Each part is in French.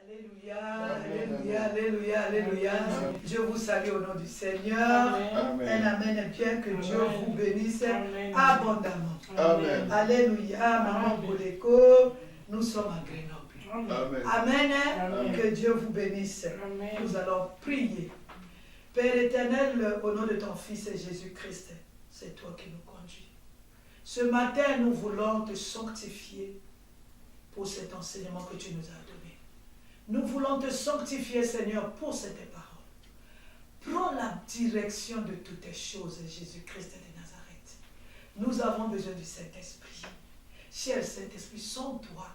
Alléluia, alléluia, alléluia, alléluia. Je vous salue au nom du Seigneur. Amen, amen. Bien que Dieu vous bénisse abondamment. Amen. Alléluia, maman Bouleko, nous sommes à Grenoble. Amen. Amen. Que Dieu vous bénisse. Amen. Nous allons prier. Père éternel, au nom de ton Fils Jésus-Christ, c'est toi qui nous conduis. Ce matin, nous voulons te sanctifier pour cet enseignement que tu nous as donné. Nous voulons te sanctifier, Seigneur, pour cette parole. Prends la direction de toutes les choses, Jésus-Christ de Nazareth. Nous avons besoin du Saint-Esprit. Cher Saint-Esprit, sans toi,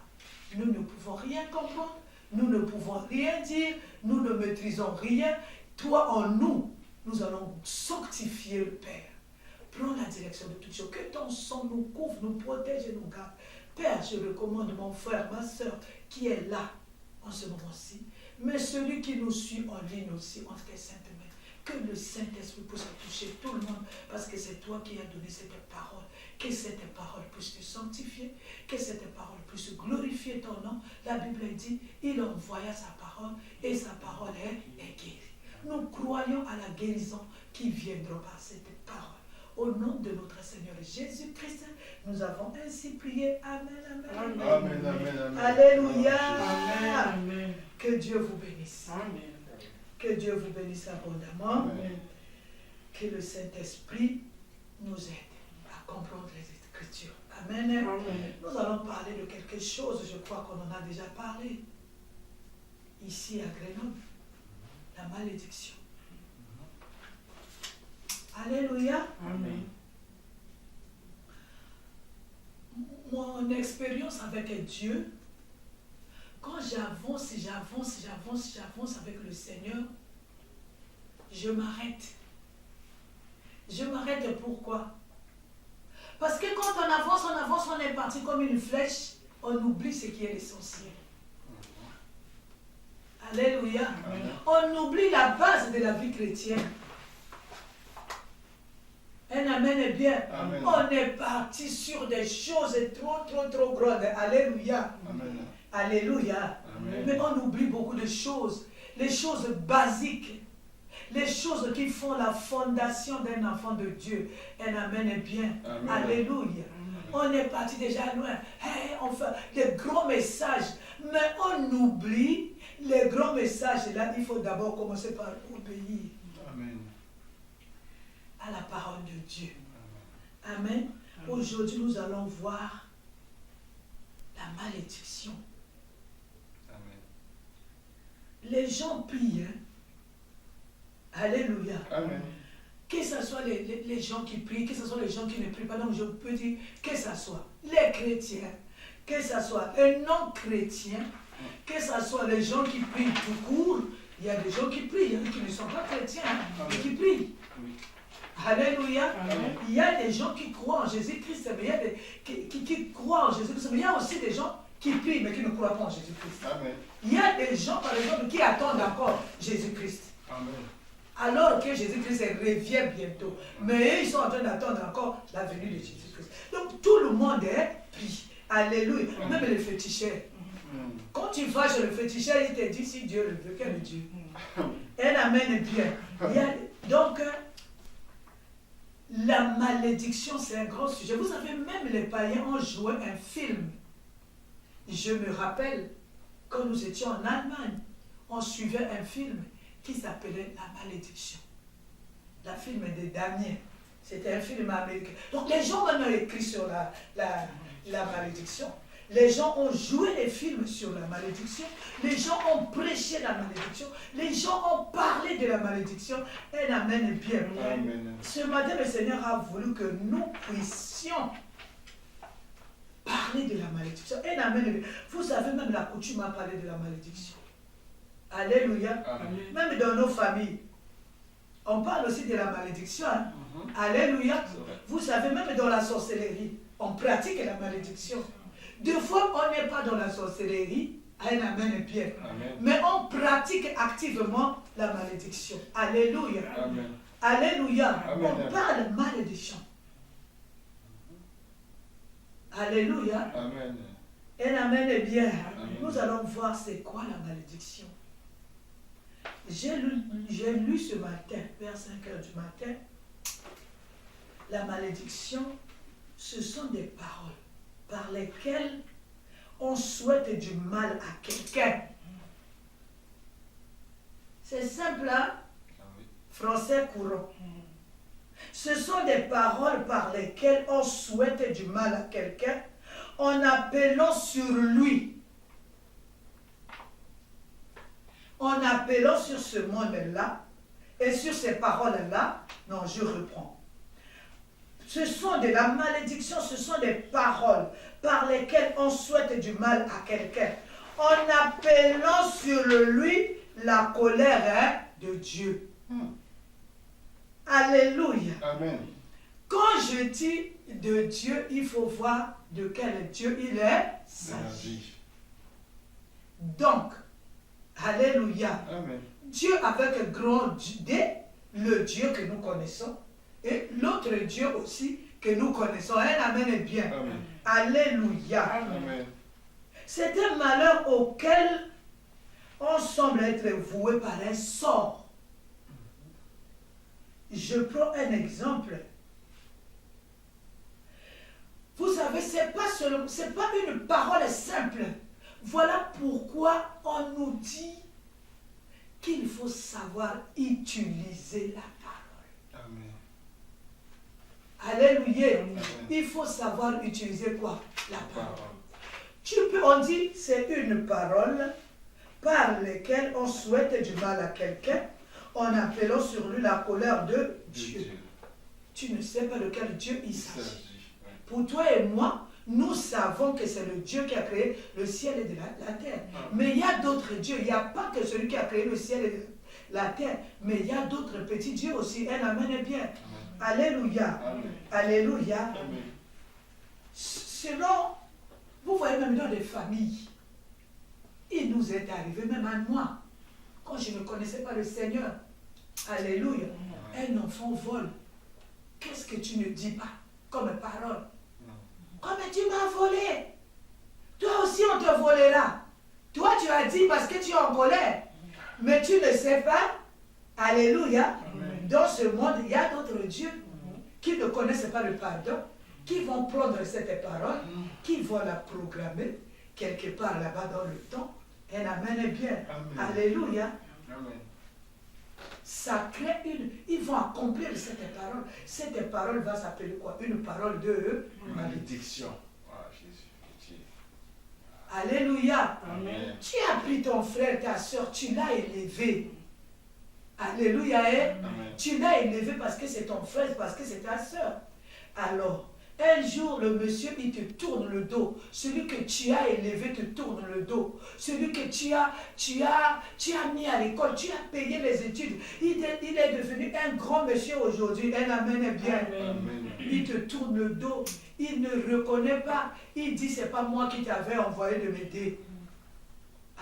nous ne pouvons rien comprendre, nous ne pouvons rien dire, nous ne maîtrisons rien. Toi en nous, nous allons sanctifier le Père. Prends la direction de toutes choses. Que ton sang nous couvre, nous protège et nous garde. Père, je recommande mon frère, ma soeur, qui est là en ce moment-ci, mais celui qui nous suit en ligne aussi, entre tes saintes mains. Que le Saint-Esprit puisse toucher tout le monde, parce que c'est toi qui as donné cette parole. Que cette parole puisse te sanctifier, que cette parole puisse glorifier ton nom. La Bible dit, il envoya sa parole et sa parole est guérie. Nous croyons à la guérison qui viendra par cette parole. Au nom de notre Seigneur Jésus-Christ, nous avons ainsi prié. Amen, amen. Amen, amen, amen. Alléluia. Amen, amen. Que Dieu vous bénisse. Amen. Que Dieu vous bénisse abondamment. Amen. Que le Saint-Esprit nous aide à comprendre les Écritures. Amen. Amen. Nous allons parler de quelque chose, je crois qu'on en a déjà parlé. Ici à Grenoble, la malédiction. Alléluia. Amen. Mon expérience avec Dieu, quand j'avance avec le Seigneur, je m'arrête. Je m'arrête pourquoi? Parce que quand on avance, on est parti comme une flèche, on oublie ce qui est l'essentiel. Alléluia. Amen. On oublie la base de la vie chrétienne. Un amen est bien. Amen. On est parti sur des choses trop grandes. Alléluia. Amen. Alléluia. Amen. Mais on oublie beaucoup de choses. Les choses basiques. Les choses qui font la fondation d'un enfant de Dieu. Un amen est bien. Amen. Alléluia. Amen. On est parti déjà loin. Hey, on fait des grands messages. Mais on oublie les grands messages. Là, il faut d'abord commencer par obéir. Amen. À la parole de Dieu. Amen. Amen. Aujourd'hui, nous allons voir la malédiction. Amen. Les gens prient. Hein? Alléluia. Amen. Que ce soit les gens qui prient, que ce soit les gens qui ne prient pas. Donc je peux dire que ce soit les chrétiens, que ce soit les non-chrétiens, que ce soit les gens qui prient tout court. Il y a des gens qui prient, il y en a qui ne sont pas chrétiens, mais qui prient. Oui. Alléluia. Amen. Il y a des gens qui croient en Jésus-Christ, mais il y a des qui croient en Jésus-Christ, mais il y a aussi des gens qui prient, mais qui ne croient pas en Jésus-Christ. Amen. Il y a des gens, par exemple, qui attendent encore Jésus-Christ. Amen. Alors que Jésus-Christ revient bientôt. Mais ils sont en train d'attendre encore la venue de Jésus-Christ. Donc tout le monde est pris. Alléluia. Même les féticheurs. Quand tu vas chez le féticheur, il te dit si Dieu le veut, quel Dieu. Un amen est bien. Donc, la malédiction, c'est un grand sujet. Vous savez, même les païens ont joué un film. Je me rappelle, quand nous étions en Allemagne, on suivait un film qui s'appelait La Malédiction. Le film de Damien. C'était un film américain. Donc les gens ont écrit sur la malédiction. Les gens ont joué des films sur la malédiction. Les gens ont prêché la malédiction. Les gens ont parlé de la malédiction. Un amen bien. Amen. Ce matin, le Seigneur a voulu que nous puissions parler de la malédiction. Un amen. Vous savez, même la coutume a parlé de la malédiction. Alléluia. Amen. Même dans nos familles, on parle aussi de la malédiction. Hein? Alléluia. Vous savez, même dans la sorcellerie, on pratique la malédiction. Des fois, on n'est pas dans la sorcellerie, un amen bien. Amen. Mais on pratique activement la malédiction. Alléluia. Amen. Alléluia. Amen. On parle malédiction. Alléluia. Amen. Un amen est bien. Nous allons voir c'est quoi la malédiction. J'ai lu ce matin, vers 5 heures du matin, la malédiction, ce sont des paroles par lesquelles on souhaite du mal à quelqu'un. C'est simple, hein? Français courant. Ce sont des paroles par lesquelles on souhaite du mal à quelqu'un en appelant sur lui. En appelant sur ce monde-là et sur ces paroles-là. Non, je reprends. Ce sont de la malédiction, ce sont des paroles par lesquelles on souhaite du mal à quelqu'un en appelant sur lui la colère de Dieu. Alléluia. Amen. Quand je dis de Dieu, il faut voir de quel Dieu il est s'agit. Donc, alléluia. Amen. Dieu avec un grand D, le Dieu que nous connaissons, et l'autre Dieu aussi que nous connaissons. Un amen est bien. Amen. Alléluia. Amen. C'est un malheur auquel on semble être voué par un sort. Je prends un exemple. Vous savez, c'est pas une parole simple. Voilà pourquoi on nous dit qu'il faut savoir utiliser la parole. Amen. Alléluia. Amen. Il faut savoir utiliser quoi? La parole. On dit c'est une parole par laquelle on souhaite du mal à quelqu'un en appelant sur lui la colère de Dieu. Tu ne sais pas de quel Dieu il s'agit. Pour toi et moi, nous savons que c'est le Dieu qui a créé le ciel et la terre. Mais il y a d'autres dieux. Il n'y a pas que celui qui a créé le ciel et la terre. Mais il y a d'autres petits dieux aussi. Un amen est bien. Amen. Alléluia. Amen. Alléluia. Amen. Selon, vous voyez même dans les familles, il nous est arrivé, même à moi, quand je ne connaissais pas le Seigneur. Alléluia. Un enfant vole. Qu'est-ce que tu ne dis pas comme parole? Comme tu m'as volé. Toi aussi on te volera. Toi tu as dit parce que tu es en colère. Mais tu ne sais pas. Alléluia. Amen. Dans ce monde, il y a d'autres dieux qui ne connaissent pas le pardon, qui vont prendre cette parole, qui vont la programmer quelque part là-bas dans le temps. Et amen est bien. Amen. Alléluia. Amen. Ça crée ils vont accomplir cette parole. Cette parole va s'appeler quoi? Une parole de malédiction. Alléluia. Amen. Tu as pris ton frère, ta soeur, tu l'as élevé. Alléluia. Tu l'as élevé parce que c'est ton frère, parce que c'est ta soeur. Alors, un jour, le monsieur, il te tourne le dos. Celui que tu as élevé te tourne le dos. Celui que tu as mis à l'école, tu as payé les études. Il est devenu un grand monsieur aujourd'hui. Un amen est bien. Amen. Il te tourne le dos. Il ne reconnaît pas. Il dit, c'est pas moi qui t'avais envoyé de m'aider.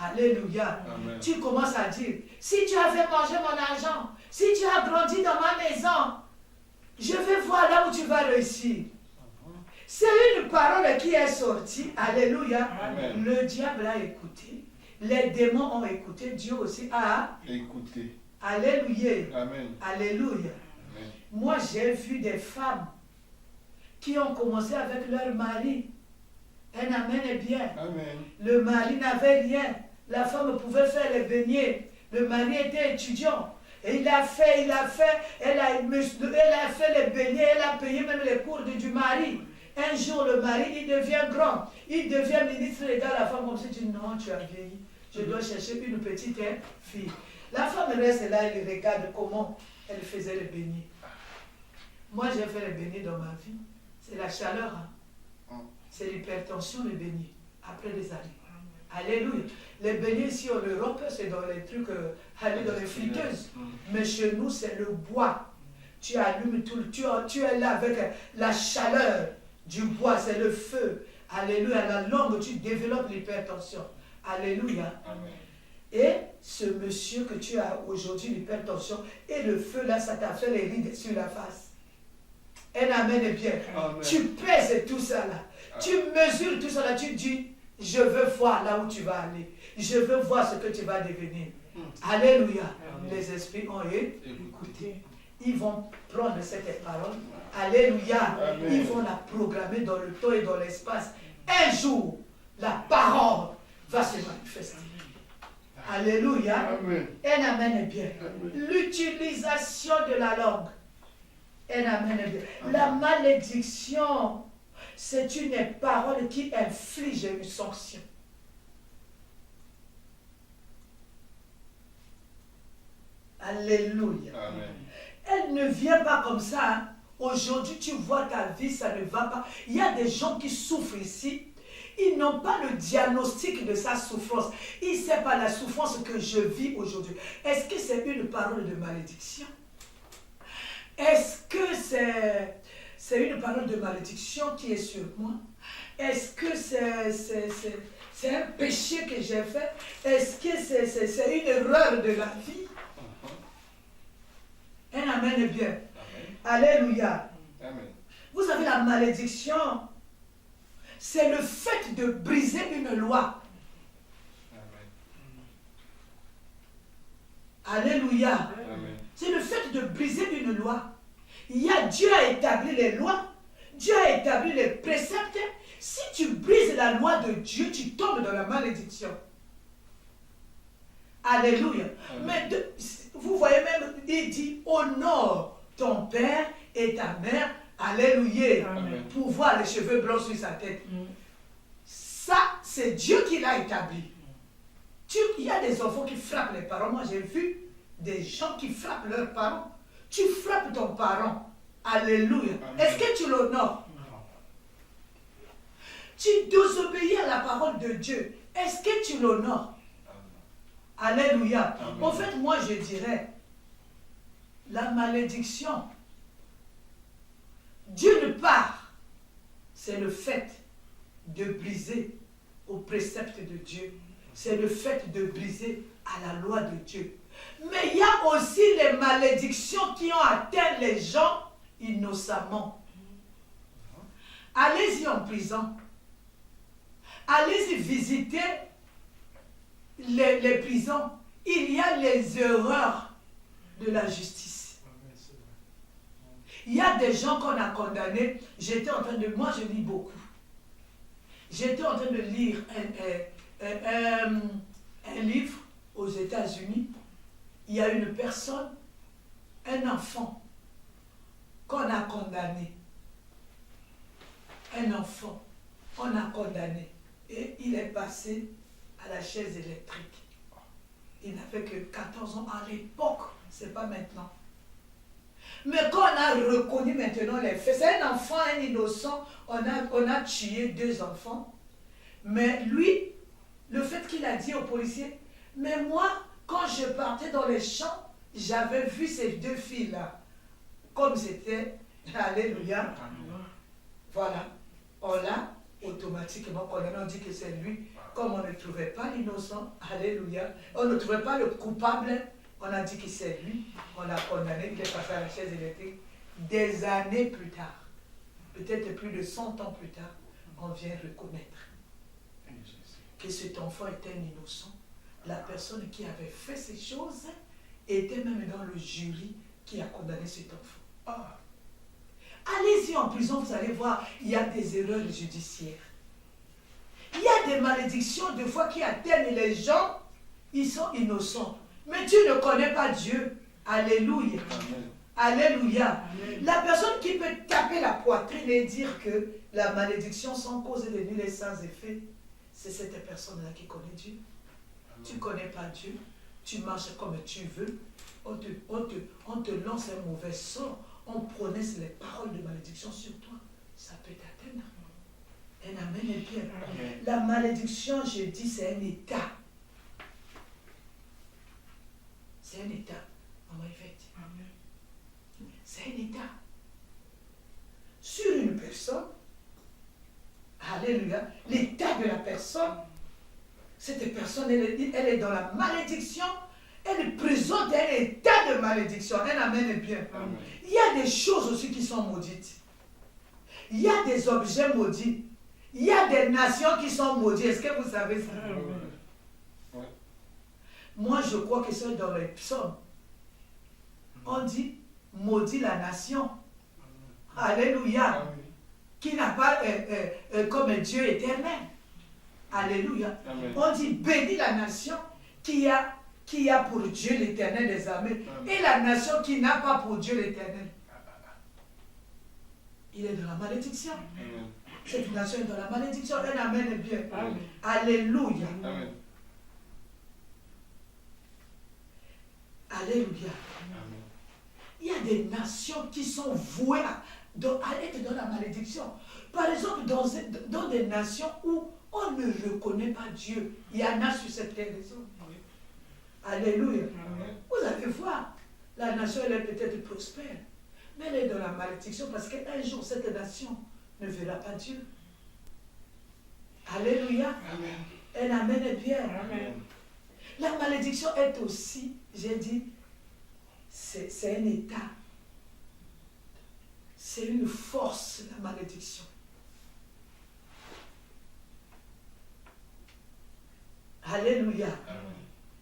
Alléluia. Amen. Tu commences à dire, si tu avais mangé mon argent, si tu as grandi dans ma maison, je vais voir là où tu vas réussir. C'est une parole qui est sortie. Alléluia. Amen. Le diable a écouté. Les démons ont écouté. Dieu aussi a écouté. Alléluia. Amen. Alléluia. Amen. Moi, j'ai vu des femmes qui ont commencé avec leur mari. Un amen est bien. Amen. Le mari n'avait rien. La femme pouvait faire les beignets. Le mari était étudiant. Et elle a fait les beignets, elle a payé même les cours du mari. Un jour, le mari, il devient grand. Il devient ministre d'État. La femme comme si tu dis, non, tu as vieilli. Je dois chercher une petite fille. La femme reste là, elle regarde comment elle faisait les beignets. Moi, j'ai fait les beignets dans ma vie. C'est la chaleur. Hein. C'est l'hypertension, les beignets. Après des années. Alléluia. Les beignets ici en Europe, c'est dans les trucs, dans les friteuses. Mais chez nous, c'est le bois. Tu allumes tout, tu es là avec la chaleur du bois, c'est le feu. Alléluia. La langue, tu développes l'hypertension. Alléluia. Amen. Et ce monsieur que tu as aujourd'hui, l'hypertension, et le feu là, ça t'a fait les rides sur la face. Un amen est bien. Amen. Tu pèses tout ça là. Tu mesures tout ça là, tu dis, Je veux voir là où tu vas aller. Je veux voir ce que tu vas devenir. Alléluia. Les esprits ont écouté. Ils vont prendre cette parole. Alléluia. Ils vont la programmer dans le temps et dans l'espace. Un jour, la parole va se manifester. Alléluia. Un amen est bien. L'utilisation de la langue. Un amen est bien. La malédiction, c'est une parole qui inflige une sanction. Alléluia. Amen. Elle ne vient pas comme ça. Hein. Aujourd'hui, tu vois ta vie, ça ne va pas. Il y a des gens qui souffrent ici. Ils n'ont pas le diagnostic de sa souffrance. Ils ne savent pas la souffrance que je vis aujourd'hui. Est-ce que c'est une parole de malédiction? Est-ce que c'est une parole de malédiction qui est sur moi? Est-ce que c'est un péché que j'ai fait? Est-ce que c'est une erreur de la vie? Un amen est bien. Amen. Alléluia. Amen. Vous savez, la malédiction, c'est le fait de briser une loi. Amen. Alléluia. Amen. C'est le fait de briser une loi. Dieu a établi les lois. Dieu a établi les préceptes. Si tu brises la loi de Dieu, tu tombes dans la malédiction. Alléluia. Mais vous voyez même, il dit, honore ton père et ta mère. Alléluia. Amen. Pour voir les cheveux blancs sur sa tête. Ça, c'est Dieu qui l'a établi. Il y a des enfants qui frappent les parents. Moi, j'ai vu des gens qui frappent leurs parents. Tu frappes ton parent. Alléluia. Est-ce que tu l'honores? Tu désobéis à la parole de Dieu. Est-ce que tu l'honores? Alléluia. En fait, moi, je dirais, la malédiction, Dieu ne part. C'est le fait de briser au précepte de Dieu. C'est le fait de briser à la loi de Dieu. Mais il y a aussi les malédictions qui ont atteint les gens innocemment. Allez-y en prison. Allez-y visiter les prisons. Il y a les erreurs de la justice. Il y a des gens qu'on a condamnés. Moi je lis beaucoup. J'étais en train de lire un livre aux États-Unis. Il y a une personne, un enfant, qu'on a condamné. Un enfant, on a condamné. Et il est passé à la chaise électrique. Il n'avait que 14 ans à l'époque, c'est pas maintenant. Mais quand on a reconnu maintenant les faits, c'est un enfant, un innocent, on a tué 2 enfants. Mais lui, le fait qu'il a dit aux policiers, mais moi, quand je partais dans les champs, j'avais vu ces 2 filles-là. Comme c'était, alléluia. Voilà, on l'a automatiquement condamné, on dit que c'est lui. Comme on ne trouvait pas l'innocent, alléluia, on ne trouvait pas le coupable, on a dit que c'est lui, on l'a condamné, il est passé à la chaise électrique. Des années plus tard, peut-être plus de 100 ans plus tard, on vient reconnaître que cet enfant était un innocent. La personne qui avait fait ces choses était même dans le jury qui a condamné cet enfant. Allez-y en prison, vous allez voir, il y a des erreurs judiciaires. Il y a des malédictions de fois qui atteignent les gens, ils sont innocents. Mais tu ne connais pas Dieu. Alléluia. Amen. Alléluia. Amen. La personne qui peut taper la poitrine et dire que la malédiction sans cause est de nul et sans effet, c'est cette personne-là qui connaît Dieu. Amen. Tu ne connais pas Dieu. Tu marches comme tu veux. On te lance un mauvais sort. On prononce les paroles de malédiction sur toi. Ça peut t'atteindre. Un amen est bien. Amen. La malédiction, je dis, c'est un état. C'est un état. Maman Yvette. C'est un état. Sur une personne, alléluia, l'état de la personne, cette personne, elle est dans la malédiction, elle présente un état de malédiction. Un amen est bien. Amen. Il y a des choses aussi qui sont maudites. Il y a des objets maudits. Il y a des nations qui sont maudites. Est-ce que vous savez ça? Ouais. Moi, je crois que c'est dans les psaumes. On dit, maudit la nation. Alléluia. Qui n'a pas comme Dieu éternel. Alléluia. Amen. On dit, bénis la nation qui a pour Dieu l'éternel des armées. Et la nation qui n'a pas pour Dieu l'éternel. Il est dans la malédiction. Amen. Cette nation est dans la malédiction. Un amen est bien. Amen. Alléluia. Amen. Alléluia. Amen. Il y a des nations qui sont vouées à être dans la malédiction. Par exemple, dans des nations où on ne reconnaît pas Dieu. Il y en a sur cette terre des hommes. Alléluia. Amen. Vous allez voir, la nation, elle est peut-être prospère, mais elle est dans la malédiction parce qu'un jour, cette nation ne verra pas Dieu. Alléluia. Amen. Un amen est bien. Amen. La malédiction est aussi, j'ai dit, c'est un état. C'est une force, la malédiction. Alléluia. Amen.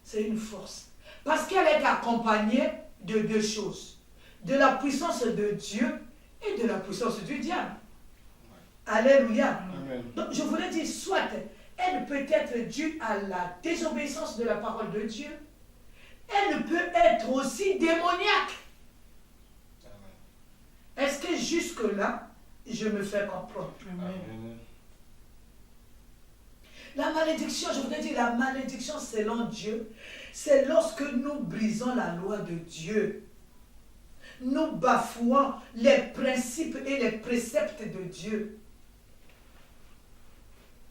C'est une force. Parce qu'elle est accompagnée de deux choses. De la puissance de Dieu et de la puissance du diable. Alléluia. Amen. Donc je voulais dire, soit elle peut être due à la désobéissance de la parole de Dieu, elle peut être aussi démoniaque. Est-ce que jusque-là, je me fais comprendre? Amen. La malédiction, je voudrais dire, la malédiction selon Dieu, c'est lorsque nous brisons la loi de Dieu. Nous bafouons les principes et les préceptes de Dieu.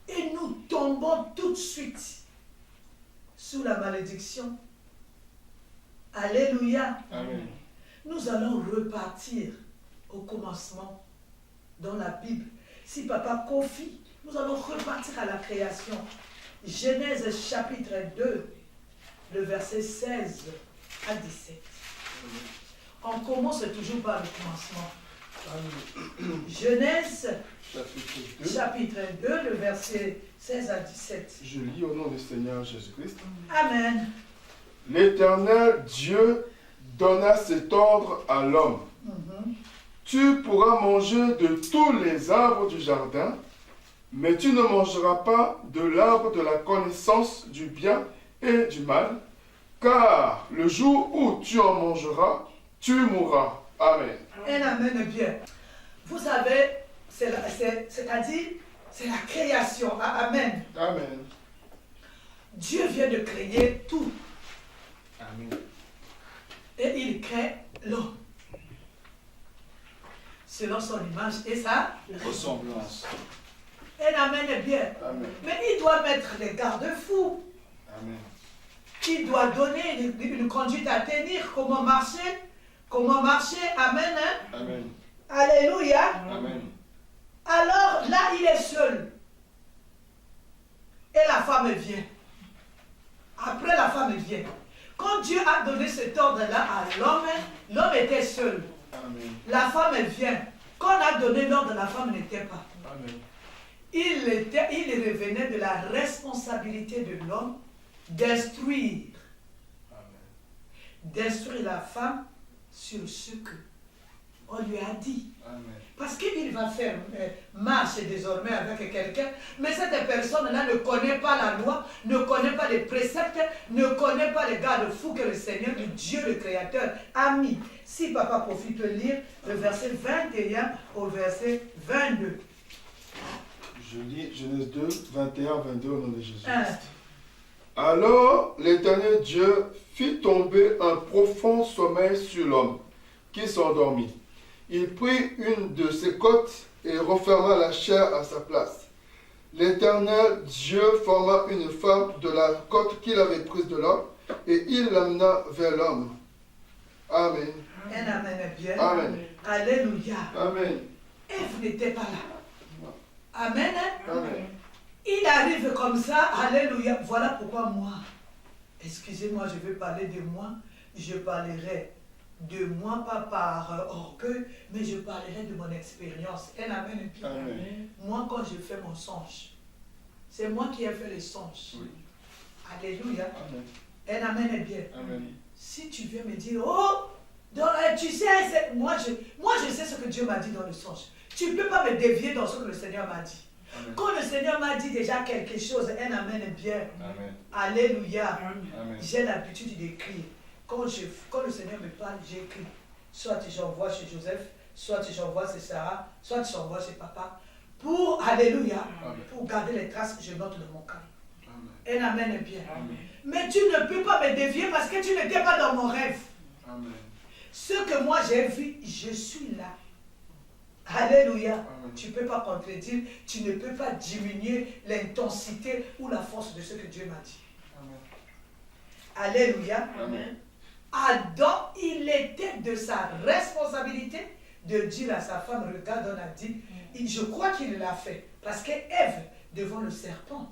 Et nous tombons tout de suite sous la malédiction. Alléluia. Amen. Nous allons repartir au commencement dans la Bible. Si papa confie, nous allons repartir à la création. Genèse chapitre 2, le verset 16 à 17. On commence toujours par le commencement. Genèse chapitre 2, le verset 16 à 17. Je lis au nom du Seigneur Jésus-Christ. Amen. L'Éternel Dieu donna cet ordre à l'homme. Tu pourras manger de tous les arbres du jardin, mais tu ne mangeras pas de l'arbre de la connaissance du bien et du mal, car le jour où tu en mangeras, tu mourras. Amen. Un amen bien. Vous savez, c'est-à-dire, c'est la création. Amen. Amen. Dieu vient de créer tout. Amen. Et il crée l'homme. Selon son image et sa Ressemblance. Un amen est bien. Amen. Mais il doit mettre des garde-fous. Amen. Il doit donner une conduite à tenir. Comment marcher. Comment marcher. Amen. Hein? Amen. Alléluia. Amen. Alors là, il est seul. Et la femme vient. Après, la femme vient. Quand Dieu a donné cet ordre-là à l'homme, l'homme était seul. Amen. La femme vient. Quand on a donné l'ordre, la femme n'était pas. Amen. Il revenait de la responsabilité de l'homme d'instruire. D'instruire la femme sur ce que on lui a dit. Amen. Parce qu'il va faire marche désormais avec quelqu'un, mais cette personne-là ne connaît pas la loi, ne connaît pas les préceptes, ne connaît pas les garde-fous que le Seigneur, le Dieu, le Créateur, a mis. Si papa profite de lire le verset 21 au verset 22. Je lis Genèse 2, 21, 22 au nom de Jésus. Alors l'Éternel Dieu fit tomber un profond sommeil sur l'homme, qui s'endormit. Il prit une de ses côtes et referma la chair à sa place. L'Éternel Dieu forma une femme de la côte qu'il avait prise de l'homme, et il l'amena vers l'homme. Amen. Un amen bien. Amen. Alléluia. Amen. Ève n'était pas là. Amen. Amen. Il arrive comme ça. Alléluia. Voilà pourquoi moi, excusez-moi, je vais parler de moi, je parlerai de moi, pas par orgueil, mais je parlerai de mon expérience. Un amen. Amen. Moi, quand je fais mon songe, c'est moi qui ai fait les songes. Oui. Alléluia. Amen. Un amen est bien. Amen. Si tu viens me dire, oh, tu sais, moi je sais ce que Dieu m'a dit dans le songe. Tu ne peux pas me dévier dans ce que le Seigneur m'a dit. Amen. Quand le Seigneur m'a dit déjà quelque chose, un amen est bien. Amen. Alléluia. Amen. J'ai l'habitude d'écrire. Quand le Seigneur me parle, j'écris. Soit j'envoie chez Joseph, soit j'envoie chez Sarah, soit j'envoie chez papa. Pour, alléluia, Amen. pour garder les traces, je note dans mon cœur. Amen. Un amen est bien. Amen. Mais tu ne peux pas me dévier parce que tu n'étais pas dans mon rêve. Amen. Ce que moi j'ai vu, je suis là. Alléluia. Amen. Tu ne peux pas contredire, tu ne peux pas diminuer l'intensité ou la force de ce que Dieu m'a dit. Amen. Alléluia. Amen. Adam, il était de sa responsabilité de dire à sa femme, regarde, on a dit, je crois qu'il l'a fait. Parce que Ève, devant le serpent,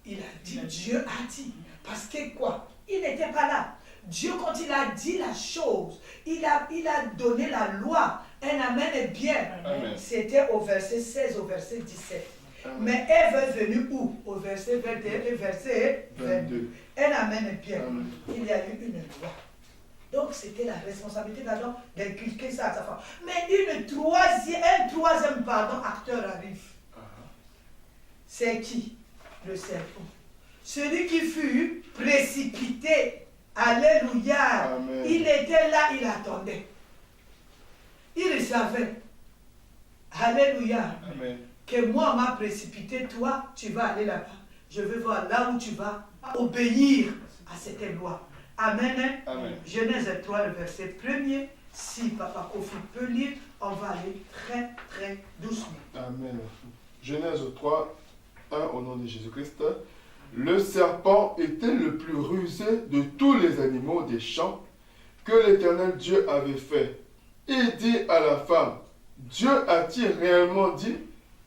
il a dit, Dieu a dit. Parce que quoi? Il n'était pas là. Dieu, quand il a dit la chose, il a donné la loi. Un amen est bien. C'était au verset 16, au verset 17. Amen. Mais Ève est venue où? Au verset 21 et verset 22. Un amen est bien. Amen. Il y a eu une loi. Donc c'était la responsabilité d'Adam d'inculquer ça à sa femme. Mais un troisième acteur arrive. C'est qui? Le serpent. Celui qui fut précipité. Alléluia. Amen. Il était là, il attendait. Il savait. Alléluia. Amen. Que moi, m'a précipité, toi, tu vas aller là-bas. Je veux voir là où tu vas obéir à cette loi. Amen. Amen. Genèse 3, le verset 1er. Si Papa Kofi peut lire, on va aller très, très doucement. Amen. Genèse 3, 1 au nom de Jésus-Christ. Le serpent était le plus rusé de tous les animaux des champs que l'Éternel Dieu avait fait. Il dit à la femme, Dieu a-t-il réellement dit,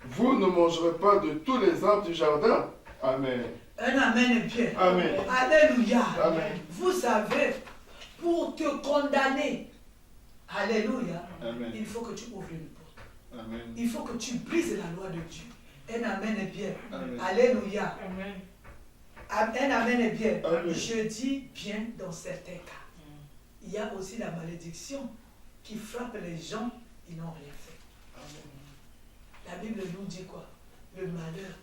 vous ne mangerez pas de tous les arbres du jardin? Amen. Un amen est bien. Amen. Alléluia. Amen. Vous savez, pour te condamner, alléluia, amen. Il faut que tu ouvres une porte. Amen. Il faut que tu brises la loi de Dieu. Un amen est bien. Amen. Alléluia. Amen. Un amen est bien. Amen. Je dis bien dans certains cas. Il y a aussi la malédiction qui frappe les gens, ils n'ont rien fait. Amen. La Bible nous dit quoi? Le malheur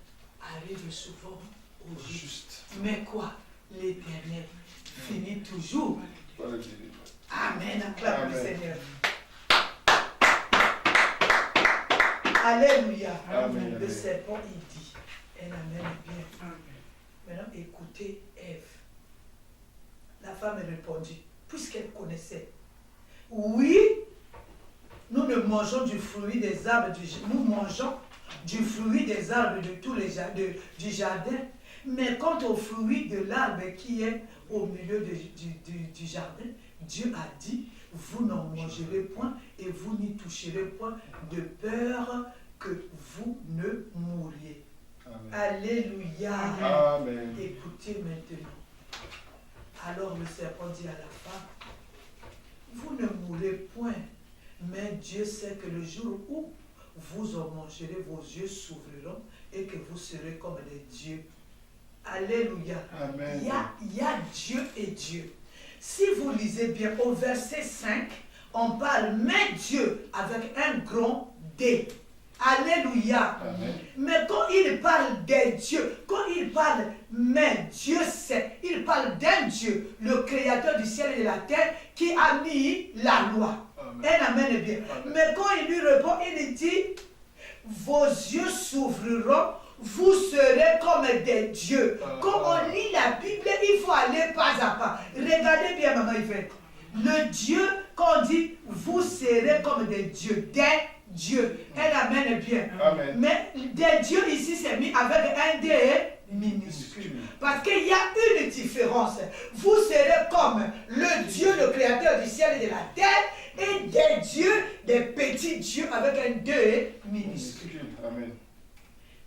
arrive souvent au juste. Mais quoi? L'Éternel finit toujours. Amen. Acclame le Seigneur. Alléluia. Amen. Le serpent, il dit. Un amen est bien. Amen. Maintenant, écoutez Ève. La femme répondit, puisqu'elle connaissait. Oui, nous ne mangeons du fruit des arbres nous mangeons du fruit des arbres de tous les du jardin, mais quant au fruit de l'arbre qui est au milieu du jardin, Dieu a dit, vous n'en mangerez point et vous n'y toucherez point de peur que vous ne mouriez. Amen. Alléluia. Amen. Écoutez maintenant. Alors le serpent dit à la femme, vous ne mourrez point, mais Dieu sait que le jour où vous en mangerez, vos yeux s'ouvriront et que vous serez comme des dieux. Alléluia. Amen. Il y a Dieu et Dieu. Si vous lisez bien au verset 5, on parle mais Dieu avec un grand D. Alléluia. Amen. Mais quand il parle des dieux, quand il parle mais Dieu sait, il parle d'un Dieu, le créateur du ciel et de la terre, qui a mis la loi. Un amen est bien. Amen. Mais quand il lui répond, il dit, vos yeux s'ouvriront, vous serez comme des dieux. Quand on lit la Bible, il faut aller pas à pas. Regardez bien, maman Yvette. Le Dieu, quand on dit, vous serez comme des dieux, des dieux. Un amen est bien. Amen. Mais des dieux ici, c'est mis avec un D minuscule. Parce qu'il y a une différence. Vous serez comme le Dieu, le créateur du ciel et de la terre, et des dieux, des petits dieux avec un D minuscule. Amen.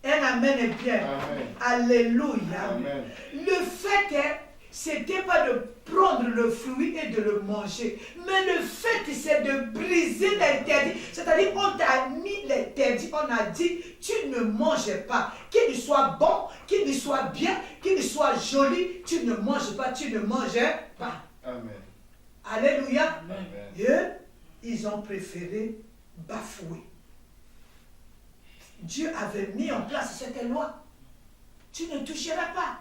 Un amen est bien. Amen. Alléluia. Amen. Le fait est, c'était pas de prendre le fruit et de le manger. Mais le fait, c'est de briser l'interdit. C'est-à-dire, on t'a mis l'interdit, on a dit, tu ne manges pas. Qu'il soit bon, qu'il soit bien, qu'il soit joli, tu ne manges pas, tu ne manges pas. Amen. Alléluia. Amen. Et eux, ils ont préféré bafouer. Dieu avait mis en place cette loi. Tu ne toucheras pas.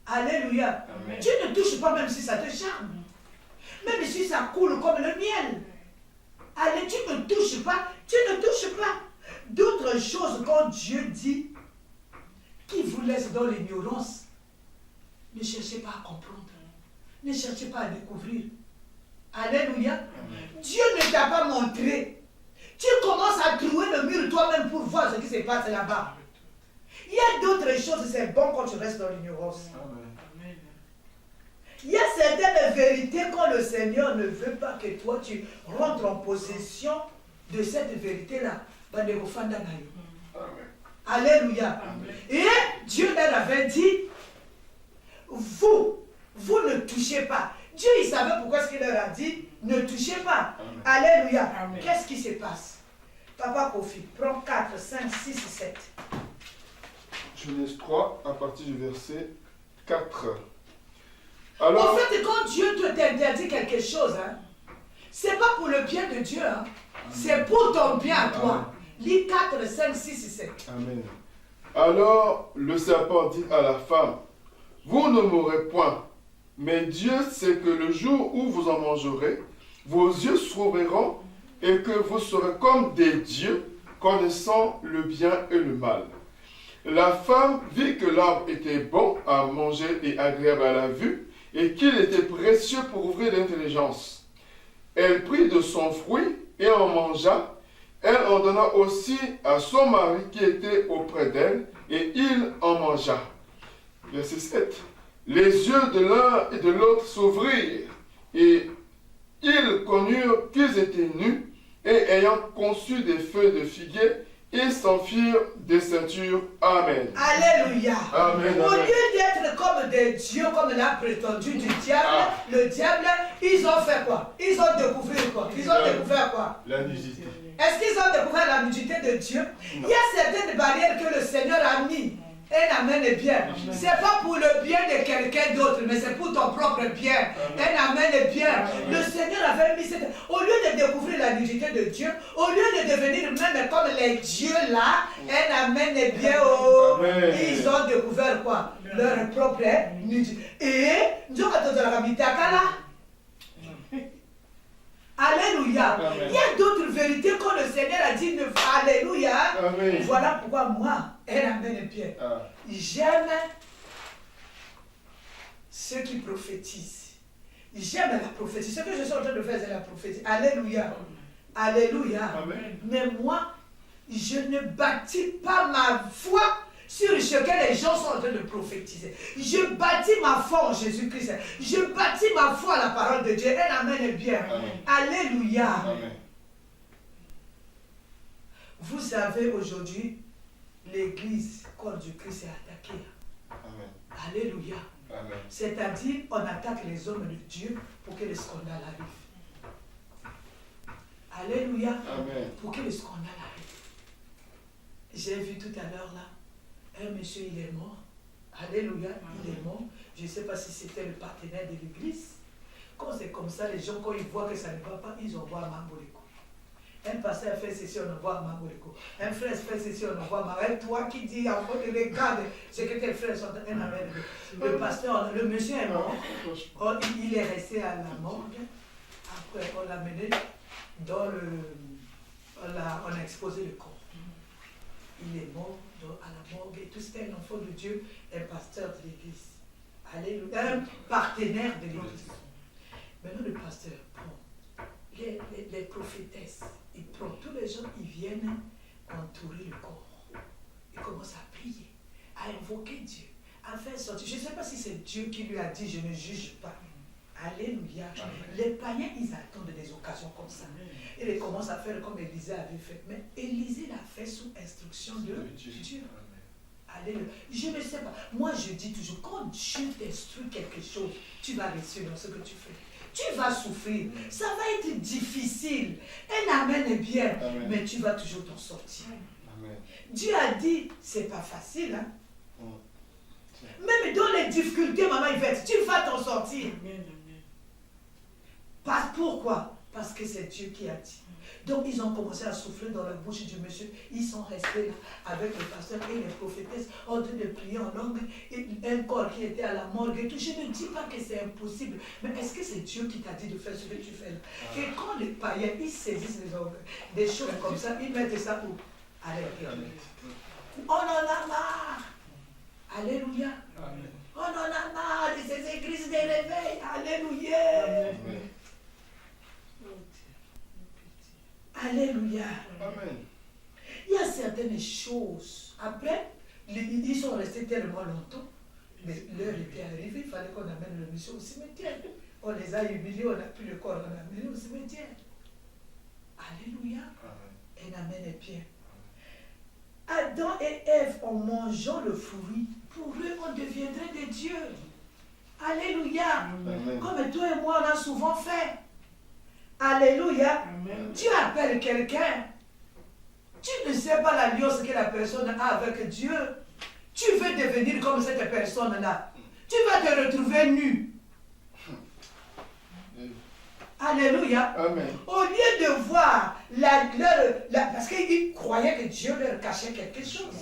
Alléluia. Amen. Tu ne touches pas même si ça te charme. Même si ça coule comme le miel. Allez, tu ne touches pas. Tu ne touches pas. D'autres choses quand Dieu dit qui vous laisse dans l'ignorance, ne cherchez pas à comprendre. Ne cherchez pas à découvrir. Alléluia. Amen. Dieu ne t'a pas montré. Tu commences à trouver le mur toi-même pour voir ce qui se passe là-bas. Il y a d'autres choses, c'est bon quand tu restes dans l'ignorance. Amen. Il y a certaines vérités quand le Seigneur ne veut pas que toi tu rentres en possession de cette vérité-là. Amen. Alléluia. Amen. Et Dieu leur avait dit, vous ne touchez pas. Dieu, il savait pourquoi ce qu'il leur a dit, ne touchez pas. Amen. Alléluia. Amen. Qu'est-ce qui se passe? Papa Kofi, prends 4, 5, 6, 7. Genèse 3, à partir du verset 4. En Alors, fait, quand Dieu te t'interdit quelque chose, hein, c'est pas pour le bien de Dieu, hein, c'est pour ton bien à toi. Lis 4, 5, 6, 7. Amen. Alors le serpent dit à la femme, vous ne mourrez point, mais Dieu sait que le jour où vous en mangerez, vos yeux s'ouvriront et que vous serez comme des dieux, connaissant le bien et le mal. La femme vit que l'arbre était bon à manger et agréable à la vue, et qu'il était précieux pour ouvrir l'intelligence. Elle prit de son fruit et en mangea. Elle en donna aussi à son mari qui était auprès d'elle, et il en mangea. Verset 7. Les yeux de l'un et de l'autre s'ouvrirent, et ils connurent qu'ils étaient nus, et ayant conçu des feuilles de figuier, ils s'en firent des ceintures. Amen. Alléluia. Amen. Au lieu d'être comme des dieux, comme l'a prétendu du diable, le diable, ils ont fait quoi? Ils ont découvert quoi? Ils ont découvert quoi? La nudité. Est-ce qu'ils ont découvert la nudité de Dieu? Il y a certaines barrières que le Seigneur a mis. Un amen est bien. C'est pas pour le bien de quelqu'un d'autre, mais c'est pour ton propre bien. Un amen est bien. Le Seigneur avait mis cette... Au lieu de découvrir la nudité de Dieu, au lieu de devenir même comme les dieux là, un amen est bien. Oh, ils ont découvert quoi? Leur propre nudité. Et Dieu a donné la là. Alléluia. Amen. Il y a d'autres vérités quand le Seigneur a dit Alléluia. Amen. Voilà pourquoi moi, un amen est bien. J'aime ceux qui prophétisent. J'aime la prophétie. Ce que je suis en train de faire, c'est la prophétie. Alléluia. Alléluia. Amen. Mais moi, je ne bâtis pas ma foi sur ce que les gens sont en train de prophétiser. Je bâtis ma foi en Jésus-Christ. Je bâtis ma foi à la parole de Dieu. Un amen est bien. Amen. Alléluia. Amen. Vous savez, aujourd'hui, l'église, corps du Christ, est attaquée. Amen. Alléluia. Amen. C'est-à-dire, on attaque les hommes de Dieu pour que le scandale arrive. Alléluia. Amen. Pour que le scandale arrive. J'ai vu tout à l'heure là, un monsieur, il est mort. Alléluia, il est mort. Je ne sais pas si c'était le partenaire de l'église. Quand c'est comme ça, les gens, quand ils voient que ça ne va pas, ils envoient Mamboleko. Un pasteur fait ceci, on envoie Mamboleko. Un frère fait ceci, on envoie Mamboleko. Toi qui dis, regarde ce que tes frères sont en train de faire. Le pasteur, le monsieur est mort. Il est resté à la morgue. Après, on l'a mené dans le... On a exposé le corps. Il est mort à la morgue et tout. C'était un enfant de Dieu, un pasteur de l'église. Alléluia. Un partenaire de l'église. Maintenant, le pasteur prend les prophétesses. Il prend tous les gens, ils viennent entourer le corps. Il commence à prier, à invoquer Dieu, à faire sortir. Je ne sais pas si c'est Dieu qui lui a dit, je ne juge pas. Alléluia. Les païens, ils attendent des occasions comme ça. Et ils commencent à faire comme Élisée avait fait. Mais Élisée l'a fait sous instruction de Dieu. Alléluia. Je ne sais pas. Moi, je dis toujours, quand Dieu t'instruit quelque chose, tu vas réussir dans ce que tu fais. Tu vas souffrir. Ça va être difficile. Un amen est bien, Amen. mais tu vas toujours t'en sortir. Amen. Dieu a dit, c'est pas facile. Hein? Même dans les difficultés, maman Yvette, tu vas t'en sortir. Pourquoi? Parce que c'est Dieu qui a dit. Donc ils ont commencé à souffler dans la bouche du monsieur. Ils sont restés là avec le pasteur et les prophétesses en train de prier en langue. Et un corps qui était à la morgue et tout. Je ne dis pas que c'est impossible. Mais est-ce que c'est Dieu qui t'a dit de faire ce que tu fais là? Et quand les païens, ils saisissent des choses comme ça, ils mettent ça où? À l'intérieur. On en a marre. Alléluia. Amen. On en a marre de ces églises de réveil. Alléluia. Amen. Alléluia. Amen. Il y a certaines choses. Après, ils sont restés tellement longtemps. Mais l'heure était arrivée, il fallait qu'on amène le monsieur au cimetière. On les a humiliés, on a pris le corps, on l'a amené au cimetière. Alléluia. Amen. Un amen est bien. Adam et Ève, en mangeant le fruit, pour eux, on deviendrait des dieux. Alléluia. Amen. Comme toi et moi, on a souvent fait. Alléluia. Amen. Tu appelles quelqu'un. Tu ne sais pas l'alliance que la personne a avec Dieu. Tu veux devenir comme cette personne-là. Tu vas te retrouver nu. Alléluia. Amen. Au lieu de voir parce qu'ils croyaient que Dieu leur cachait quelque chose.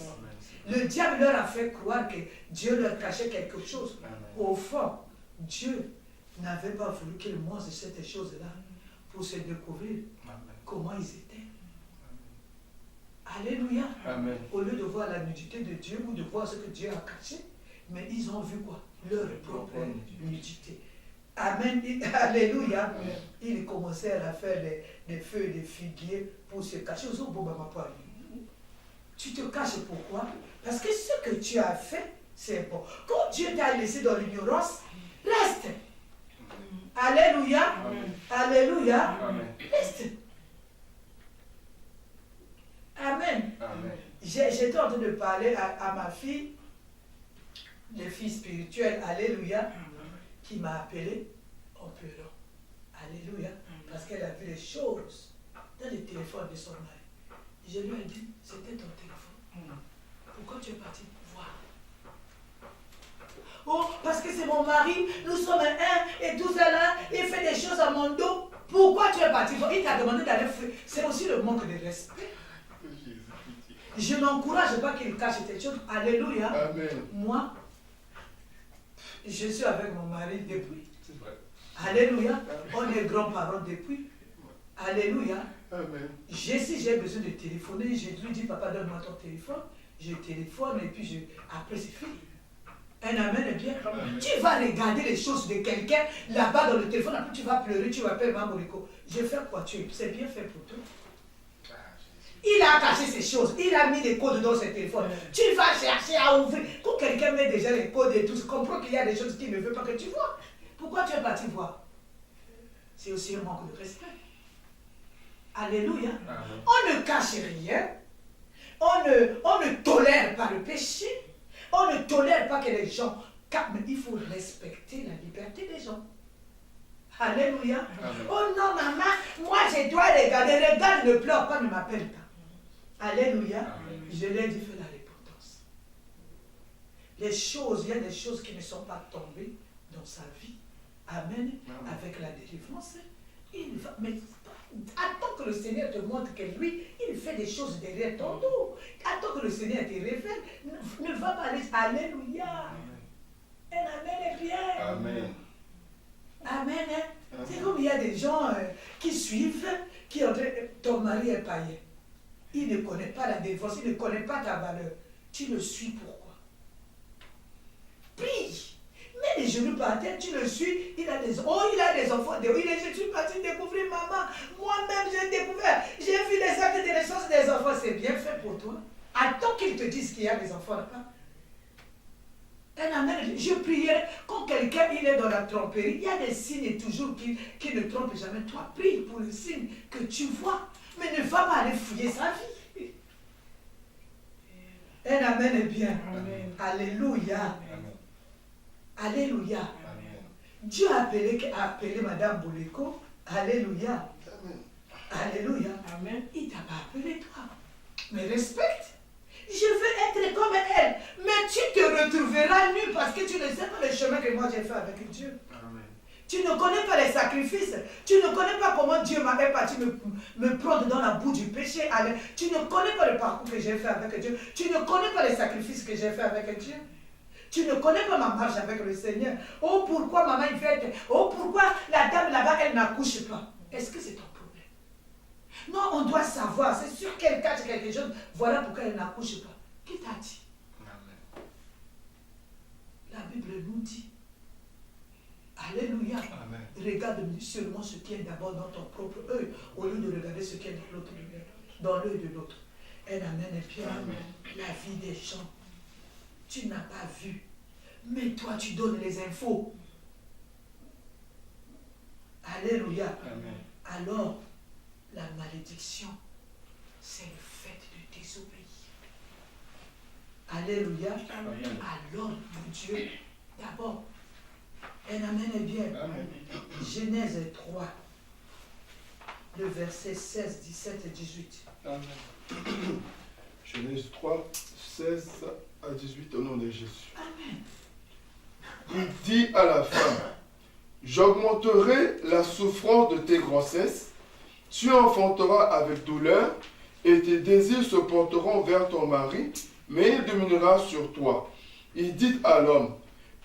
Le diable leur a fait croire que Dieu leur cachait quelque chose. Au fond, Dieu n'avait pas voulu qu'ils mangent cette chose-là pour se découvrir comment ils étaient. Alléluia. Amen. Au lieu de voir la nudité de Dieu ou de voir ce que Dieu a caché, mais ils ont vu quoi? Leur propre nudité. Amen. Alléluia. Amen. Ils commencèrent à faire des feuilles de figuier pour se cacher. Tu te caches pourquoi? Parce que ce que tu as fait, c'est bon. Quand Dieu t'a laissé dans l'ignorance, reste. Alléluia. Amen. Alléluia. Amen. Reste. Amen. Amen. J'étais en train de parler à ma fille, les filles spirituelles, Alléluia, qui m'a appelé en pleurant. Alléluia. Parce qu'elle a vu les choses dans le téléphone de son mari. Je lui ai dit, c'était ton téléphone. Pourquoi tu es parti voir? Oh, parce que c'est mon mari, nous sommes un et tout ça là, il fait des choses à mon dos. Pourquoi tu es parti voir? Il t'a demandé d'aller faire. C'est aussi le manque de respect. Je n'encourage pas qu'il cache ces choses. Alléluia. Amen. Moi, je suis avec mon mari depuis. C'est vrai. Alléluia. On est grands-parents depuis. Alléluia. Amen. Si j'ai besoin de téléphoner, je lui dis, papa, donne-moi ton téléphone. Je téléphone et puis après c'est fini. Un amen est bien. Amen. Tu vas regarder les choses de quelqu'un là-bas dans le téléphone, après tu vas pleurer, tu vas appeler Mamoriko. Je vais faire quoi? C'est bien fait pour toi. Il a caché ces choses, il a mis des codes dans ses téléphones. Tu vas chercher à ouvrir. Quand quelqu'un met déjà les codes et tout, tu comprends qu'il y a des choses qu'il ne veut pas que tu vois. Pourquoi tu es parti voir? C'est aussi un manque de respect. Alléluia. Amen. On ne cache rien. On ne tolère pas le péché. On ne tolère pas que les gens... Mais il faut respecter la liberté des gens. Alléluia. Amen. Oh non, maman, moi je dois regarder. Regarde, ne pleure pas, ne m'appelle pas. Alléluia. Amen. Je l'ai dit, fais la repentance. Les choses, il y a des choses qui ne sont pas tombées dans sa vie. Amen. Amen. Avec la délivrance. Il va, mais attends que le Seigneur te montre que lui, il fait des choses derrière ton dos. Attends que le Seigneur te révèle. Ne va pas aller. Alléluia. Un amen est bien. Amen. Amen. Hein? Amen. C'est comme il y a des gens qui suivent, qui ont dit, ton mari est païen. Il ne connaît pas la défense, il ne connaît pas ta valeur. Tu le suis pourquoi? Prie. Mets les genoux par terre, tu le suis. Il a des enfants. Je suis parti découvrir maman. Moi-même, j'ai découvert. J'ai vu les actes de naissance des enfants. C'est bien fait pour toi. Attends qu'ils te disent qu'il y a des enfants là-bas. Un amen. Je prierai. Quand quelqu'un il est dans la tromperie, il y a des signes toujours qui ne trompent jamais. Toi, prie pour le signe que tu vois. Mais ne va pas aller fouiller sa vie. Un amen est bien. Amen. Alléluia. Amen. Alléluia. Amen. Dieu a appelé Madame Bouleko. Alléluia. Alléluia. Amen. Il t'a pas appelé toi. Mais respecte. Je veux être comme elle. Mais tu te retrouveras nu parce que tu ne sais pas le chemin que moi j'ai fait avec Dieu. Amen. Tu ne connais pas les sacrifices. Tu ne connais pas comment Dieu m'avait parti me prendre dans la boue du péché. Tu ne connais pas le parcours que j'ai fait avec Dieu. Tu ne connais pas les sacrifices que j'ai fait avec Dieu. Tu ne connais pas ma marche avec le Seigneur. Oh, pourquoi maman il fait... Oh, pourquoi la dame là-bas, elle n'accouche pas. Est-ce que c'est ton problème? Non, on doit savoir. C'est sûr qu'elle cache quelque chose. Voilà pourquoi elle n'accouche pas. Qui t'a dit? Amen. La Bible nous dit. Alléluia. Amen. Regarde seulement ce qui est d'abord dans ton propre œil, au lieu de regarder ce qui est dans l'autre, dans l'œil de l'autre. Un amen est bien. La vie des gens. Tu n'as pas vu. Mais toi, tu donnes les infos. Alléluia. Amen. Alors, la malédiction, c'est le fait de désobéir. Alléluia. Amen. Alors, mon Dieu, d'abord, un amen est bien. Amen. Genèse 3, le verset 16, 17 et 18. Amen. Genèse 3, 16 à 18 au nom de Jésus. Amen. Il dit à la femme, j'augmenterai la souffrance de tes grossesses, tu enfanteras avec douleur, et tes désirs se porteront vers ton mari, mais il dominera sur toi. Il dit à l'homme,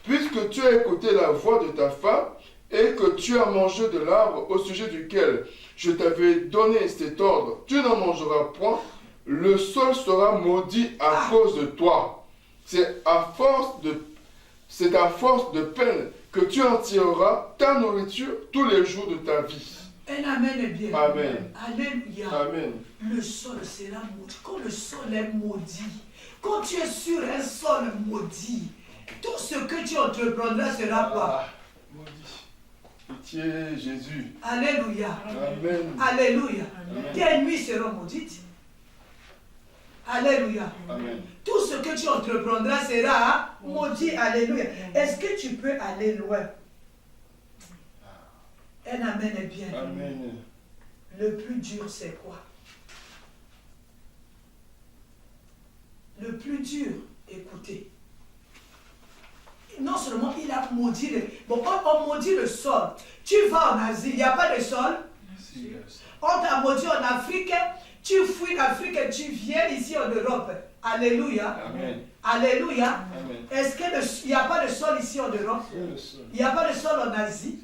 puisque tu as écouté la voix de ta femme, et que tu as mangé de l'arbre au sujet duquel je t'avais donné cet ordre, tu n'en mangeras point, le sol sera maudit à cause de toi. C'est à force de peine que tu en tireras ta nourriture tous les jours de ta vie. Un amen est bien. Amen. Alléluia. Amen. Le sol sera maudit. Quand le sol est maudit, quand tu es sur un sol maudit, tout ce que tu entreprendras sera quoi? Maudit. Pitié, Jésus. Alléluia. Amen. Alléluia. Amen. Tes nuits seront maudites. Alléluia. Amen. Tout ce que tu entreprendras sera maudit. Alléluia. Est-ce que tu peux aller loin? Un amen est bien. Amen. Le plus dur, c'est quoi? Le plus dur, écoutez. Non seulement il a maudit on maudit le sol. Tu vas en Asie, il n'y a pas de sol. On t'a maudit en Afrique, tu fuis l'Afrique et tu viens ici en Europe. Alléluia. Amen. Alléluia. Amen. Est-ce qu'il n'y a pas de sol ici en Europe? Il n'y a pas de sol en Asie.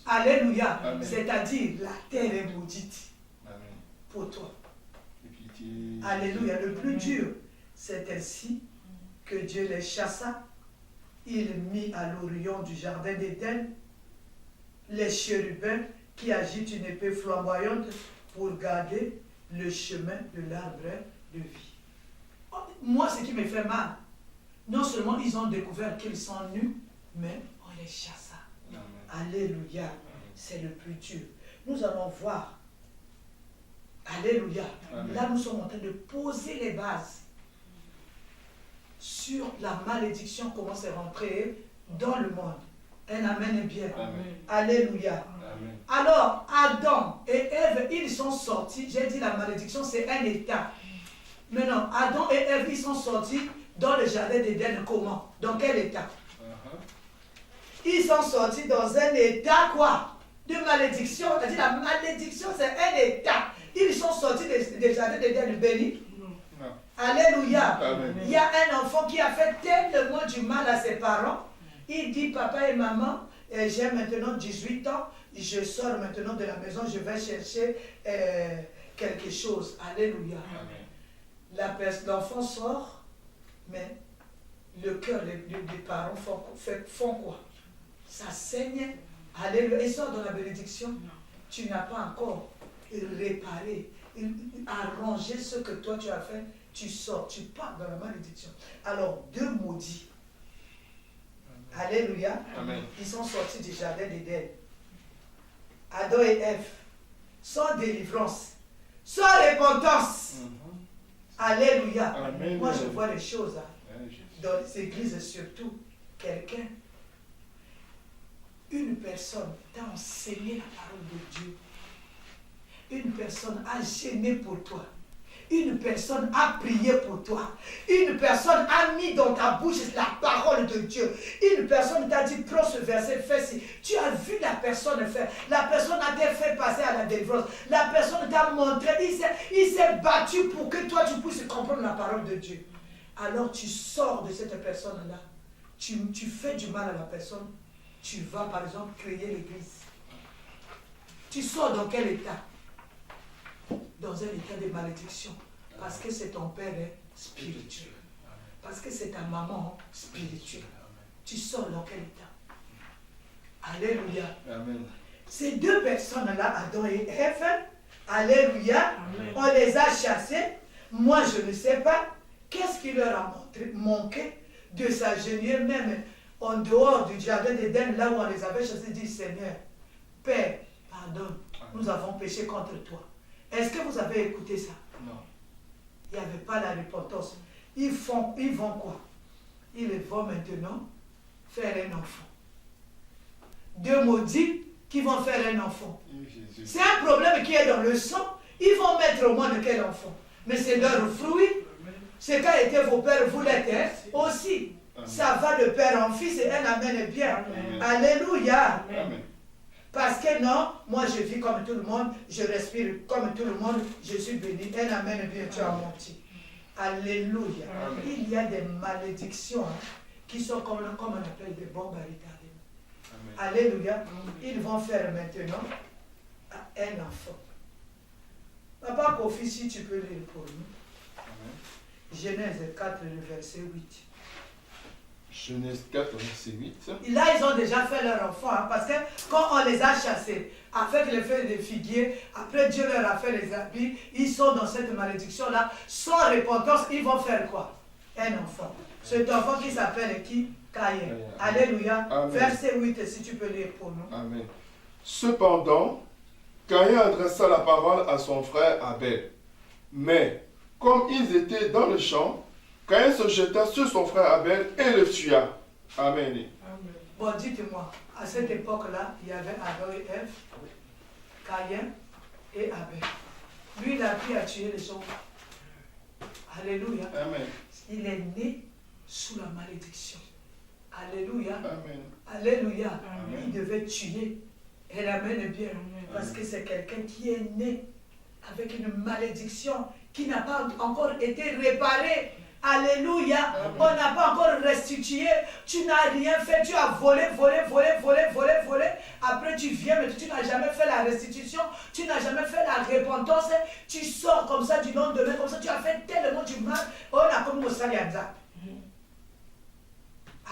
Alléluia. Amen. C'est-à-dire, la terre est maudite Amen. pour toi. Pitié. Alléluia. Le plus dur, c'est ainsi que Dieu les chassa. Il mit à l'orient du jardin d'Éden les chérubins qui agitent une épée flamboyante pour garder le chemin de l'arbre de vie. Moi, ce qui me fait mal, non seulement ils ont découvert qu'ils sont nus, mais on les chassa. Amen. Alléluia. C'est le plus dur. Nous allons voir. Alléluia. Amen. Là, nous sommes en train de poser les bases sur la malédiction, comment c'est rentré dans le monde. Un amen est bien. Amen. Alléluia. Amen. Alors, Adam et Ève, ils sont sortis. J'ai dit la malédiction, c'est un état. Maintenant, Adam et Ève, ils sont sortis dans le jardin d'Éden. Comment? Dans quel état? Ils sont sortis dans un état quoi? De malédiction. C'est-à-dire la malédiction, c'est un état. Ils sont sortis des jardins d'Éden bénis. Alléluia. Amen. Il y a un enfant qui a fait tellement du mal à ses parents. Il dit, papa et maman, j'ai maintenant 18 ans, je sors maintenant de la maison, je vais chercher quelque chose. Alléluia. L'enfant sort, mais le cœur des parents font quoi? Ça saigne. Alléluia. Et sort dans la bénédiction. Tu n'as pas encore réparé, arrangé ce que toi tu as fait. Tu sors, tu pars dans la malédiction. Alors, deux maudits. Alléluia. Amen. Ils sont sortis du jardin d'Éden. Adam et Ève. Sans délivrance. Sans repentance. Alléluia. Amen. Moi, je vois les choses hein, Amen, Jésus. dans les églises surtout. Quelqu'un, une personne t'a enseigné la parole de Dieu. Une personne a gêné pour toi. Une personne a prié pour toi. Une personne a mis dans ta bouche la parole de Dieu. Une personne t'a dit, prends ce verset, fais ci. Tu as vu la personne faire. La personne a été fait passer à la délivrance. La personne t'a montré. Il s'est battu pour que toi, tu puisses comprendre la parole de Dieu. Alors tu sors de cette personne-là. Tu fais du mal à la personne. Tu vas, par exemple, créer l'église. Tu sors dans quel état? Dans un état de malédiction. Parce que c'est ton père spirituel. Parce que c'est ta maman spirituelle. Tu sors dans quel état? Alléluia. Amen. Ces deux personnes-là, Adam et Ève, alléluia, on les a chassés. Moi, je ne sais pas qu'est-ce qui leur a manqué de s'agenouiller même en dehors du jardin d'Éden, là où on les avait chassés, dit Seigneur, Père, pardonne, nous avons péché contre toi. Est-ce que vous avez écouté ça? Non. Il n'y avait pas la repentance. Ils vont quoi? Ils vont maintenant faire un enfant. Deux maudits qui vont faire un enfant. C'est un problème qui est dans le sang. Ils vont mettre au monde quel enfant? Mais c'est leur fruit. C'est qu'a été vos pères, vous l'êtes aussi. Amen. Ça va de père en fils et un amen bien. Amen. Alléluia. Amen. Parce que non, moi je vis comme tout le monde, je respire comme tout le monde, je suis béni. Un amen bien, tu as menti. Alléluia. Amen. Il y a des malédictions hein, qui sont comme on appelle des bombes à retardement. Alléluia. Amen. Ils vont faire maintenant un enfant. Papa Kofi, si tu peux lire pour nous. Amen. Genèse 4, le verset 8. Genèse 4, verset 8. Là, ils ont déjà fait leur enfant, hein, parce que quand on les a chassés, avec les feuilles de figuier, après Dieu leur a fait les habits, ils sont dans cette malédiction-là, sans repentance, ils vont faire quoi? Un enfant. Cet enfant qui s'appelle qui? Caïn. Alléluia. Amen. Verset 8, si tu peux lire pour nous. Amen. Cependant, Caïn adressa la parole à son frère Abel. Mais, comme ils étaient dans le champ, Caïn se jeta sur son frère Abel et le tua. Amen. Amen. Bon, dites-moi, à cette époque-là, il y avait Adam et Ève, Caïn et Abel. Lui, il a appris à tuer les gens. Alléluia. Amen. Il est né sous la malédiction. Alléluia. Amen. Alléluia. Amen. Il devait tuer. Elle amène bien. Parce que c'est quelqu'un qui est né avec une malédiction qui n'a pas encore été réparée. Alléluia. On n'a pas encore restitué. Tu n'as rien fait. Tu as volé. Après, tu viens, mais tu n'as jamais fait la restitution. Tu n'as jamais fait la repentance. Tu sors comme ça du lendemain. Comme ça, tu as fait tellement du mal. On a comme Moussalianza.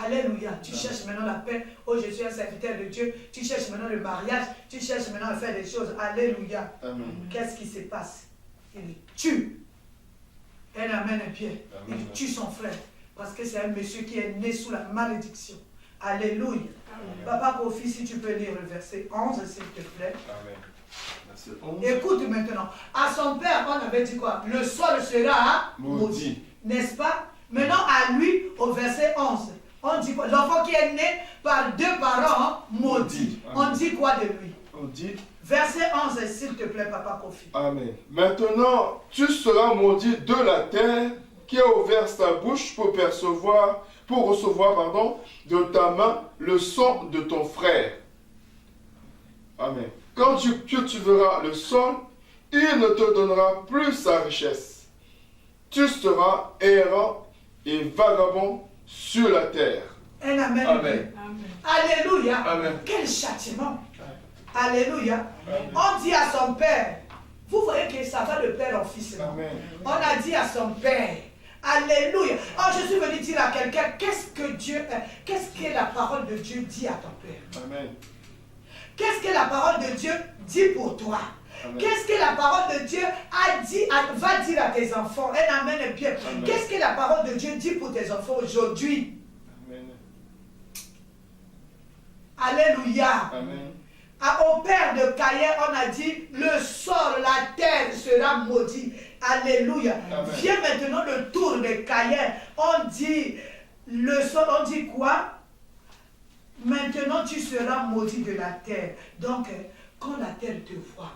Alléluia. Tu cherches maintenant la paix. Oh, je suis un serviteur de Dieu. Tu cherches maintenant le mariage. Tu cherches maintenant à faire des choses. Alléluia. Qu'est-ce qui se passe? Il tue. Un amen bien. Il tue son frère. Parce que c'est un monsieur qui est né sous la malédiction. Alléluia. Amen. Papa Kofi, si tu peux lire le verset 11, s'il te plaît. Amen. Verset 11. Écoute maintenant. À son père, on avait dit quoi? Le sol sera maudit. N'est-ce pas? Maintenant, à lui, au verset 11. On dit quoi? L'enfant qui est né par deux parents maudits. On dit quoi de lui? On dit. Verset 11, s'il te plaît, Papa Kofi. Amen. Maintenant, tu seras maudit de la terre qui a ouvert sa bouche pour recevoir de ta main le sang de ton frère. Amen. Quand tu verras le sol, il ne te donnera plus sa richesse. Tu seras errant et vagabond sur la terre. Un amen. Amen. Alléluia. Amen. Quel châtiment. Alléluia. Amen. On dit à son père, vous voyez que ça va de père en fils. Amen. On a dit à son père, alléluia. Oh, je suis venu dire à quelqu'un, qu'est-ce que la parole de Dieu dit à ton père? Amen. Qu'est-ce que la parole de Dieu dit pour toi? Qu'est-ce que la parole de Dieu va dire à tes enfants? Un amen bien. Qu'est-ce que la parole de Dieu dit pour tes enfants aujourd'hui? Amen. Alléluia. Amen. Au père de Caïn, on a dit, le sol, la terre sera maudit. Alléluia. Amen. Vient maintenant le tour de Caïn. On dit, le sol, on dit quoi? Maintenant tu seras maudit de la terre. Donc, quand la terre te voit,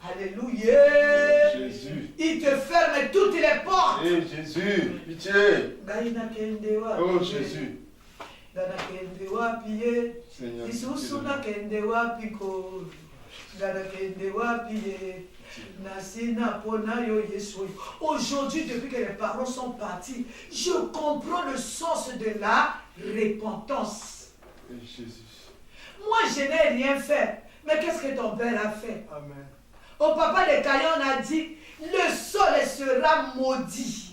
alléluia, Jésus. il te ferme toutes les portes. Et Jésus, pitié. Oh Jésus. Seigneur. Aujourd'hui, depuis que les parents sont partis, je comprends le sens de la repentance. Et Jésus. Moi, je n'ai rien fait. Mais qu'est-ce que ton père a fait? Amen. Au papa de Caïn, on a dit, le sol sera maudit.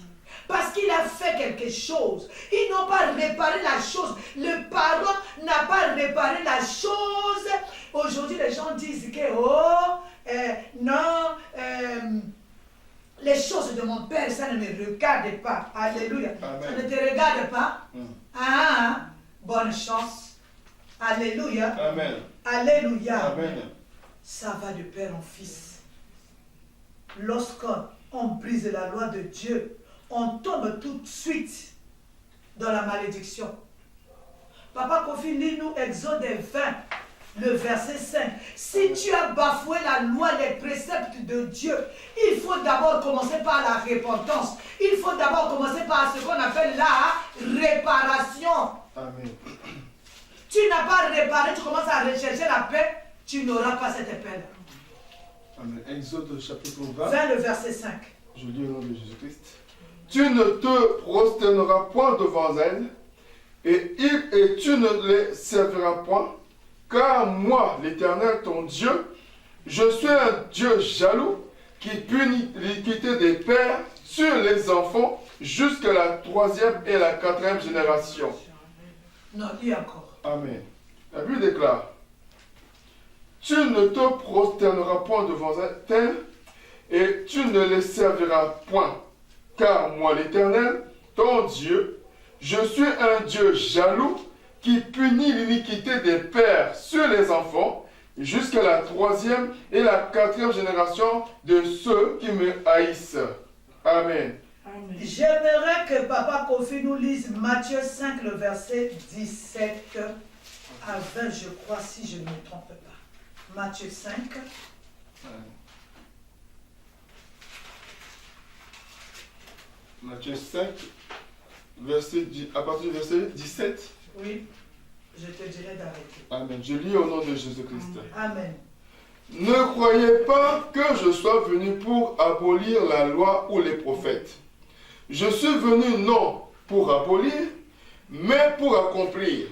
Parce qu'il a fait quelque chose. Ils n'ont pas réparé la chose. Le parent n'a pas réparé la chose. Aujourd'hui, les gens disent que, les choses de mon père, ça ne me regarde pas. Alléluia. Amen. Ça ne te regarde pas. Bonne chance. Alléluia. Amen. Alléluia. Amen. Ça va de père en fils. Lorsqu'on brise la loi de Dieu, on tombe tout de suite dans la malédiction. Papa Kofi, lis-nous Exode 20, le verset 5. Si tu as bafoué la loi, les préceptes de Dieu, il faut d'abord commencer par la repentance. Il faut d'abord commencer par ce qu'on appelle la réparation. Amen. Tu n'as pas réparé, tu commences à rechercher la paix, tu n'auras pas cette paix-là. Amen. Exode chapitre 20. 20, le verset 5. Je lis au nom de Jésus-Christ. Tu ne te prosterneras point devant elles, et tu ne les serviras point, car moi, l'Éternel, ton Dieu, je suis un Dieu jaloux, qui punit l'iniquité des pères sur les enfants, jusqu'à la 3e et la 4e génération. Non, lis encore. Amen. La Bible déclare, tu ne te prosterneras point devant elles, et tu ne les serviras point. Car moi, l'Éternel, ton Dieu, je suis un Dieu jaloux qui punit l'iniquité des pères sur les enfants jusqu'à la 3e et la 4e génération de ceux qui me haïssent. Amen. J'aimerais que Papa Kofi nous lise Matthieu 5, le verset 17 à 20, je crois, si je ne me trompe pas. Matthieu 5. Matthieu 5, à partir du verset 17. Oui, je te dirai d'arrêter. Amen. Je lis au nom de Jésus-Christ. Amen. Ne croyez pas que je sois venu pour abolir la loi ou les prophètes. Je suis venu non pour abolir, mais pour accomplir.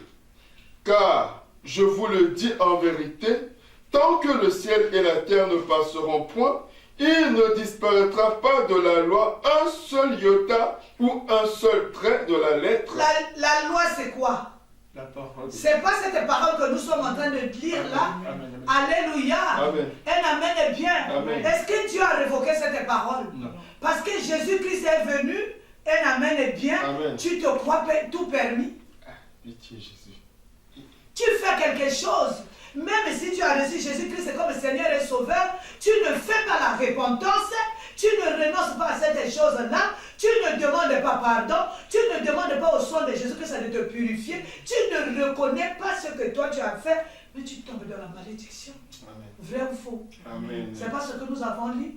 Car, je vous le dis en vérité, tant que le ciel et la terre ne passeront point, il ne disparaîtra pas de la loi un seul iota ou un seul trait de la lettre. La loi, c'est quoi? La parole. C'est pas cette parole que nous sommes en train de lire là. Amen. Alléluia. Amen. Un amen est bien. Amen. Est-ce que Dieu a révoqué cette parole? Non. Parce que Jésus-Christ est venu, un amen est bien. Amen. Tu te crois tout permis. Pitié, Jésus. Tu fais quelque chose. Même si tu as reçu Jésus-Christ comme Seigneur et Sauveur, tu ne fais pas la repentance, tu ne renonces pas à cette chose-là, tu ne demandes pas pardon, tu ne demandes pas au sang de Jésus-Christ de te purifier, tu ne reconnais pas ce que toi tu as fait, mais tu tombes dans la malédiction. Amen. Vrai ou faux? Amen. C'est pas ce que nous avons lu.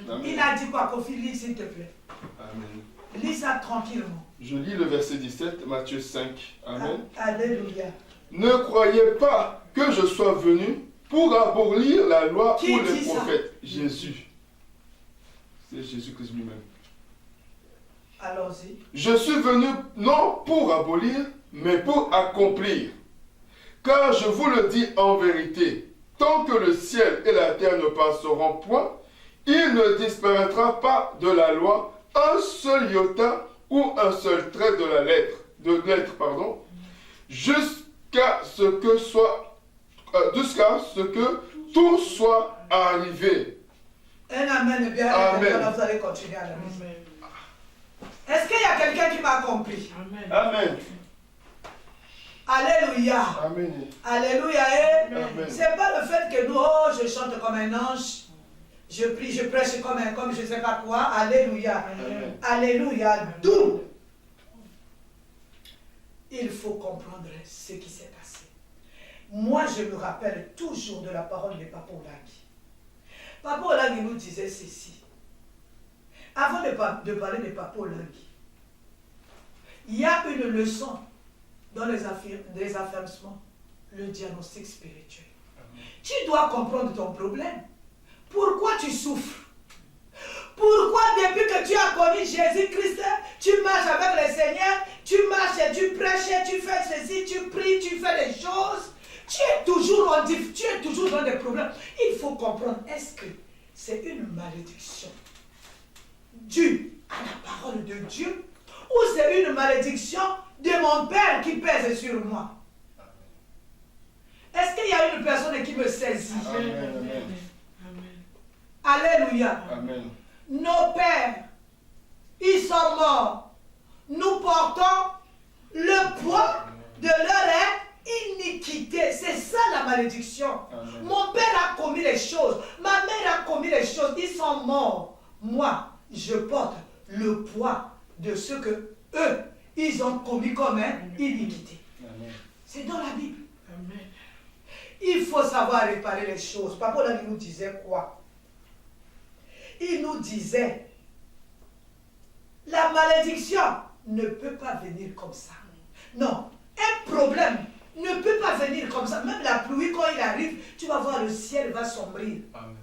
Amen. Il a dit quoi? Kofi, lis s'il te plaît. Amen. Lis ça tranquillement. Je lis le verset 17, Matthieu 5. Amen. Alléluia. Ne croyez pas que je sois venu pour abolir la loi Qui ou les dit ça? prophètes. Jésus. C'est Jésus-Christ lui-même. Allons-y. Je suis venu non pour abolir, mais pour accomplir. Car je vous le dis en vérité, tant que le ciel et la terre ne passeront point, il ne disparaîtra pas de la loi un seul iota ou un seul trait de la lettre, jusqu'à ce que tout soit arrivé. Un amen bien. Amen. Vous allez continuer à la maison. Est-ce qu'il y a quelqu'un qui m'a compris? Amen. Alléluia. Amen. Alléluia. Amen. C'est pas le fait que nous, oh, je chante comme un ange. Je prie, je prêche comme je ne sais pas quoi. Alléluia. Amen. Alléluia. D'où il faut comprendre ce qui s'est passé. Moi, je me rappelle toujours de la parole de Papa Olangi. Papa Olangi nous disait ceci. Avant de parler de Papa Olangi, il y a une leçon dans les affermissements, le diagnostic spirituel. Tu dois comprendre ton problème. Pourquoi tu souffres? Pourquoi depuis que tu as connu Jésus-Christ, tu marches avec le Seigneur, tu marches, tu prêches, tu fais ceci, tu pries, tu fais des choses, tu es toujours dans des problèmes. Il faut comprendre, est-ce que c'est une malédiction due à la parole de Dieu ou c'est une malédiction de mon Père qui pèse sur moi? Est-ce qu'il y a une personne qui me saisit? Amen. Alléluia. Amen. Nos pères, ils sont morts. Nous portons le poids de leur iniquité. C'est ça la malédiction. Amen. Mon père a commis les choses. Ma mère a commis les choses. Ils sont morts. Moi, je porte le poids de ce que eux, ils ont commis comme iniquité. Amen. C'est dans la Bible. Il faut savoir réparer les choses. Papa là, il nous disait quoi? Il nous disait, la malédiction ne peut pas venir comme ça. Non, un problème ne peut pas venir comme ça. Même la pluie, quand il arrive, tu vas voir le ciel va sombrir. Amen.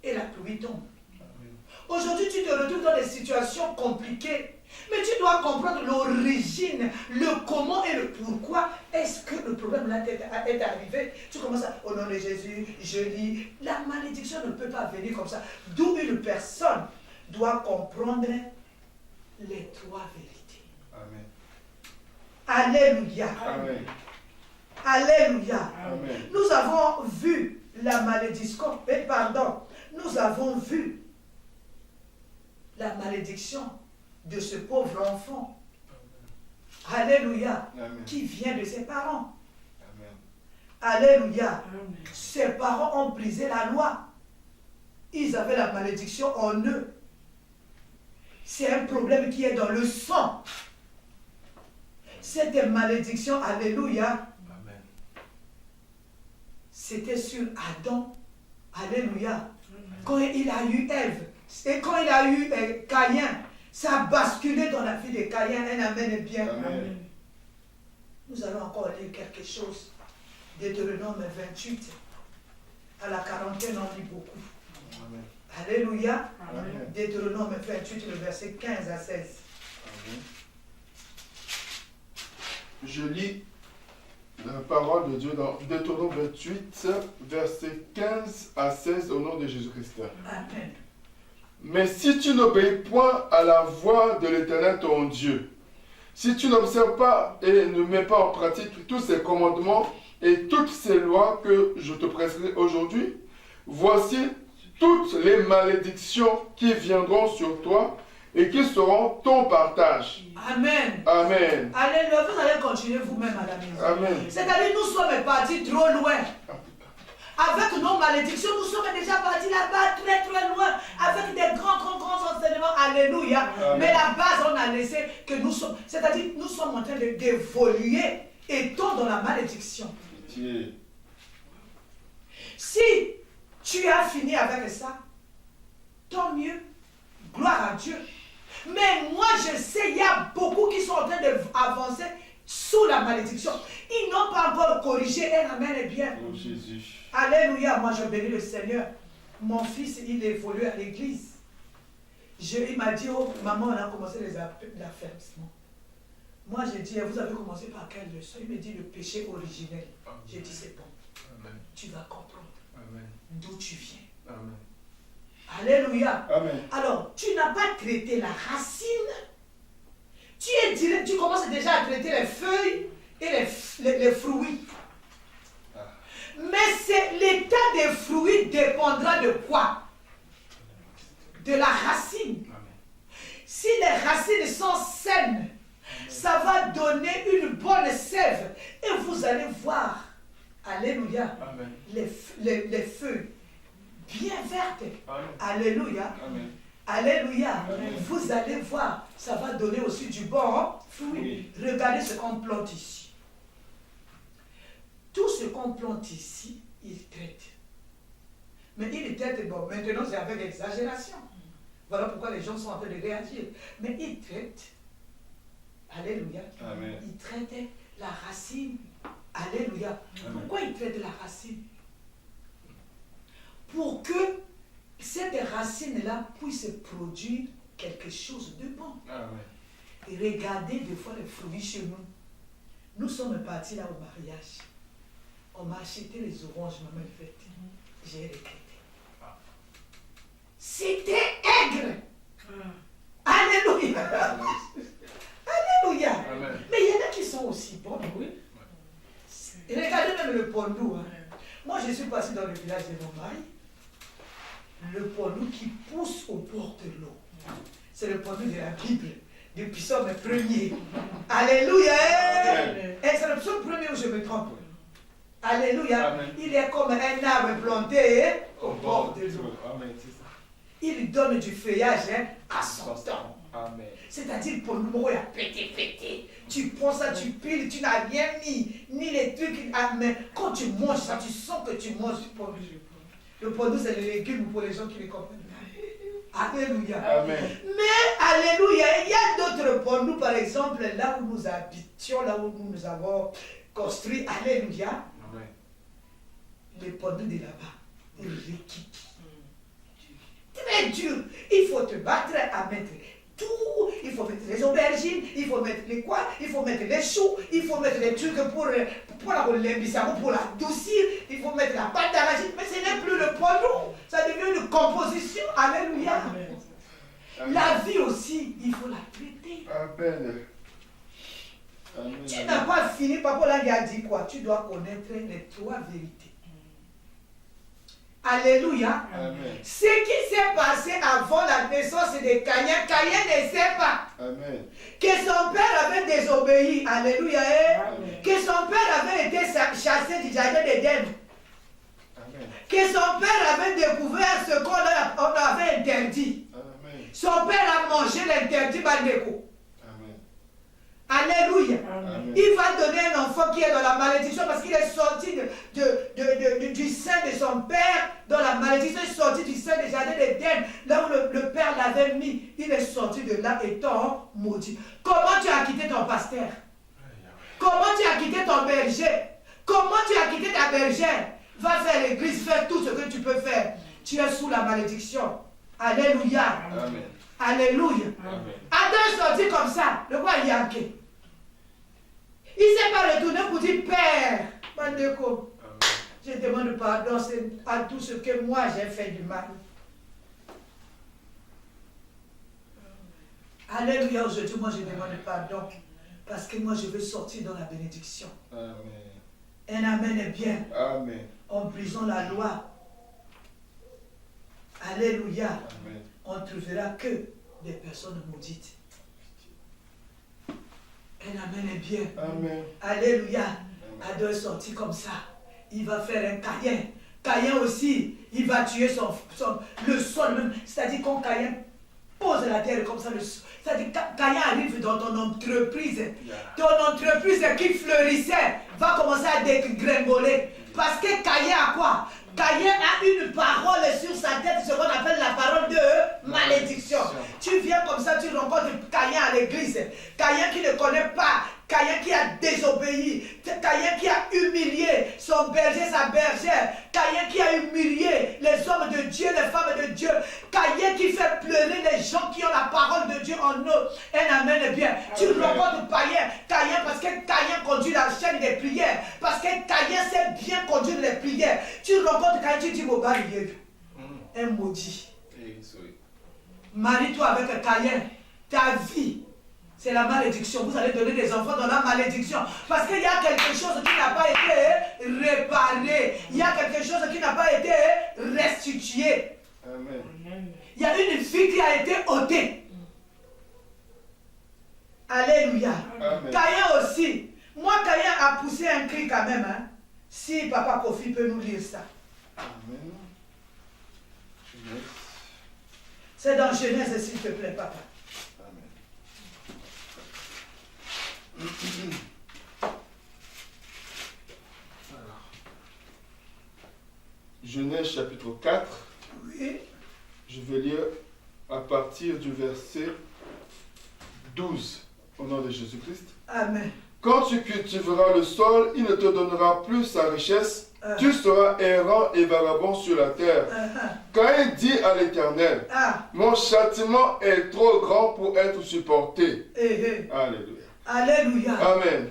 Et la pluie tombe. Amen. Aujourd'hui, tu te retrouves dans des situations compliquées. Mais tu dois comprendre l'origine, le comment et le pourquoi est-ce que le problème là est arrivé. Tu commences à, au nom de Jésus, je lis. La malédiction ne peut pas venir comme ça. D'où une personne doit comprendre les trois vérités. Amen. Alléluia. Amen. Alléluia. Amen. Nous avons vu la malédiction, nous avons vu la malédiction de ce pauvre enfant. Alléluia. Amen. Qui vient de ses parents. Amen. Alléluia. Ses parents ont brisé la loi. Ils avaient la malédiction en eux. C'est un problème qui est dans le sang. Cette malédiction, alléluia, Amen. c'était sur Adam. Alléluia. Quand il a eu Ève, et quand il a eu Caïn, ça a basculé dans la vie de Caïn. Un amen bien. Amen. Nous allons encore lire quelque chose. Deutéronome 28. À la quarantaine, on lit beaucoup. Amen. Alléluia. Amen. Deutéronome 28, le verset 15 à 16. Amen. Je lis la parole de Dieu dans Deutéronome 28, versets 15 à 16 au nom de Jésus-Christ. Amen. Mais si tu n'obéis point à la voix de l'Éternel ton Dieu, si tu n'observes pas et ne mets pas en pratique tous ces commandements et toutes ces lois que je te prescris aujourd'hui, voici toutes les malédictions qui viendront sur toi et qui seront ton partage. Amen. Amen. Alléluia. Vous allez continuer vous-même à la maison. Amen. C'est-à-dire, nous sommes partis trop loin. Avec nos malédictions, nous sommes déjà partis là-bas très très loin, avec des grands enseignements. Alléluia. Amen. Mais la base, on a laissé que nous sommes, c'est-à-dire, nous sommes en train d'évoluer et tomber dans la malédiction. Pitié. Si tu as fini avec ça, tant mieux. Gloire à Dieu. Mais moi, je sais, il y a beaucoup qui sont en train d'avancer sous la malédiction. Ils n'ont pas encore corrigé. Un amen est bien. Oh Jésus. Alléluia. Moi, je bénis le Seigneur. Mon fils, il évolue à l'église. Il m'a dit, oh, maman, on a commencé l'affermissement. Moi, j'ai dit, vous avez commencé par quelle leçon? Il me dit, le péché originel. J'ai dit, c'est bon. Amen. Tu vas comprendre Amen. d'où tu viens. Amen. Alléluia. Amen. Alors, tu n'as pas traité la racine. Tu commences déjà à traiter les feuilles et les fruits. Mais c'est l'état des fruits dépendra de quoi? De la racine. Si les racines sont saines, ça va donner une bonne sève. Et vous allez voir, alléluia, Amen. les feuilles bien verte. Amen. Alléluia. Amen. Alléluia. Amen. Vous allez voir, ça va donner aussi du bon fruit. Oui. Regardez ce qu'on plante ici. Tout ce qu'on plante ici, il traite. Mais il traite, bon, maintenant c'est avec exagération. Voilà pourquoi les gens sont en train de réagir. Mais il traite. Alléluia. Amen. Il traite la racine. Alléluia. Amen. Pourquoi il traite la racine? Pour que cette racine-là puisse produire quelque chose de bon. Amen. Et regardez des fois les fruits chez nous. Nous sommes partis là au mariage. On m'a acheté les oranges, maman faite. J'ai regretté. C'était aigre. Alléluia. Alléluia. Amen. Mais il y en a qui sont aussi bons. Oui. Et regardez même le pondou. Hein. Moi, je suis passé dans le village de mon mari. Le pondou qui pousse au bord de l'eau. C'est le pondou de la Bible. Depuis Psaume 1er. Alléluia. Amen. Et c'est le Psaume 1er où je me trompe. Alléluia. Amen. Il est comme un arbre planté au bord de l'eau. Amen, c'est ça. Il donne du feuillage à son temps. Amen. C'est-à-dire pour le mot, il a pété. Tu prends ça, tu piles, tu n'as rien mis, ni les trucs. Ah, mais quand tu manges ça, tu sens que tu manges du pondou. Le pondou, c'est les légumes pour les gens qui les comprennent. Alléluia. Amen. Mais, alléluia, il y a d'autres pondous, par exemple, là où nous habitions, là où nous avons construit. Alléluia. Amen. Les pondous de là-bas, ils réquiquent. Très dur. Il faut te battre à mettre tout. Il faut mettre les aubergines, il faut mettre les quoi, il faut mettre les choux, il faut mettre les trucs pour l'adoucir, il faut mettre la pâte d'arachide. Mais ce n'est plus le pondou. Ça devient une composition. Alléluia. Amen. La vie aussi, il faut la traiter. Amen. Amen. Tu n'as pas fini. Papa Langue a dit quoi? Tu dois connaître les trois vérités. Alléluia. Amen. Ce qui s'est passé avant la naissance de Caïn, Caïn ne sait pas Amen. que son père avait désobéi. Alléluia. Amen. Que son père avait été chassé du jardin d'Éden. Amen. Que son père avait découvert ce qu'on avait interdit. Amen. Son père a mangé l'interdit Bandeko. Amen. Alléluia. Amen. Il va donner un enfant qui est dans la malédiction parce qu'il est sorti du sein de son père dans la malédiction. Il est sorti du sein des jardins d'Éden, là où le père l'avait mis. Il est sorti de là étant maudit. Comment tu as quitté ton pasteur? Comment tu as quitté ton berger? Comment tu as quitté ta bergère? Va faire l'église, fais tout ce que tu peux faire. Tu es sous la malédiction. Alléluia. Amen. Alléluia. Amen. Adam est sorti comme ça. Le roi Yanké. Il ne s'est pas retourné pour dire Père, Mandeko, Amen. je demande pardon à tout ce que moi j'ai fait du mal. Alléluia, aujourd'hui, moi je demande pardon. Parce que moi je veux sortir dans la bénédiction. Amen. Un amen est bien. Amen. En brisant la loi. Alléluia. Amen. On ne trouvera que des personnes maudites. Un amen est bien. Amen. Alléluia. Adam est sorti comme ça. Il va faire un Caïn. Caïn aussi, il va tuer le sol même. C'est-à-dire quand Caïn pose la terre comme ça, c'est-à-dire Caïn arrive dans ton entreprise. Ton entreprise qui fleurissait va commencer à dégringoler. Parce que Caïn a quoi? Caïn a une parole sur sa tête, ce qu'on appelle la parole de malédiction. Tu viens comme ça, tu rencontres Caïn à l'église. Caïn qui ne connaît pas, Caïn qui a désobéi, Caïn qui a humilié son berger, sa bergère, Caïn qui a humilié les hommes de Dieu, les femmes de Dieu, Caïn qui fait pleurer les gens qui ont la parole de Dieu en eux. Un amen bien. Tu rencontres Caïn parce que Caïn conduit la chaîne des prières, parce que Caïn sait bien conduire les prières. Tu rencontres Caïn, tu dis Boba, un maudit. Marie-toi avec Caïn, ta vie. C'est la malédiction. Vous allez donner des enfants dans la malédiction. Parce qu'il y a quelque chose qui n'a pas été réparé. Il y a quelque chose qui n'a pas été restitué. Amen. Il y a une fille qui a été ôtée. Alléluia. Amen. Caïn aussi. Moi, Caïn a poussé un cri quand même. Hein. Si Papa Kofi peut nous lire ça. Amen. C'est dans Genèse, s'il te plaît, papa. Amen. Genèse chapitre 4. Oui. Je vais lire à partir du verset 12, au nom de Jésus-Christ. Amen. Quand tu cultiveras le sol, il ne te donnera plus sa richesse. Tu seras errant et vagabond sur la terre. Caïn dit à l'Éternel, mon châtiment est trop grand pour être supporté. Alléluia. Alléluia. Amen.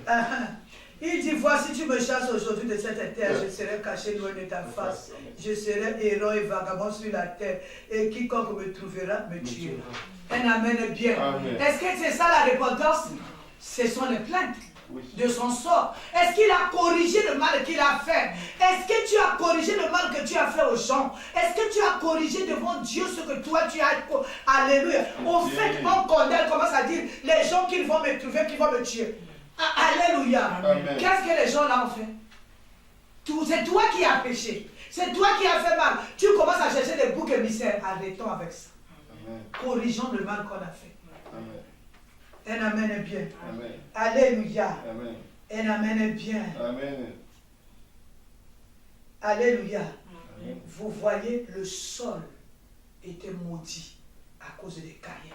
Il dit, voici, tu me chasses aujourd'hui de cette terre, je serai caché loin de ta face. Je serai errant et vagabond sur la terre, et quiconque me trouvera me tuera. Un amen bien. Est-ce que c'est ça la repentance? Ce sont les plaintes de son sort. Est-ce qu'il a corrigé le mal qu'il a fait? Est-ce que tu as corrigé le mal que tu as fait aux gens? Est-ce que tu as corrigé devant Dieu ce que toi tu as... Alléluia. Au fait, on condamne, commence à dire, les gens qui vont me trouver, qui vont me tuer. Alléluia. Qu'est-ce que les gens là ont fait? C'est toi qui as péché. C'est toi qui as fait mal. Tu commences à chercher des boucs émissaires. Arrêtons avec ça. Corrigeons le mal qu'on a fait. Un amen est bien. Amen. Alléluia. Amen. Un amen est bien. Amen. Alléluia. Amen. Vous voyez, le sol était maudit à cause de Caïn.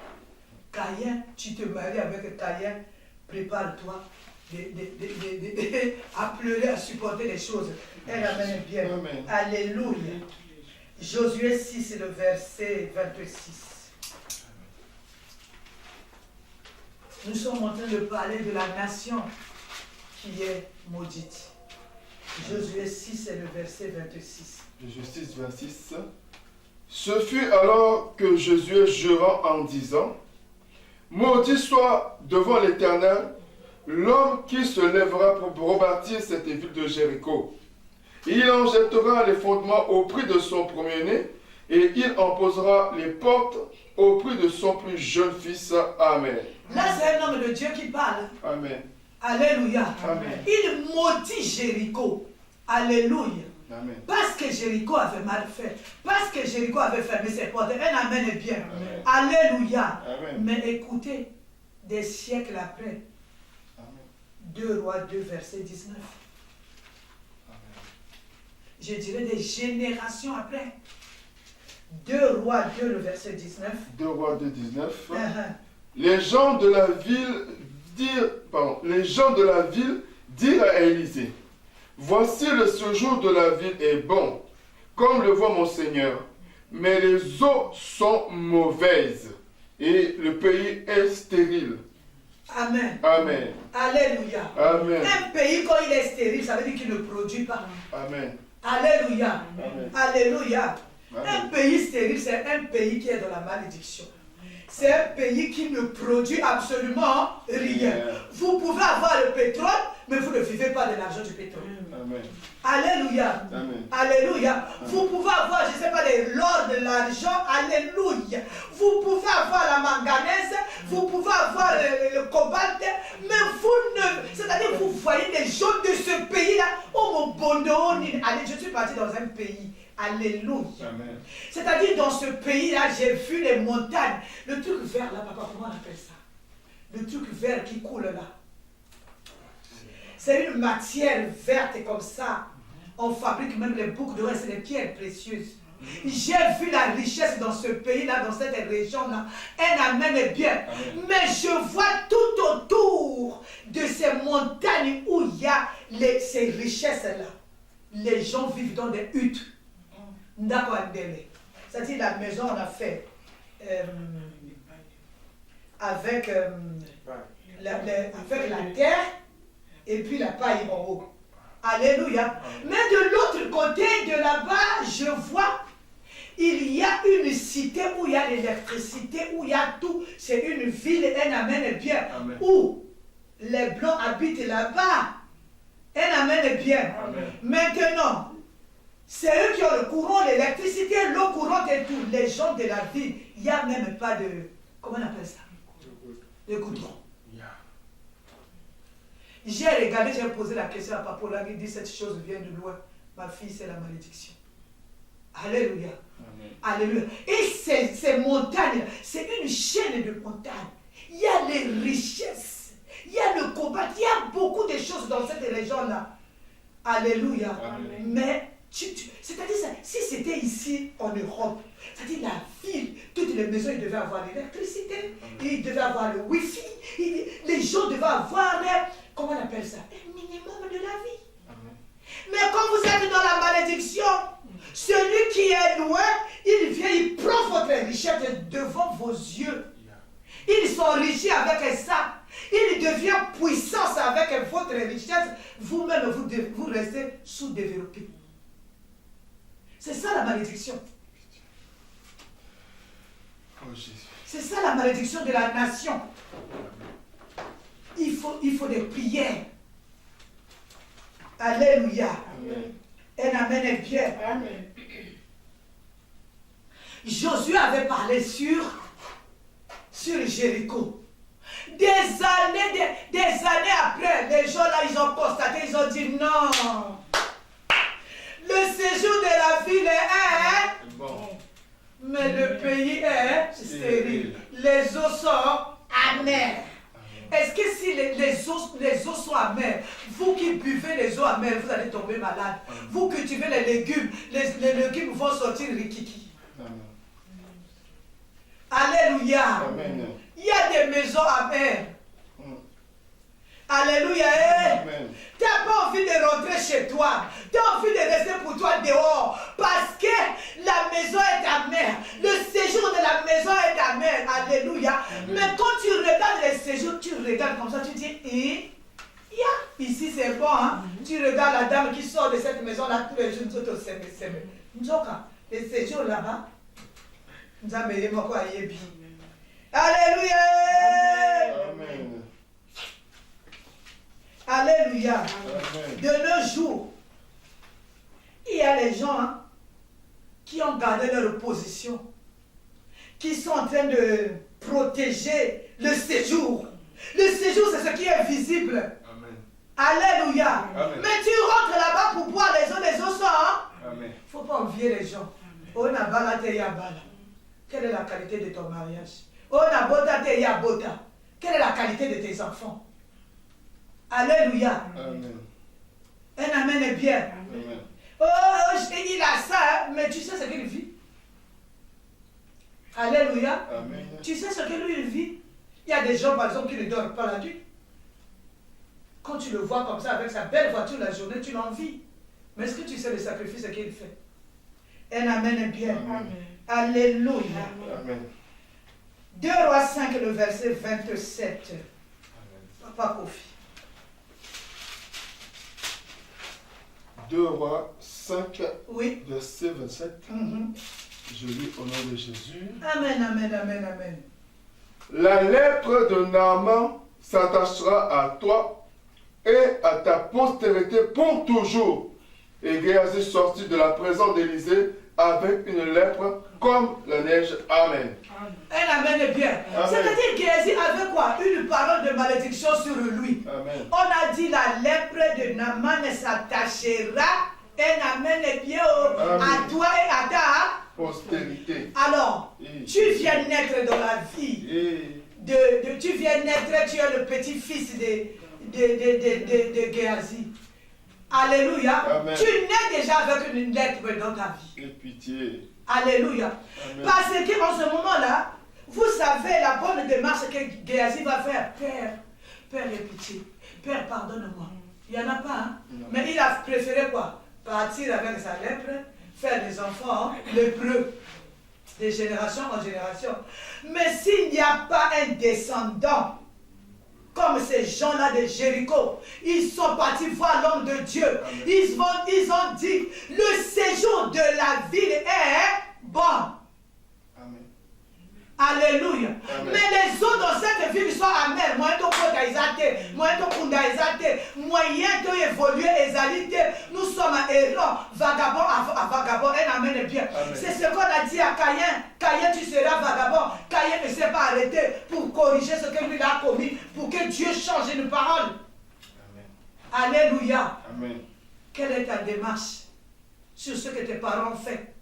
Caïn, tu te maries avec Caïn, prépare-toi à pleurer, à supporter les choses. Un amen est bien. Amen. Alléluia. Josué 6, le verset 26. Nous sommes en train de parler de la nation qui est maudite. Josué 6 et le verset 26. Josué 6, 26. Ce fut alors que Josué jura en disant, maudit soit devant l'Éternel l'homme qui se lèvera pour rebâtir cette ville de Jéricho. Il en jettera les fondements au prix de son premier-né et il en posera les portes au prix de son plus jeune fils. Amen. Là, c'est un homme de Dieu qui parle. Amen. Alléluia. Amen. Il maudit Jéricho. Alléluia. Amen. Parce que Jéricho avait mal fait. Parce que Jéricho avait fermé ses portes. Un amen est bien. Amen. Alléluia. Amen. Mais écoutez, des siècles après, Amen. 2 Rois 2, verset 19. Amen. Je dirais des générations après. 2 Rois 2, le verset 19. 2 Rois 2, 19. Les gens de la ville dirent à Élisée, voici le séjour de la ville est bon, comme le voit mon Seigneur, mais les eaux sont mauvaises et le pays est stérile. Amen. Amen. Alléluia. Amen. Un pays, quand il est stérile, ça veut dire qu'il ne produit pas. Amen. Alléluia. Amen. Alléluia. Amen. Un pays stérile, c'est un pays qui est dans la malédiction. C'est un pays qui ne produit absolument rien. Vous pouvez avoir le pétrole, mais vous ne vivez pas de l'argent du pétrole. Amen. Alléluia. Amen. Alléluia. Vous pouvez avoir, je ne sais pas, l'or, de l'argent. Alléluia. Vous pouvez avoir la manganèse, vous pouvez avoir le cobalt, mais vous ne... C'est-à-dire, vous voyez des gens de ce pays-là. Oh mon bondo, allez, je suis parti dans un pays. Alléluia. Amen. C'est-à-dire, dans ce pays-là, j'ai vu les montagnes. Le truc vert là, papa, comment on appelle ça? Le truc vert qui coule là. C'est une matière verte comme ça. On fabrique même les boucles d'or, c'est des pierres précieuses. J'ai vu la richesse dans ce pays-là, dans cette région-là. Un amen est bien. Amen. Mais je vois tout autour de ces montagnes où il y a ces richesses-là. Les gens vivent dans des huttes. D'accord, c'est-à-dire la maison, on a fait avec la terre et puis la paille en haut. Alléluia. Mais de l'autre côté de là-bas, je vois, il y a une cité où il y a l'électricité, où il y a tout. C'est une ville, un amen est bien. Amen. Où les blancs habitent là-bas. Un amen est bien. Amen. Maintenant, c'est eux qui ont le courant, l'électricité, l'eau courante et tout. Les gens de la ville, il n'y a même pas de... Comment on appelle ça? De goudron. J'ai regardé, j'ai posé la question à Papa Lang, il dit cette chose vient de loin. Ma fille, c'est la malédiction. Alléluia. Amen. Alléluia. Et ces montagnes, c'est une chaîne de montagnes. Il y a les richesses, il y a le combat, il y a beaucoup de choses dans cette région-là. Alléluia. Amen. Mais, c'est-à-dire, si c'était ici en Europe, c'est-à-dire la ville, toutes les maisons, ils devaient avoir l'électricité, ils devaient avoir le wifi, les gens devaient avoir, comment on appelle ça, un minimum de la vie. Amen. Mais quand vous êtes dans la malédiction, celui qui est loin, il vient, il prend votre richesse devant vos yeux. Il s'enrichit avec ça. Il devient puissance avec votre richesse. Vous-même, vous restez sous-développé. C'est ça la malédiction. Oh Jésus. C'est ça la malédiction de la nation. Il faut des prières. Alléluia. Amen. Un amen est bien. Amen. Josué avait parlé sur Jéricho. Des années après, les gens là, ils ont constaté, ils ont dit non. Le séjour de la ville est Bon. mais le pays est stérile. Les eaux sont amères. Est-ce que si les eaux sont amères, vous qui buvez les eaux amères, vous allez tomber malade. Vous cultivez les légumes, les légumes vont sortir rikiki. Amen. Alléluia. Amen. Il y a des maisons amères. Alléluia. Amen. Tu n'as pas envie de rentrer chez toi. Tu as envie de rester pour toi dehors. Parce que la maison est amère. Le séjour de la maison est amère. Alléluia. Mais quand tu regardes les séjours, tu regardes comme ça, tu dis, ici c'est bon. Hein? Tu regardes la dame qui sort de cette maison-là tous les jours. Les séjours là-bas. Nous avons mis quoi Alléluia. Amen. Alléluia. Amen. De nos jours, il y a les gens qui ont gardé leur position, qui sont en train de protéger le séjour. Le séjour, c'est ce qui est visible. Amen. Alléluia. Amen. Mais tu rentres là-bas pour boire les eaux sont. Amen. Il ne faut pas envier les gens. On a balate ya bala. Quelle est la qualité de ton mariage? On a bota te ya bota. Quelle est la qualité de tes enfants? Alléluia. Amen. Un amen est bien. Amen. Oh, il a ça, mais tu sais ce qu'il vit. Alléluia. Amen. Tu sais ce que lui il vit. Il y a des gens, par exemple, qui ne dorment pas la nuit. Quand tu le vois comme ça, avec sa belle voiture la journée, tu l'envies. Mais est-ce que tu sais le sacrifice qu'il fait? Un amen est bien. Amen. Alléluia. Amen. 2 Rois 5, le verset 27. Papa Kofi. 2 Rois 5, Oui. verset 27. Mhm. Je lis au nom de Jésus. Amen, amen, amen, amen. La lèpre de Naaman s'attachera à toi et à ta postérité pour toujours. Et Géasi sortit de la présence d'Élisée avec une lèpre comme la neige. Amen. Un amen est bien. Amen. C'est-à-dire Géasi avait quoi? Une parole de malédiction sur lui. Amen. On a dit la lèpre de Naaman s'attachera. Un amen est bien Amen. à toi et à ta. Postérité. Alors, Et- tu viens naître dans la vie. Et Tu viens naître, tu es le petit-fils de Géasi. Alléluia. Amen. Tu nais déjà avec une lèpre dans ta vie. aie pitié. Alléluia. Amen. Parce qu'en ce moment-là, vous savez la bonne démarche que Géasi va faire. Père, aie pitié. Père, pardonne-moi. Il n'y en a pas, hein? Non. Mais il a préféré quoi? Partir avec sa lèpre, faire des enfants lépreux, de génération en génération. Mais s'il n'y a pas un descendant, comme ces gens-là de Jéricho, ils sont partis voir l'homme de Dieu. Amen. Ils ont dit, le séjour de la ville est bon. Amen. Alléluia. Amen. Mais les eaux dans cette ville sont amères. Moyen de kota ezate, moyen de kunda ezate, moyen de évoluer ezalite. Nous sommes errants, vagabonds à vagabond. Un amen est bien. Amen. C'est ce qu'on a dit à Caïn. Caïn, tu seras vagabond. Caïn ne s'est pas arrêté pour corriger ce que lui a commis, pour que Dieu change une parole. Amen. Alléluia. Amen. Quelle est ta démarche sur ce que tes parents ont fait?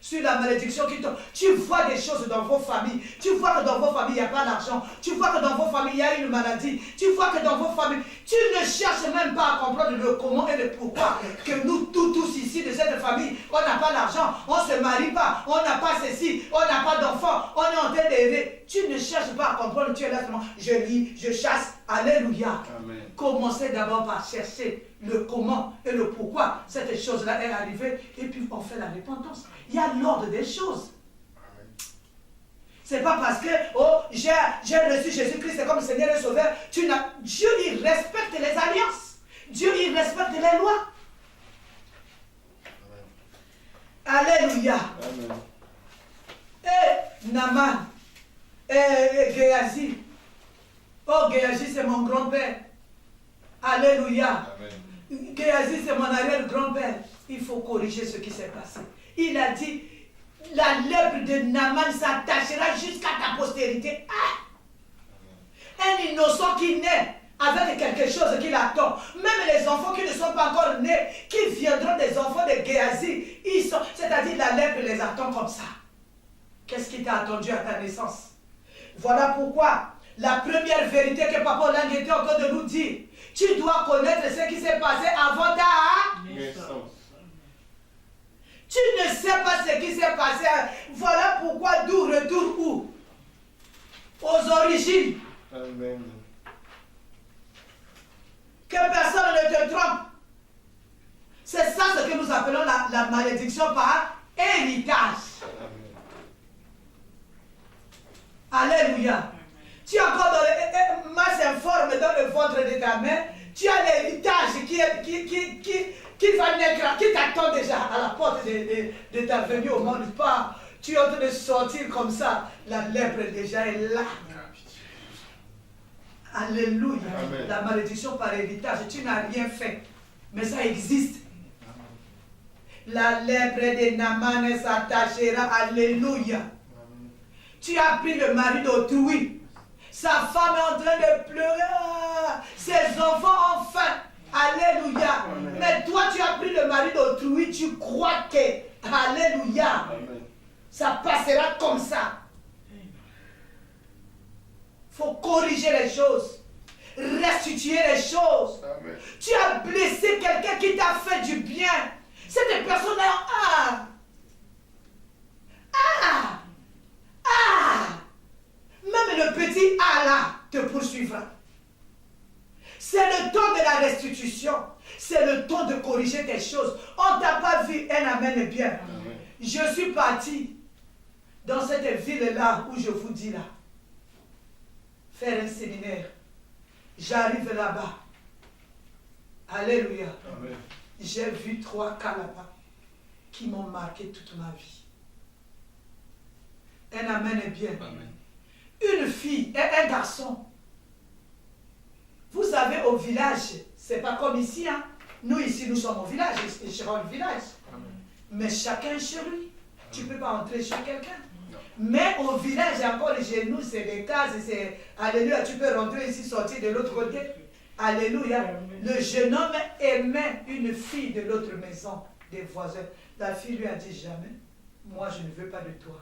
sur la malédiction qui tombe. Tu vois des choses dans vos familles. Tu vois que dans vos familles, il n'y a pas d'argent. Tu vois que dans vos familles, il y a une maladie. Tu vois que dans vos familles, tu ne cherches même pas à comprendre le comment et le pourquoi. Que nous tous ici de cette famille, on n'a pas d'argent, on ne se marie pas, on n'a pas ceci, on n'a pas d'enfants, on est en train d'aider. Tu ne cherches pas à comprendre, tu es là seulement. Je lis, je chasse. Alléluia. Amen. Commencez d'abord par chercher le comment et le pourquoi cette chose-là est arrivée et puis on fait la repentance. Il y a l'ordre des choses. C'est pas parce que j'ai reçu Jésus-Christ comme Seigneur et Sauveur. Dieu, il respecte les alliances. Dieu, il respecte les lois. Alléluia. Amen. Et Naaman, et Géasi. Oh, Géasi, c'est mon grand-père. Alléluia. Amen. Géasi, c'est mon arrière-grand-père. Il faut corriger ce qui s'est passé. Il a dit, la lèpre de Naaman s'attachera jusqu'à ta postérité. Ah! Un innocent qui naît avec quelque chose qui l'attend. Même les enfants qui ne sont pas encore nés, qui viendront des enfants de Géasi, c'est-à-dire la lèpre les attend comme ça. Qu'est-ce qui t'a attendu à ta naissance? Voilà pourquoi la première vérité que Papa Lang était en train de nous dire, tu dois connaître ce qui s'est passé avant ta Naissance. Tu ne sais pas ce qui s'est passé. Voilà pourquoi d'où retourne où? Aux origines. Amen. Que personne ne te trompe. C'est ça ce que nous appelons la malédiction par héritage. Amen. Alléluia. Tu es encore dans le masse informe dans le ventre de ta mère. Tu as l'héritage qui va naître, qui t'attend déjà à la porte de ta venue au monde. Pas, tu es en train de sortir comme ça. La lèpre déjà est là. Alléluia. Amen. La malédiction par héritage, tu n'as rien fait. Mais ça existe. La lèpre de Naaman s'attachera. Alléluia. Tu as pris le mari d'autrui. Sa femme est en train de pleurer. Ses enfants ont faim. Alléluia. Amen. Mais toi, tu as pris le mari d'autrui. Tu crois que, alléluia, Amen. ça passera comme ça. Il faut corriger les choses. Restituer les choses. Amen. Tu as blessé quelqu'un qui t'a fait du bien. Cette personne est même le petit A là te poursuivra. C'est le temps de la restitution. C'est le temps de corriger tes choses. On ne t'a pas vu, un amen bien. Amen. Je suis parti dans cette ville-là où je vous dis là, faire un séminaire. J'arrive là-bas. Alléluia. Amen. J'ai vu 3 cas là-bas qui m'ont marqué toute ma vie. Un amen est bien. Amen. Une fille et un garçon. Vous savez, au village, c'est pas comme ici. Hein? Nous, ici, nous sommes au village. Et je rends le village. Amen. Mais chacun chez lui. Tu ne peux pas entrer chez quelqu'un. Non. Mais au village, encore chez nous, c'est des cases. C'est alléluia. Tu peux rentrer ici, sortir de l'autre côté. Alléluia. Le jeune homme aimait une fille de l'autre maison, des voisins. La fille lui a dit jamais, moi je ne veux pas de toi.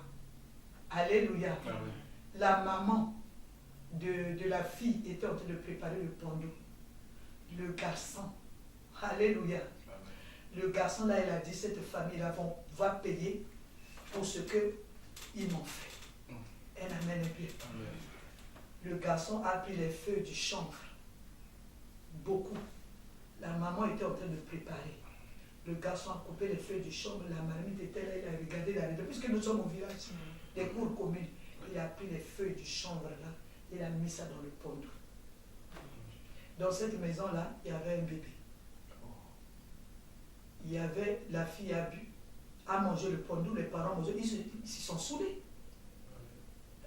Alléluia. Amen. La maman de la fille était en train de préparer le pendeau. Le garçon, alléluia. Amen. Le garçon là, il a dit, cette famille-là va payer pour ce qu'ils m'ont fait. Un amen est bien. Amen. Le garçon a pris les feuilles du chanvre. Beaucoup. La maman était en train de préparer. Le garçon a coupé les feuilles du chanvre. La marmite était là, il a regardé la rideau. Puisque nous sommes au village, des cours communes. Il a pris les feuilles du chanvre là, il a mis ça dans le pendeau. Dans cette maison-là, il y avait un bébé. Il y avait, la fille a mangé le pendeau, les parents mangeaient, ils se sont saoulés.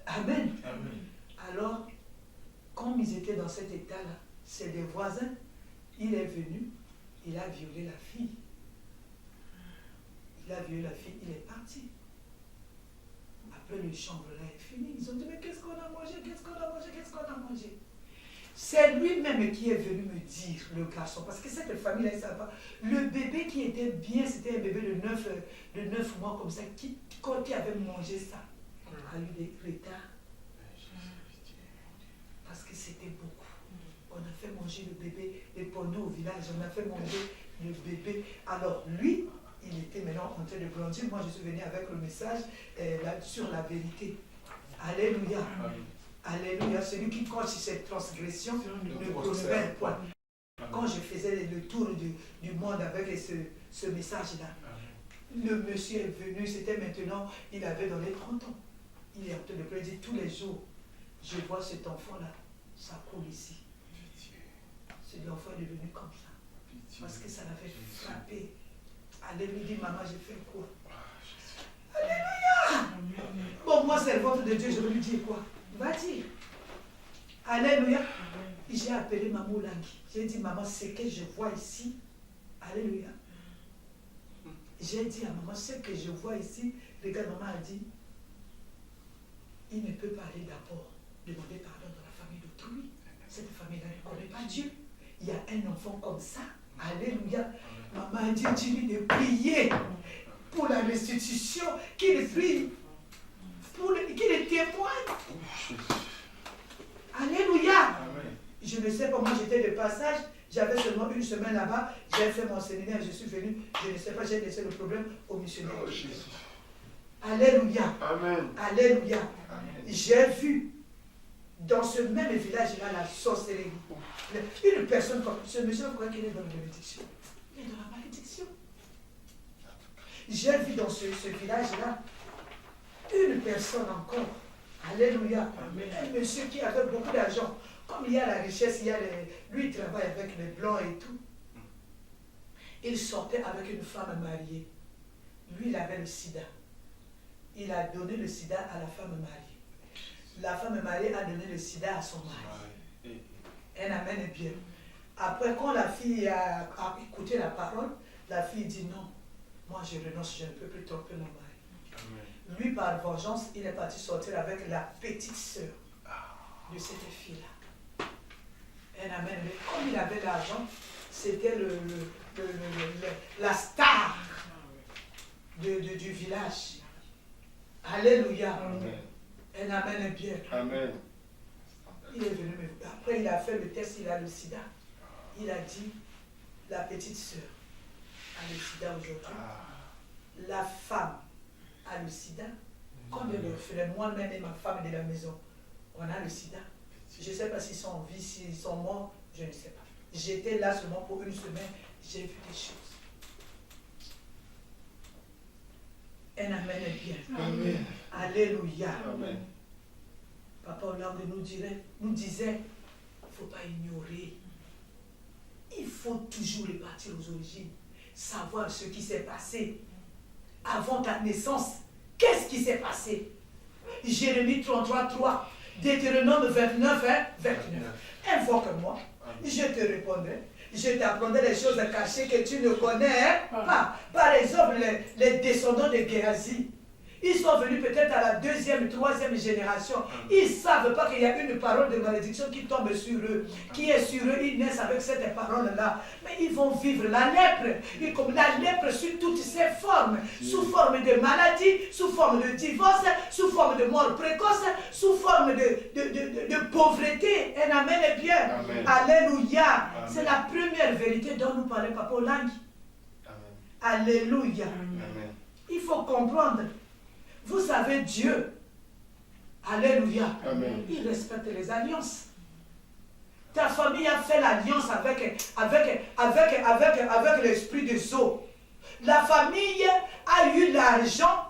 Amen. Amen. Alors, comme ils étaient dans cet état-là, c'est des voisins, il est venu, il a violé la fille. Il a violé la fille, il est parti. Après le chambre là est fini, ils ont dit, mais qu'est-ce qu'on a mangé, qu'est-ce qu'on a mangé, qu'est-ce qu'on a mangé? C'est lui-même qui est venu me dire, le garçon, parce que cette famille-là, il ne savait pas. Le bébé qui était bien, c'était un bébé de 9 mois comme ça, qui avait mangé ça, a eu des retards. Parce que c'était beaucoup. On a fait manger le bébé, les poneaux au village, on a fait manger le bébé. Alors lui, il était maintenant en train de grandir. Moi, je suis venue avec le message sur la vérité. Alléluia. Alléluia. Celui qui compte sur cette transgression ne prospère point. Quand je faisais le tour du monde avec ce message-là, le monsieur est venu, c'était maintenant, il avait dans les 30 ans. Il est en train de pleurer, il dit tous les jours, je vois cet enfant-là, ça coule ici. L'enfant est devenu comme ça. Parce que ça l'avait frappé. Allez lui dire, maman, j'ai fait quoi? Alléluia! Bon, moi, servante de Dieu, je vais lui dire quoi? Va dire. Alléluia. J'ai appelé maman Langui. J'ai dit, maman, ce que je vois ici. Alléluia. J'ai dit à maman, ce que je vois ici. Regarde, maman a dit, il ne peut pas aller d'abord demander pardon dans la famille d'autrui. Cette famille-là ne connaît pas Dieu. Il y a un enfant comme ça. Alléluia. Maman a dit, dis-lui de prier pour la restitution, qu'il prie, qu'il témoigne. Alléluia. Je ne sais pas, moi j'étais de passage, j'avais seulement une semaine là-bas, j'ai fait mon séminaire, je suis venu, je ne sais pas, j'ai laissé le problème au missionnaire. Alléluia. Amen. Alléluia. J'ai vu dans ce même village-là la sorcellerie. Une personne comme ce monsieur, pourquoi qu'il est dans la malédiction? Il est dans la malédiction. J'ai vu dans ce village-là une personne encore. Alléluia. Un monsieur qui avait beaucoup d'argent. Comme il y a la richesse, lui il travaille avec les blancs et tout. Il sortait avec une femme mariée. Lui, il avait le sida. Il a donné le sida à la femme mariée. La femme mariée a donné le sida à son mari. Elle amène bien. Après, quand la fille a écouté la parole, la fille dit non, moi je renonce, je ne peux plus tromper mon mari. Amen. Lui, par vengeance, il est parti sortir avec la petite sœur de cette fille-là. Elle amène, comme il avait l'argent, c'était la star du village. Alléluia. Amen. Elle amène bien. Amen. Il est venu, après il a fait le test, il a le sida. Il a dit, la petite sœur a le sida aujourd'hui. La femme a le sida. Comme le orphelin, moi-même et ma femme de la maison, on a le sida. Je ne sais pas s'ils sont en vie, s'ils sont morts, je ne sais pas. J'étais là seulement pour une semaine, j'ai vu des choses. Un amen est bien. Amen. Alléluia. Amen. Papa Hollande nous disait, il ne faut pas ignorer. Il faut toujours repartir aux origines. Savoir ce qui s'est passé. Avant ta naissance, qu'est-ce qui s'est passé? Jérémie 33, 3, Deutéronome 29, 29. Invoque-moi, je te répondrai. Je t'apprendrai les choses cachées que tu ne connais pas. Par exemple, les descendants de Géasi. Ils sont venus peut-être à la 2e, 3e génération. Ils ne savent pas qu'il y a une parole de malédiction qui tombe sur eux, qui est sur eux. Ils naissent avec cette parole-là. Mais ils vont vivre la lèpre. Et comme la lèpre sous toutes ses formes. Sous forme de maladie, sous forme de divorce, sous forme de mort précoce, sous forme de pauvreté. Un amen est bien. Amen. Alléluia. C'est la première vérité dont nous parlait Papa Hollande. Alléluia. Amen. Il faut comprendre. Vous savez, Dieu, alléluia, Amen. Il respecte les alliances. Ta famille a fait l'alliance avec l'esprit des eaux. La famille a eu l'argent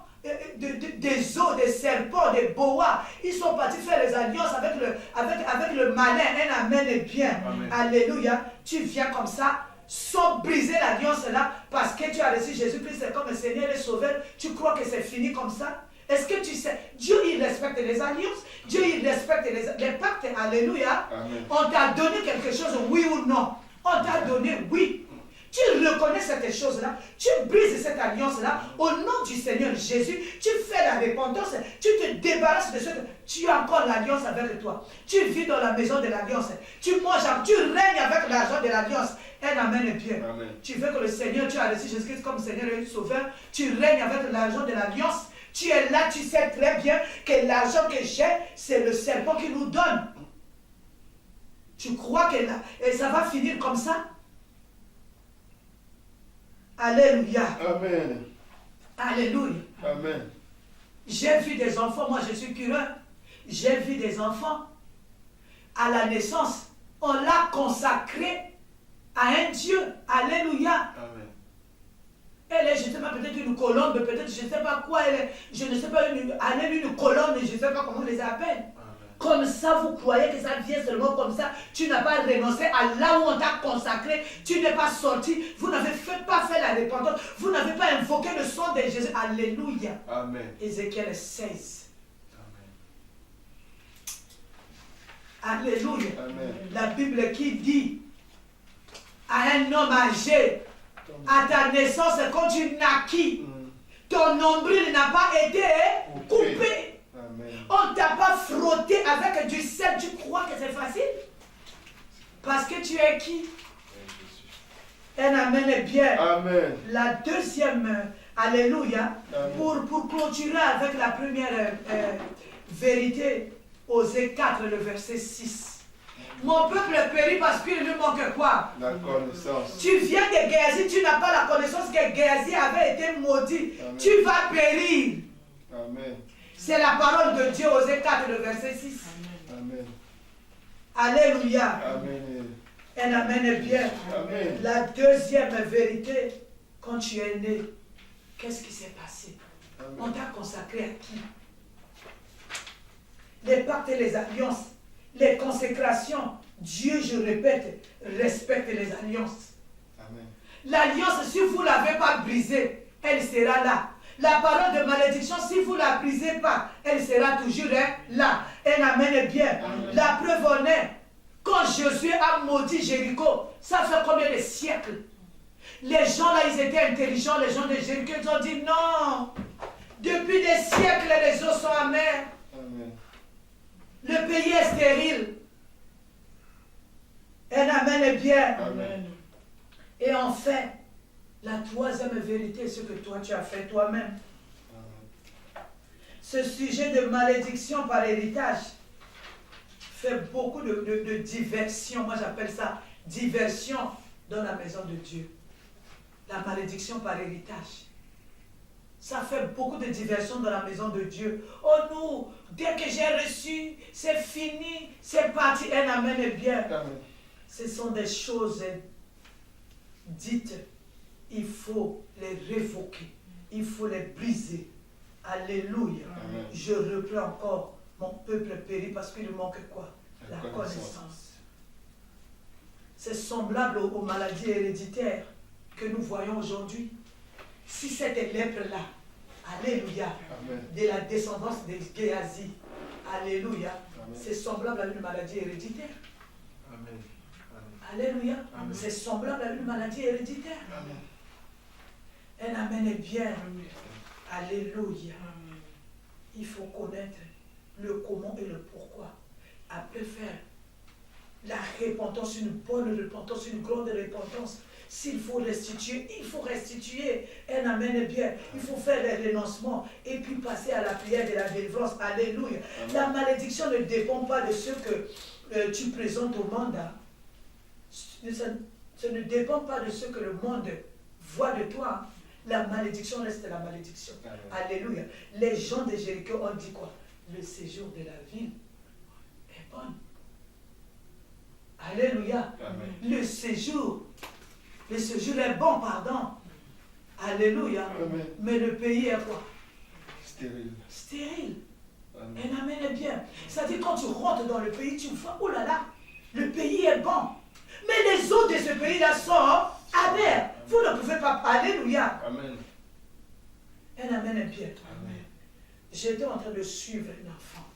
des eaux, des serpents, des boas. Ils sont partis faire les alliances avec le malin. Un amen est bien. Amen. Alléluia. Tu viens comme ça, sans briser l'alliance là, parce que tu as reçu Jésus-Christ comme Seigneur et Sauveur. Tu crois que c'est fini comme ça? Est-ce que tu sais, Dieu il respecte les alliances, Dieu il respecte les pactes, alléluia. Amen. On t'a donné quelque chose, oui ou non? On t'a donné, oui. tu reconnais cette chose-là, tu brises cette alliance-là, au nom du Seigneur Jésus, tu fais la repentance, tu te débarrasses de ce que tu as encore l'alliance avec toi. Tu vis dans la maison de l'alliance, tu manges, tu règnes avec l'argent de l'alliance. Un amen bien. Amen. Tu veux que le Seigneur, tu as reçu Jésus-Christ comme Seigneur et Sauveur, tu règnes avec l'argent de l'alliance. Tu es là, tu sais très bien que l'argent que j'ai, c'est le serpent qui nous donne. Tu crois que et ça va finir comme ça? Alléluia. Amen. Alléluia. Amen. J'ai vu des enfants, moi je suis curé. J'ai vu des enfants à la naissance. On l'a consacré à un Dieu. Alléluia. Amen. Elle est, je ne sais pas, peut-être une colombe, peut-être je ne sais pas quoi, elle est, je ne sais pas, une colonne, je ne sais pas comment on les appelle. Comme ça, vous croyez que ça vient seulement comme ça. Tu n'as pas renoncé à là où on t'a consacré. Tu n'es pas sorti. Vous n'avez pas fait la repentance. Vous n'avez pas invoqué le sang de Jésus. Alléluia. Amen. Ézéchiel 16. Amen. Alléluia. Amen. La Bible qui dit à un homme âgé, à ta naissance, quand tu naquis, ton nombril n'a pas été coupé. On ne t'a pas frotté avec du sel. Tu crois que c'est facile? Parce que tu es qui? Un amen est bien. Amen. La deuxième, alléluia, Amen. pour clôturer avec la première vérité, Osée 4, le verset 6. Mon peuple périt parce qu'il lui manque quoi? La connaissance. Tu viens de Géasi, tu n'as pas la connaissance que Géasi avait été maudit. Amen. Tu vas périr. Amen. C'est la parole de Dieu, Osée 4, le verset 6. Amen. Alléluia. Amen. Un amen est bien. Amen. La deuxième vérité, quand tu es né, qu'est-ce qui s'est passé? Amen. On t'a consacré à qui? Les pactes et les alliances, les consécrations. Dieu, je répète, respecte les alliances. Amen. L'alliance, si vous ne l'avez pas brisée, elle sera là. La parole de malédiction, si vous ne la brisez pas, elle sera toujours là. Un amen est bien. Amen. La preuve en est, quand Josué a maudit Jéricho, ça fait combien de siècles? Les gens là, ils étaient intelligents, les gens de Jéricho, ils ont dit non. Depuis des siècles, les eaux sont amères. Amen. Le pays est stérile. Un amen est bien. Amen. Et enfin, la troisième vérité, c'est ce que toi, tu as fait toi-même. Ce sujet de malédiction par héritage fait beaucoup de diversion. Moi, j'appelle ça diversion dans la maison de Dieu. La malédiction par héritage. Ça fait beaucoup de diversion dans la maison de Dieu. Oh nous, dès que j'ai reçu, c'est fini, c'est parti. Un amen est bien. Amen. Ce sont des choses dites. Il faut les révoquer. Il faut les briser. Alléluia. Amen. Je reprends encore. Mon peuple périt parce qu'il lui manque quoi? La connaissance. C'est semblable aux maladies héréditaires que nous voyons aujourd'hui. Si cette lèpre-là, alléluia, Amen. de la descendance de Géasi, alléluia, Amen. c'est semblable à une maladie héréditaire. Amen. Alléluia, Amen. c'est semblable à une maladie héréditaire. Amen. Un amen est bien. Alléluia. Il faut connaître le comment et le pourquoi. Après faire la repentance, une bonne repentance, une grande repentance. S'il faut restituer, il faut restituer. Un amen est bien. Il faut faire les renoncements et puis passer à la prière de la délivrance. Alléluia. Amen. La malédiction ne dépend pas de ce que tu présentes au monde. Ça ne dépend pas de ce que le monde voit de toi. La malédiction reste la malédiction. Amen. Alléluia. Les gens de Jéricho ont dit quoi? Le séjour de la ville est bon. Alléluia. Amen. Le séjour est bon, pardon. Alléluia. Amen. Mais le pays est quoi? Stérile. Stérile. Amen. Un amen est bien. C'est-à-dire quand tu rentres dans le pays, tu vois, oh là là, le pays est bon. Mais les eaux de ce pays-là sont amères. Vous ne pouvez pas. Alléluia. Amen. Un amen est bien. Amen. J'étais en train de suivre un enfant.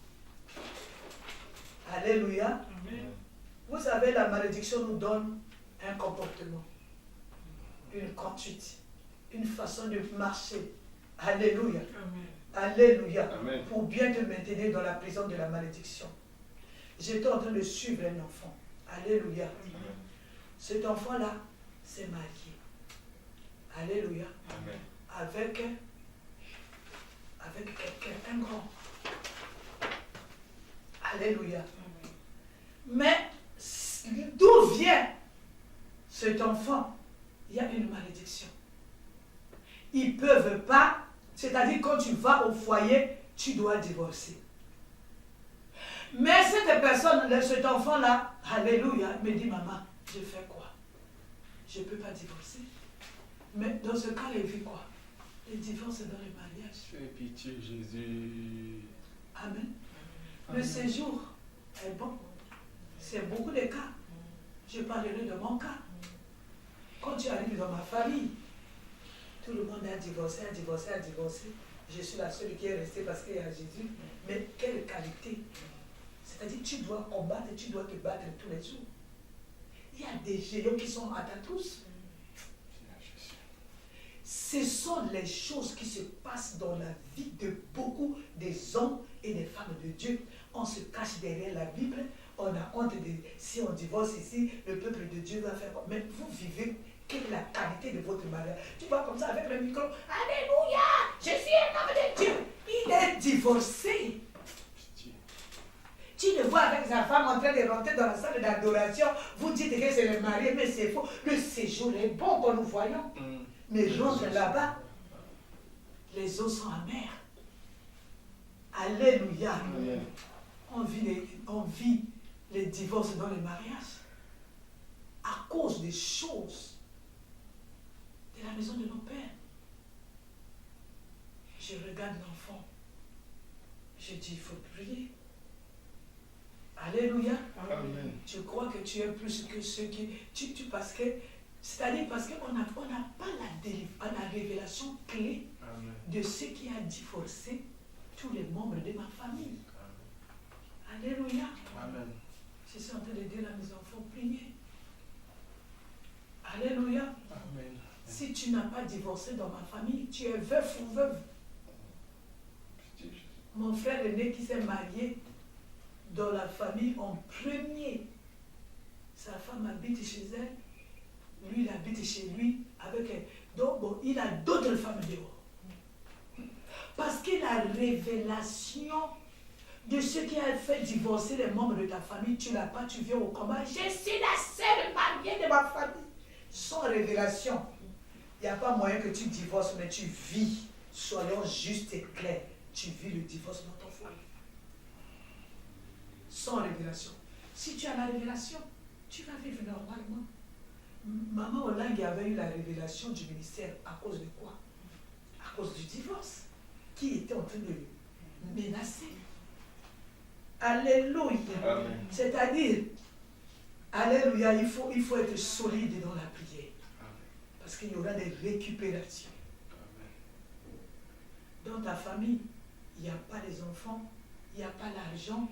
Alléluia. Amen. Vous savez, la malédiction nous donne un comportement. une conduite, une façon de marcher. Alléluia. Amen. Alléluia. Amen. Pour bien te maintenir dans la prison de la malédiction. J'étais en train de suivre un enfant. Alléluia. Amen. Cet enfant-là s'est marié. Alléluia. Amen. Avec quelqu'un, un grand. Alléluia. Amen. Mais d'où vient cet enfant? Il y a une malédiction. Ils ne peuvent pas, c'est-à-dire quand tu vas au foyer, tu dois divorcer. Mais cette personne, cet enfant-là, alléluia, me dit, maman, je fais quoi? Je ne peux pas divorcer. Mais dans ce cas, il vit quoi? Le divorce dans le mariage. Fais pitié, Jésus. Amen. Le séjour est bon. C'est beaucoup de cas. Je parlerai de mon cas. Quand tu arrives dans ma famille, tout le monde a divorcé, a divorcé, a divorcé. Je suis la seule qui est restée parce qu'il y a Jésus. Mais quelle qualité! C'est-à-dire tu dois combattre, tu dois te battre tous les jours. Il y a des géants qui sont à ta trousse. Ce sont les choses qui se passent dans la vie de beaucoup des hommes et des femmes de Dieu. On se cache derrière la Bible, on a honte de si on divorce ici, le peuple de Dieu va faire quoi? Mais vous vivez, quelle est la qualité de votre mariage? Tu vas comme ça avec le micro, alléluia, je suis un homme de Dieu. Il est divorcé. Tu le vois avec sa femme en train de rentrer dans la salle d'adoration, vous dites que c'est le mari, mais c'est faux. Le séjour est bon quand nous voyons. Mais rentre là-bas, les eaux sont amères. Alléluia. Amen. On vit les divorces dans les mariages à cause des choses de la maison de nos pères. Je regarde l'enfant. Je dis, il faut prier. Alléluia. Amen. Tu crois que tu es plus que ceux qui... parce que, c'est-à-dire parce qu'on n'a pas la révélation clé Amen. de ce qui a divorcé tous les membres de ma famille. Alléluia. Amen. Je suis en train de dire à mes enfants, priez. Alléluia. Amen. Si tu n'as pas divorcé dans ma famille, tu es veuf ou veuve. Pitié, Jésus. Mon frère aîné qui s'est marié dans la famille en premier, sa femme habite chez elle, lui il habite chez lui avec elle. Donc bon, il a d'autres femmes dehors. Parce que la révélation de ce qui a fait divorcer les membres de ta famille, tu l'as pas, tu viens au combat. Je suis la seule mariée de ma famille. Sans révélation, il n'y a pas moyen que tu divorces, mais tu vis. Soyons justes et clairs. Tu vis le divorce dans ton foyer. Sans révélation. Si tu as la révélation, tu vas vivre normalement. Maman Olang avait eu la révélation du ministère à cause de quoi? À cause du divorce. Qui était en train de menacer. Alléluia. Amen. C'est-à-dire, alléluia, il faut être solide dans la prière. Amen. Parce qu'il y aura des récupérations. Amen. Dans ta famille, il n'y a pas les enfants, il n'y a pas l'argent.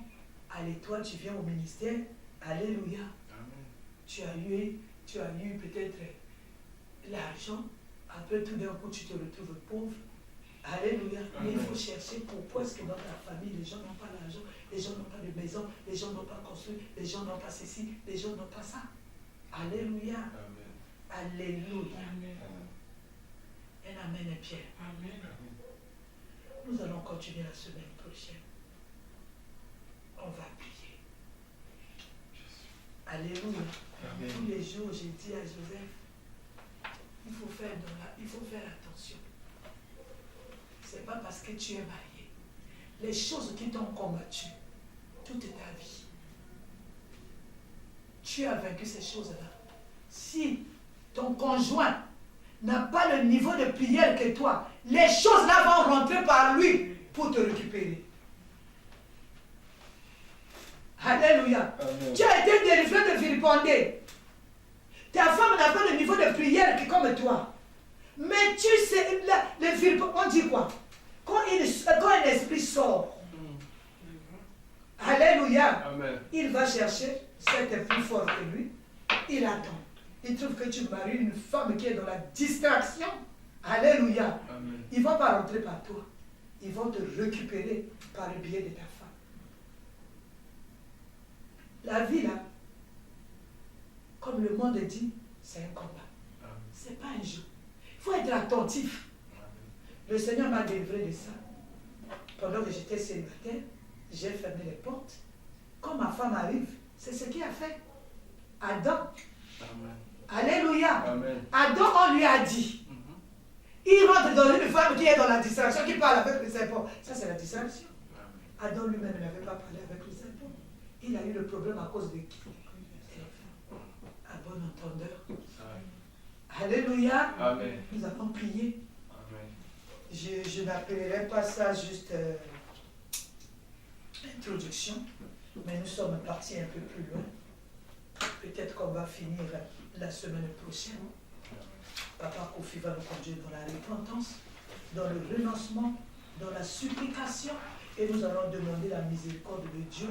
Allez, toi, tu viens au ministère. Alléluia. Amen. Tu as eu peut-être l'argent. Après, tout d'un coup, tu te retrouves pauvre. Alléluia. Mais il faut chercher pourquoi est-ce que dans ta famille, les gens n'ont pas l'argent, les gens n'ont pas de maison, les gens n'ont pas construit, les gens n'ont pas ceci, les gens n'ont pas ça. Alléluia. Amen. Alléluia. Amen. Un amen et Pierre. Amen. Nous allons continuer la semaine prochaine. On va prier. Alléluia. Amen. Tous les jours, j'ai dit à Joseph, il faut faire attention. Ce n'est pas parce que tu es marié. Les choses qui t'ont combattu, toute ta vie, tu as vaincu ces choses-là. Si ton conjoint n'a pas le niveau de prière que toi, les choses-là vont rentrer par lui pour te récupérer. Alléluia. Amen. Tu as été délivré de vilipender. Ta femme n'a pas le niveau de prière que comme toi. Mais tu sais, le vilipender, on dit quoi? Quand un esprit sort, alléluia, Amen. il va chercher cet est plus fort que lui. Il attend. ils trouvent que tu maries une femme qui est dans la distraction. Alléluia. Amen. Ils ne vont pas rentrer par toi. Ils vont te récupérer par le biais de ta femme. La vie, là, comme le monde dit, c'est un combat. Ce n'est pas un jeu. Il faut être attentif. Le Seigneur m'a délivré de ça. Pendant que j'étais célibataire, j'ai fermé les portes. Quand ma femme arrive, c'est ce qu'il a fait. Adam. Amen. Alléluia. Amen. Adam, on lui a dit. Il rentre dans une femme qui est dans la distraction, qui parle avec le serpent. Ça, c'est la distraction. Adam lui-même n'avait pas parlé avec le serpent. Il a eu le problème à cause de qui? À bon entendeur. Alléluia. Amen. Nous avons prié. Amen. Je n'appellerai pas ça juste introduction, mais nous sommes partis un peu plus loin. Peut-être qu'on va finir la semaine prochaine. Papa Kofi va nous conduire dans la repentance, dans le renoncement, dans la supplication, et nous allons demander la miséricorde de Dieu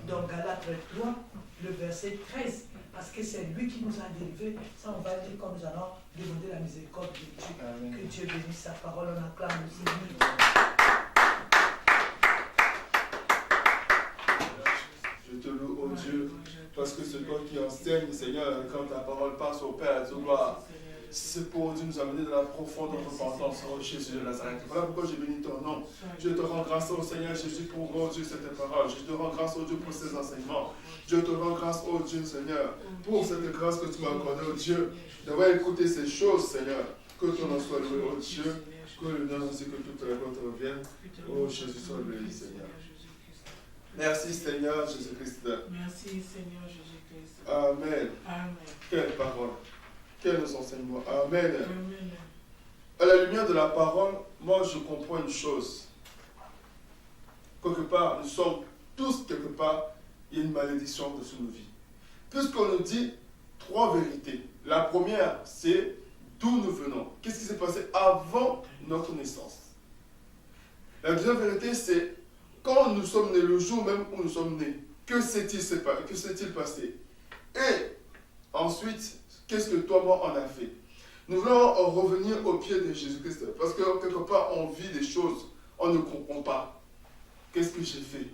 dans Galates 3, le verset 13, parce que c'est lui qui nous a délivrés. Ça, on va dire quand nous allons demander la miséricorde de Dieu. Amen. Que Dieu bénisse sa parole, on acclame le Seigneur. Je te loue, oh Dieu, parce que c'est toi qui enseignes, Seigneur, quand ta parole passe au Père, à Dieu gloire. C'est pour Dieu nous amener dans la profonde repentance, oh Jésus de Nazareth. Voilà pourquoi je bénis ton nom. Je te rends grâce au Seigneur Jésus pour, oh Dieu, cette parole. Je te rends grâce, oh Dieu, pour ces enseignements. Je te rends grâce, oh Dieu, Seigneur, pour cette grâce que tu m'as accordée, oh Dieu, d'avoir écouté ces choses, Seigneur. Que ton nom soit loué, oh Dieu, que le nom ainsi que toute la gloire te revienne. Oh Jésus, sois béni, Seigneur. Merci, Seigneur Jésus-Christ. Merci, Seigneur Jésus-Christ. Amen. Amen. Quelle parole. Quel enseignement. Amen. Amen. À la lumière de la parole, moi je comprends une chose. Quelque part, nous sommes tous quelque part, il y a une malédiction sur nos vies. Puisqu'on nous dit 3 vérités. La première, c'est d'où nous venons. Qu'est-ce qui s'est passé avant notre naissance? La deuxième vérité, c'est quand nous sommes nés, le jour même où nous sommes nés. Que s'est-il passé? Et ensuite, qu'est-ce que toi, moi, on a fait? Nous voulons revenir au pied de Jésus-Christ. Parce que quelque part, on vit des choses, on ne comprend pas. Qu'est-ce que j'ai fait?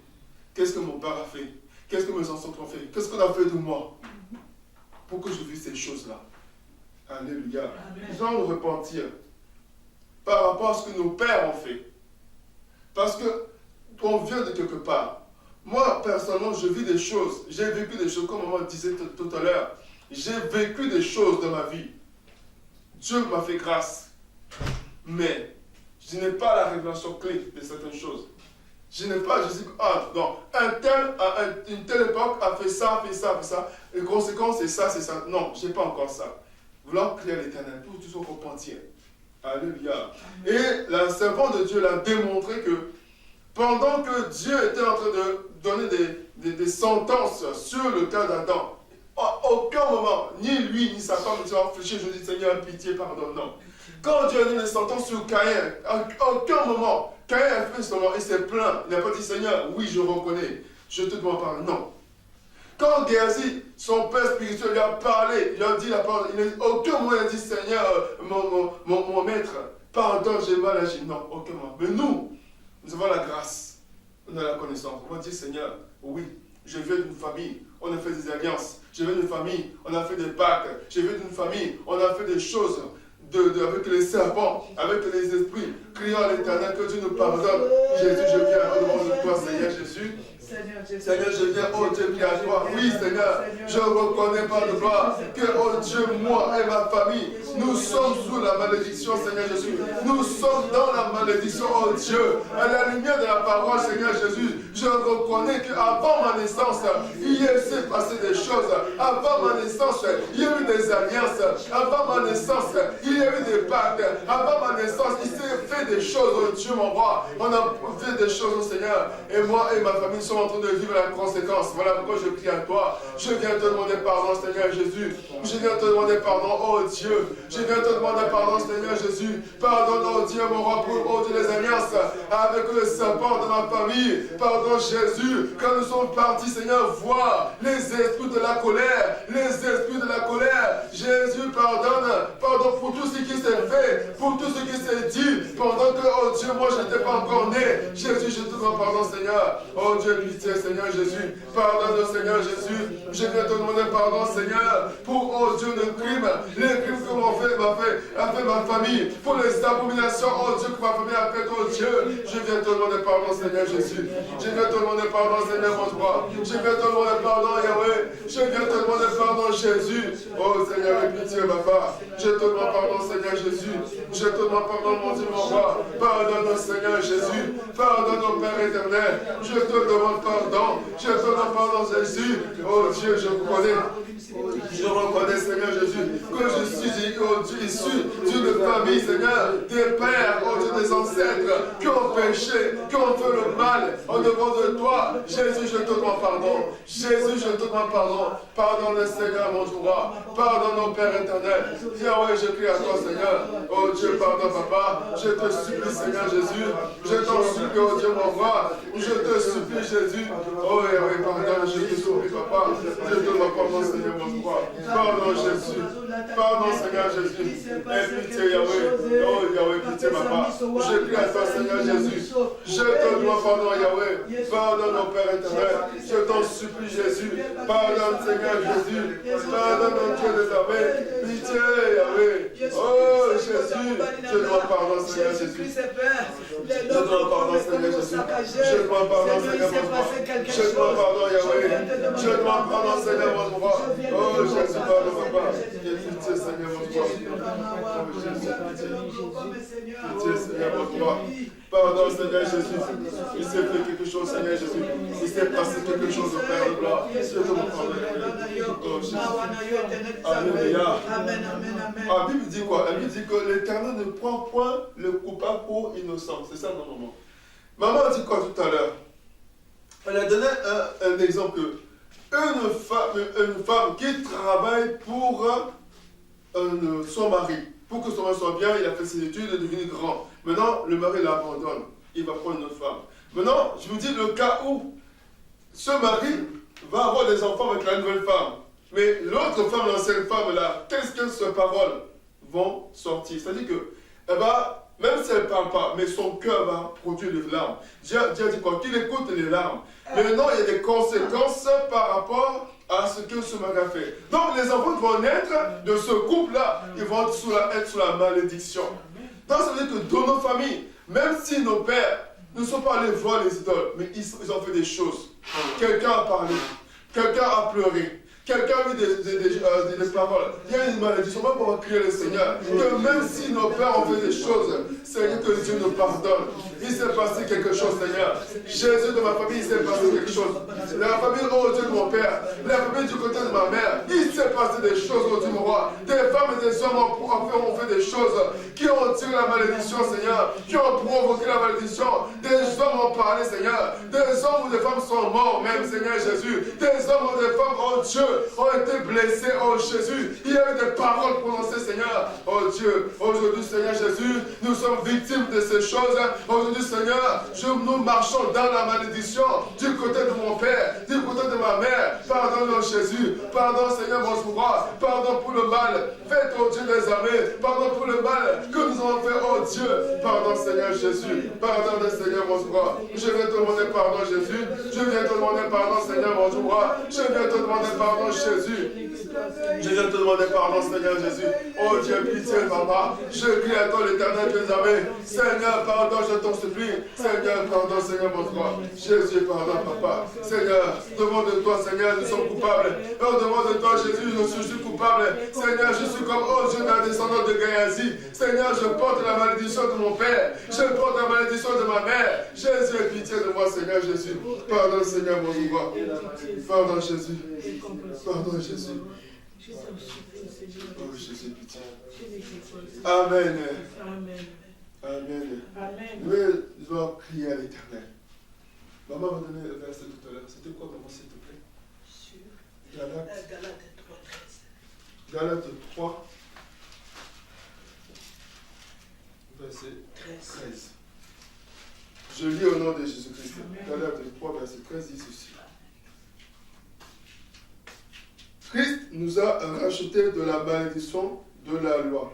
Qu'est-ce que mon père a fait? Qu'est-ce que mes ancêtres ont fait? Qu'est-ce qu'on a fait de moi? Pour que je vive ces choses-là. Alléluia. Nous allons nous repentir par rapport à ce que nos pères ont fait. Parce qu'on vient de quelque part. Moi, personnellement, je vis des choses. J'ai vécu des choses, comme maman disait tout à l'heure. J'ai vécu des choses dans ma vie. Dieu m'a fait grâce. Mais je n'ai pas la révélation clé de certaines choses. Je n'ai pas, je dis, ah non, un tel, à une telle époque a fait ça, fait ça, fait ça. Les conséquences, c'est ça, c'est ça. Non, je n'ai pas encore ça. Vouloir prier à l'Éternel pour tout son repentir. Alléluia. Et la servante de Dieu l'a démontré que pendant que Dieu était en train de donner des sentences sur le cas d'Adam, à aucun moment, ni lui ni sa femme ne s'est réfléchi, je dis Seigneur, pitié, pardonne. Non. Quand Dieu a donné des sentences sur Caïn, à aucun moment, Caïn a fait seulement, il s'est plaint. Il n'a pas dit Seigneur, oui, je reconnais, je te demande pardon. Non. Quand Géasi, son père spirituel, lui a parlé, il a dit la parole, aucun moment il a dit Seigneur, mon maître, pardonne, j'ai mal agi. Non, aucun moment. Mais nous avons la grâce, on a la connaissance. On va dire Seigneur, oui, je viens d'une famille, on a fait des alliances. Je viens d'une famille, on a fait des pactes. Je viens d'une famille, on a fait des choses avec les serpents, avec les esprits. Crions à l'Éternel que Dieu nous pardonne. Jésus, je viens au nom de toi, Seigneur Jésus. Seigneur, je viens, oh Dieu, prie à toi. Oui, Seigneur, je reconnais par de gloire que, oh Dieu, moi et ma famille, nous sommes sous la malédiction, Seigneur Jésus. Nous sommes dans la malédiction, oh Dieu. À la lumière de la parole, Seigneur Jésus, je reconnais qu'avant ma naissance, il s'est passé des choses. Avant ma naissance, il y a eu des alliances. Avant ma naissance, il y a eu des pactes. Avant ma naissance, il s'est fait des choses, oh Dieu, mon roi. On a vivre des choses, oh Seigneur. Et moi et ma famille sommes en train de vivre la conséquence. Voilà pourquoi je prie à toi. Je viens te demander pardon, Seigneur Jésus. Je viens te demander pardon, oh Dieu. Je viens te demander pardon, Seigneur Jésus. Pardonne, oh Dieu, mon roi, pour, oh Dieu, les alliances avec le serpent de ma famille. Pardon, Jésus. Quand nous sommes partis, Seigneur, voir les esprits de la colère. Les esprits de la colère. Jésus, pardonne. Pardon pour tout ce qui s'est fait. Pour tout ce qui s'est dit. Pendant que, oh Dieu, moi, je n'étais pas encore né. Jésus, je te demande pardon, Seigneur. Oh Dieu, pitié, Seigneur Jésus. Pardonne, Seigneur Jésus. Je viens te demander pardon, Seigneur, pour, oh Dieu, les crimes que mon frère a fait ma famille, pour les abominations, oh Dieu, que ma famille a fait, oh Dieu. Je viens te demander pardon, Seigneur Jésus. Je viens te demander pardon, Seigneur, mon roi. Je viens te demander pardon, Yahweh. Je viens te demander pardon, Jésus. Oh Seigneur, aie pitié, papa. Je te demande pardon, Seigneur Jésus. Je te demande pardon, mon Dieu, mon roi. Pardonne, Seigneur Jésus. Pardonne, au Père éternel. Je te demande pardon. Je te demande pardon, Jésus. Oh Dieu, je reconnais. Je reconnais, Seigneur Jésus, que je suis issu d'une famille, Seigneur, des pères, oh Dieu, des ancêtres, qui ont péché, qui ont fait le mal en devant de toi. Jésus, je te demande pardon. Jésus, je te demande pardon. Pardonne, Seigneur, mon roi. Pardonne, mon Père éternel. Yahweh, je prie à toi, Seigneur. Oh Dieu, pardonne, papa. Je te supplie, Seigneur Jésus. Je t'en supplie, oh Dieu, mon roi. Je te supplie, Jésus. Oh Yahweh, pardonne, je te supplie, papa. Je te demande pardon, Seigneur, mon roi. Pardon, Jésus. Pardon, Seigneur Jésus. Aie pitié, Yahweh. Oh Yahweh, pitié, papa. Je prie à toi, Seigneur Jésus. Je te demande pardon, Yahweh. Pardonne, mon Père éternel. Je t'en supplie, Jésus. Pardonne, Seigneur Jésus. Pardonne, mon Dieu des armées. Pitié, Yahweh. Oh Jésus. Je demande pardon, Seigneur Jésus. Je demande pardon, Seigneur Jésus. Je demande pardon, Seigneur mon roi. Je demande pardon, Yahweh. Je demande pardon, Seigneur mon roi. Oh Jésus, pardon, papa. Pitié, Seigneur mon roi. Oh Jésus, pitié, Seigneur mon roi. Pardon, Seigneur Jésus. Il s'est fait quelque chose, Seigneur Jésus. Il s'est passé quelque chose au Père de gloire. Je te demande pardon. Oh Jésus. Alléluia. La Bible dit quoi? La Bible dit que l'Éternel ne prend point le coupable pour innocent. C'est ça, non, maman? Maman a dit quoi tout à l'heure? Elle a donné un exemple. Une femme qui travaille pour son mari, pour que son mari soit bien, il a fait ses études, il est devenu grand. Maintenant, le mari l'abandonne, il va prendre une autre femme. Maintenant, je vous dis le cas où ce mari va avoir des enfants avec la nouvelle femme. Mais l'autre femme, l'ancienne femme là, qu'est-ce que ces paroles vont sortir? C'est-à-dire que, elle va, même si elle ne parle pas, mais son cœur va produire des larmes. Dieu dit quoi? Qu'il écoute les larmes. Mais maintenant, il y a des conséquences par rapport à ce que ce mari a fait. Donc, les enfants vont naître de ce couple-là, ils vont être sous la malédiction. Donc, ça veut dire que dans nos familles, même si nos pères ne sont pas allés voir les idoles, mais ils ont fait des choses. Quelqu'un a parlé, quelqu'un a pleuré. Quelqu'un a eu des paroles. Il y a une malédiction, même pour crier le Seigneur. Que même si nos pères ont fait des choses, Seigneur, que Dieu nous pardonne. Il s'est passé quelque chose, Seigneur. Jésus de ma famille, il s'est passé quelque chose. La famille, oh Dieu de mon père, la famille du côté de ma mère, il s'est passé des choses, oh Dieu mon roi. Des femmes et des hommes ont fait des choses qui ont tiré la malédiction, Seigneur, qui ont provoqué la malédiction. Des hommes ont parlé, Seigneur. Des hommes ou des femmes sont morts, même, Seigneur Jésus. Des hommes ou des femmes, oh Dieu, ont été blessés, oh Jésus. Il y a eu des paroles prononcées, Seigneur. Oh Dieu, aujourd'hui, Seigneur Jésus, nous sommes victimes de ces choses. Aujourd'hui, Seigneur, nous marchons dans la malédiction du côté de mon père, du côté de ma mère. Pardonne, Jésus. Pardon, Seigneur, mon roi. Pardon pour le mal. Faites, oh Dieu, des armées. Pardon pour le mal que nous avons fait, oh Dieu. Pardon, Seigneur Jésus. Pardonne, Seigneur, mon roi. Je viens te demander pardon, Jésus. Je viens te demander pardon, Seigneur, mon roi. Je viens te demander pardon, Jésus. Je viens te demander pardon, Seigneur Jésus. Oh Dieu, pitié, papa. Je crie à toi, l'Éternel, Dieu des armées. Seigneur, pardon, je t'en supplie. Seigneur, pardon, Seigneur, mon roi. Jésus, pardon, papa. Seigneur, devant de toi, Seigneur, nous sommes coupables. Et au devant de toi, Jésus, je suis coupable. Seigneur, je suis comme, oh Dieu, la descendante de Gaïazi. Seigneur, je porte la malédiction de mon père. Je porte la malédiction de ma mère. Jésus, aie pitié de moi, Seigneur Jésus. Pardon, Seigneur, mon roi. Pardon, Jésus. Pardon, Jésus. Oh, Jésus, pitié. Amen. Amen. Amen. Amen. Nous allons crier à l'Éternel. Maman m'a donné le verset tout à l'heure. C'était quoi, maman, s'il te plaît? Galates 3, Galates 3, verset 13. Je lis au nom de Jésus-Christ. Galates 3, verset 13 dit ceci. Christ nous a rachetés de la malédiction de la loi,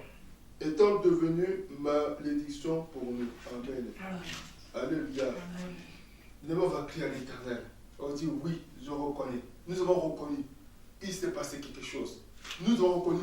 étant devenu malédiction pour nous. Amen. Alléluia. Nous on va crier à l'Éternel. On dit oui, je reconnais. Nous avons reconnu. Il s'est passé quelque chose. Nous avons reconnu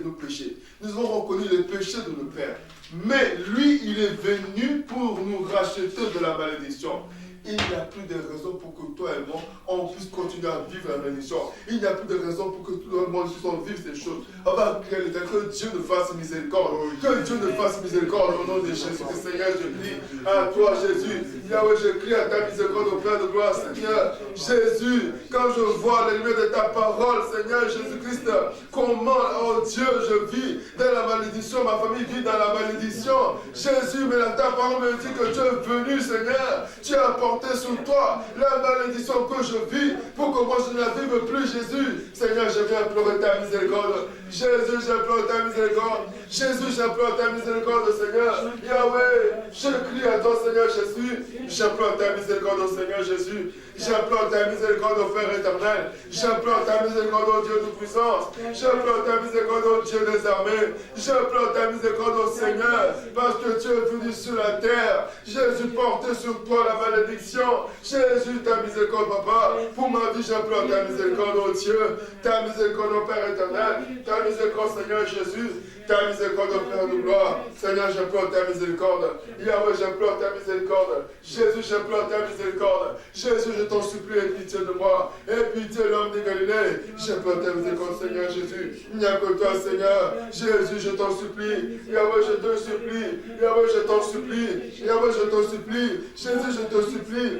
nos péchés. Nous avons reconnu les péchés de nos pères. Mais lui, il est venu pour nous racheter de la malédiction. Il n'y a plus de raison pour que toi et moi, on puisse continuer à vivre la malédiction. Il n'y a plus de raison pour que toi et moi, nous puissions vivre ces choses. On va prier l'Éternel, que Dieu nous fasse miséricorde. Que Dieu nous fasse miséricorde au nom de Jésus. Seigneur, je prie à toi, Jésus. Yahweh, je crie à ta miséricorde au Père de gloire, Seigneur. Jésus, quand je vois les lumières de ta parole, Seigneur Jésus-Christ, comment, oh Dieu, je vis dans la malédiction, ma famille vit dans la malédiction. Jésus, mais ta parole me dit que tu es venu, Seigneur. Tu as apporté sur toi la malédiction que je vis pour que moi je ne la vive plus, Jésus. Seigneur, je viens implorer ta miséricorde. Jésus, j'implore ta miséricorde. Jésus, j'implore ta miséricorde, Seigneur. Yahweh, je crie à toi, Seigneur Jésus. J'implore ta miséricorde, au Seigneur Jésus. J'implore ta miséricorde au Père éternel. J'implore ta miséricorde au Dieu de puissance. J'implore ta miséricorde au Dieu des armées. J'implore ta miséricorde au Seigneur. Parce que tu es venu sur la terre. Jésus, porte sur toi la malédiction. Jésus, ta miséricorde, papa. Pour ma vie, j'implore ta miséricorde, oh Dieu. Ta miséricorde, au Père éternel. Ta miséricorde, Seigneur Jésus. Ta miséricorde, au Père de gloire. Seigneur, j'implore ta miséricorde. Yahweh, j'implore ta miséricorde. Jésus, j'implore ta miséricorde. Jésus, je t'en supplie, aie pitié de moi. Aie pitié, l'homme de Galilée. J'implore ta miséricorde, Seigneur Jésus. Il n'y a que toi, Seigneur. Jésus, je t'en supplie. Yahweh, je te supplie. Yahweh, je t'en supplie. Yahweh, je t'en supplie. Jésus, je te supplie.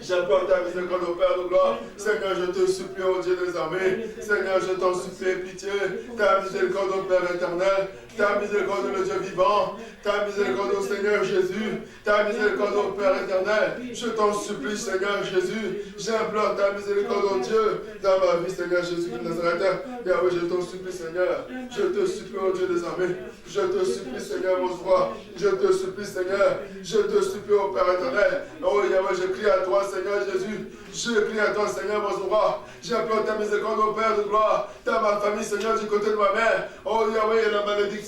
J'implore ta miséricorde au Père de gloire. Seigneur, je te supplie, au Dieu des armées. Seigneur, je t'en supplie, pitié. Ta miséricorde au Père éternel. Ta miséricorde, le Dieu vivant. Ta miséricorde au Seigneur Jésus. Ta miséricorde au Père éternel. Je t'en supplie, Seigneur Jésus. J'implore ta miséricorde, au Dieu, dans ma vie, Seigneur Jésus de Nazareth. Yahweh, je t'en supplie, Seigneur. Je te supplie, au Dieu des armées. Je te supplie, Seigneur, mon roi. Je te supplie, Seigneur. Je te supplie, au Père éternel. Oh Yahweh, je crie à toi, Seigneur Jésus. Je crie à toi, Seigneur, mon roi. J'implore ta miséricorde au Père de gloire. Dans ma famille, Seigneur, du côté de ma mère. Oh Yahweh, il y a la malédiction.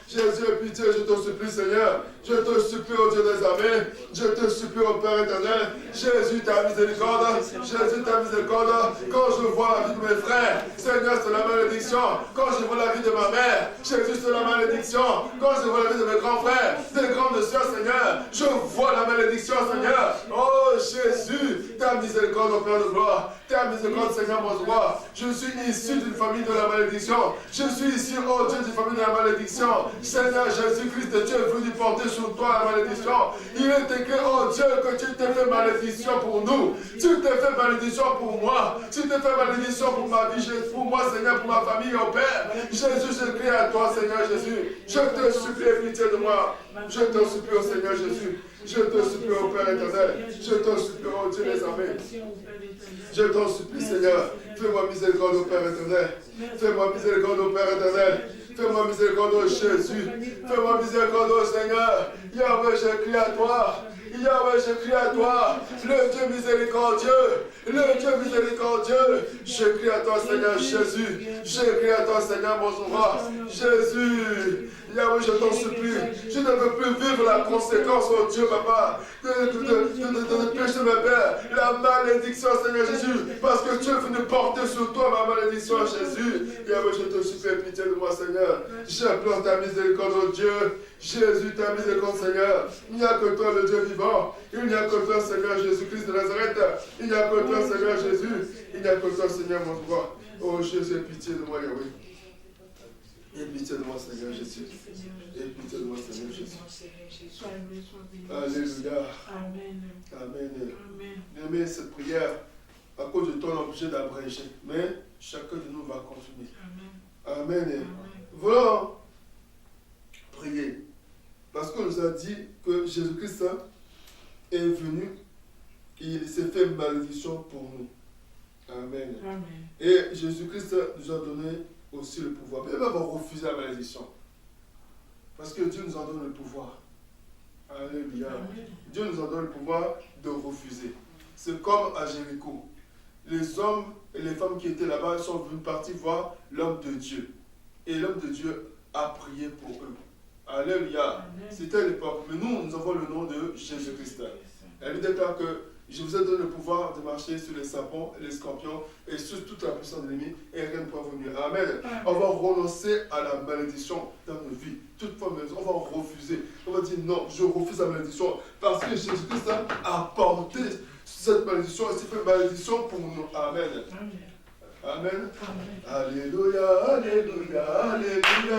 Jésus, pitié, je te supplie, Seigneur. Je te supplie, au Dieu des armées. Je te supplie, au Père éternel. Jésus, ta miséricorde. Jésus, ta miséricorde. Quand je vois la vie de mes frères, Seigneur, c'est la malédiction. Quand je vois la vie de ma mère, Jésus, c'est la malédiction. Quand je vois la vie de mes grands frères, des grandes sœurs, Seigneur, je vois la malédiction, Seigneur. Oh Jésus, ta miséricorde, au Père de gloire. Ta miséricorde, Seigneur, mon roi. Je suis issu d'une famille de la malédiction. Je suis ici, oh Dieu, d'une famille de la malédiction. Seigneur Jésus-Christ, tu es venu porter sur toi la malédiction. Il est écrit, oh Dieu, que tu t'es fait malédiction pour nous. Tu t'es fait malédiction pour moi. Tu t'es fait malédiction pour ma vie, pour moi, Seigneur, pour ma famille, oh Père. Jésus, je crie à toi, Seigneur Jésus. Je te supplie, pitié de moi. Je te supplie, oh Seigneur Jésus. Je te supplie, ô Père éternel. Je te supplie, ô Dieu des armées. Je t'en supplie, Seigneur. Fais-moi miséricorde, ô Père éternel. Fais-moi miséricorde, ô Père éternel. Fais-moi miséricorde, ô Jésus. Fais-moi miséricorde, ô Seigneur. Yahweh, je crie à toi. Yahweh, je crie à toi. Le Dieu miséricordieux. Le Dieu miséricordieux. Je crie à toi, Seigneur Jésus. Je crie à toi, Seigneur, mon roi. Jésus. Yahweh, je t'en supplie. Je ne veux plus vivre la conséquence, oh Dieu, papa, de péché de mes pères. La malédiction, Seigneur Jésus, parce que tu es venu porter sur toi ma malédiction, Jésus. Yahweh, je te supplie, pitié de moi, Seigneur. J'implore ta miséricorde, oh Dieu. Jésus, ta miséricorde, Seigneur. Il n'y a que toi, le Dieu vivant. Il n'y a que toi, Seigneur Jésus-Christ de Nazareth. Il n'y a que toi, Seigneur Jésus. Il n'y a que toi, Seigneur, mon roi. Oh Jésus, pitié de moi, Yahweh. Et pitié de moi, Seigneur Jésus. Et pitié de moi, Seigneur Jésus. Alléluia. Amen. Amen. Amen. Cette prière, à cause de toi, on est obligé d'abréger. Mais chacun de nous va continuer. Amen. Amen. Voilà. Priez. Parce qu'on nous a dit que Jésus-Christ est venu, il s'est fait malédiction pour nous. Amen. Amen. Et Jésus-Christ nous a donné aussi le pouvoir. Mais il va refuser la malédiction. Parce que Dieu nous en donne le pouvoir. Alléluia. Amen. Dieu nous en donne le pouvoir de refuser. C'est comme à Jéricho. Les hommes et les femmes qui étaient là-bas sont venus partir voir l'homme de Dieu. Et l'homme de Dieu a prié pour eux. Alléluia. Amen. C'était l'époque. Mais nous avons le nom de Jésus-Christ. Elle lui déclare que je vous ai donné le pouvoir de marcher sur les serpents et les scorpions et sur toute la puissance de l'ennemi et rien ne pourra vous nuire. Amen. Amen. On va renoncer à la malédiction dans nos vies. Toute forme de malédiction, on va refuser. On va dire non, je refuse la malédiction parce que Jésus-Christ a porté cette malédiction et s'est fait malédiction pour nous. Amen. Amen. Amen. Amen. Alléluia, alléluia, alléluia,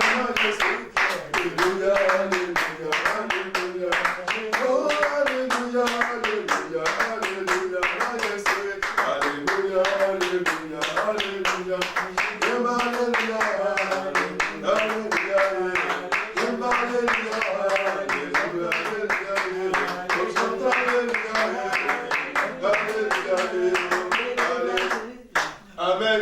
alléluia, alléluia, alléluia. Oh, alléluia, alléluia, alléluia, alléluia, alléluia, alléluia. Alléluia, alléluia, Amen.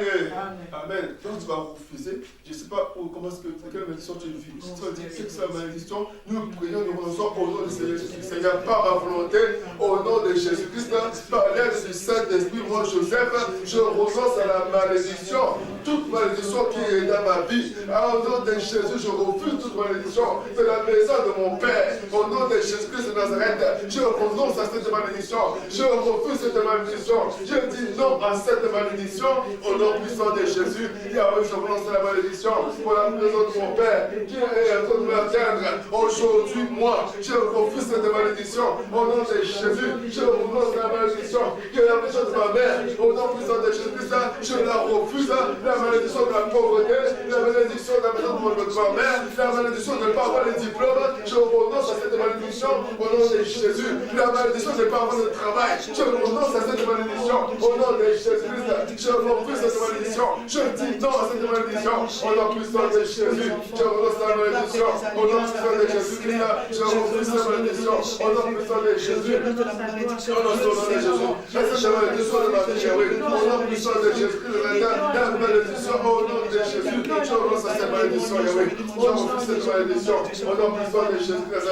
Amen. Donc tu vas refuser. Je ne sais pas comment est-ce que quelle malédiction tu vis. Si tu vas dire que c'est la malédiction, nous prions, nous renonçons au nom de Seigneur, par ma volonté, au nom de Jésus-Christ, par l'aide du Saint-Esprit, moi Joseph, je renonce à la malédiction. Toute malédiction qui est dans ma vie, au nom de Jésus, je refuse toute malédiction de la maison de mon Père. Au nom de Jésus-Christ de Nazareth, je renonce à cette malédiction. Je refuse cette malédiction. Je dis non à cette malédiction. Au nom puissant de Jésus, Yahweh, je renonce à la malédiction pour la maison de mon Père qui est en train de m'atteindre. Aujourd'hui, moi, je refuse cette malédiction. Au nom de Jésus, je renonce à la malédiction qui est la maison de ma mère. Au nom puissant de Jésus-Christ, je la refuse. La malédiction de la pauvreté, la malédiction de la maison de ma mère, la malédiction de ne pas avoir les diplômes. Je renonce à cette malédiction. Au nom de Jésus, la malédiction de ne pas avoir de travail. Je renonce à cette malédiction. Au nom de Jésus-Christ, je refuse cette malédiction. Je dis non à cette malédiction. Au nom puissant de Jésus, je renonce à la malédiction. Au nom puissant de Jésus-Christ, je refuse cette malédiction. Au nom puissant de Jésus, au nom de Jésus, je cette malédiction de ma vie, oui. Au nom puissant de Jésus-Christ, la malédiction, au nom de Jésus, je renonce à cette malédiction, oui. Je refuse cette malédiction. Au nom puissant de Jésus-Christ,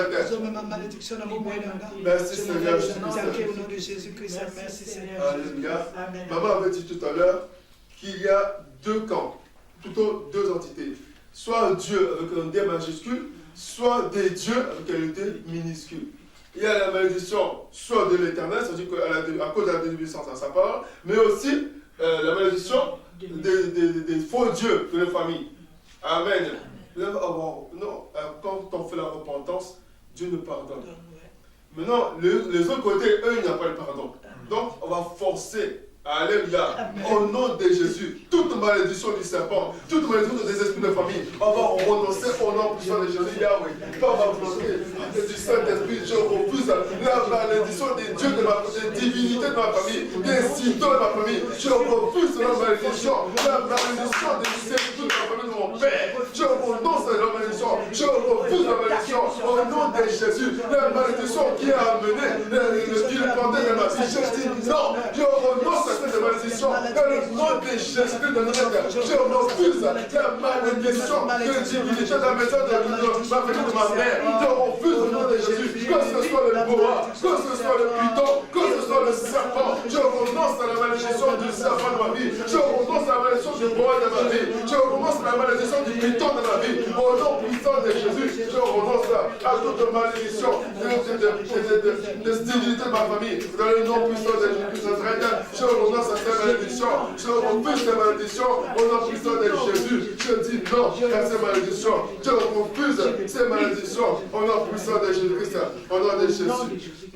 merci Seigneur Jésus-Christ. Merci Seigneur. Alléluia. Maman avait dit tout à l'heure qu'il y a deux camps, plutôt deux entités. Soit Dieu avec un D majuscule, soit des dieux avec un D minuscule. Il y a la malédiction soit de l'éternel, c'est-à-dire qu'à cause de la désobéissance à sa parole, mais aussi la malédiction des faux dieux de la famille. Amen. Non, quand on fait la repentance, Dieu nous pardonne. Maintenant, les autres côtés, eux, il n'y a pas de pardon. Donc, on va forcer. Alléluia. Au nom de Jésus, toute malédiction du serpent, toute malédiction des esprits de famille, on va renoncer au nom puissant de Jésus, Yahweh. Par ma volonté du Saint-Esprit, je refuse la malédiction des dieux de ma famille, des divinités de ma famille, des symptômes de ma famille. Je refuse la malédiction des esprits de ma famille, de mon Père. Je renonce à la malédiction. Je refuse la malédiction au nom de Jésus. La malédiction qui a amené le vilipendé de ma vie. Je dis non, je renonce à cette malédiction. Dans le nom de Jésus-Christ de Nazareth, je refuse la malédiction de divinité de la maison de ma famille, de ma mère. Je refuse au nom de Jésus. Que ce soit le boa, que ce soit le python, que ce soit le serpent. Je renonce à la malédiction du serpent de ma vie. Je renonce à la malédiction du boa de ma vie. Je renonce à la malédiction du python de ma vie. Au nom puissant de Jésus, je renonce à toute malédiction de divinité de ma famille. Dans le nom puissant de Jésus-Christ de Nazareth, je renonce à ces malédictions. Je refuse ces malédictions. Au nom puissant de Jésus, je dis non à ces malédictions. Je refuse ces malédictions. Au nom puissant de Jésus-Christ. Au nom de Jésus.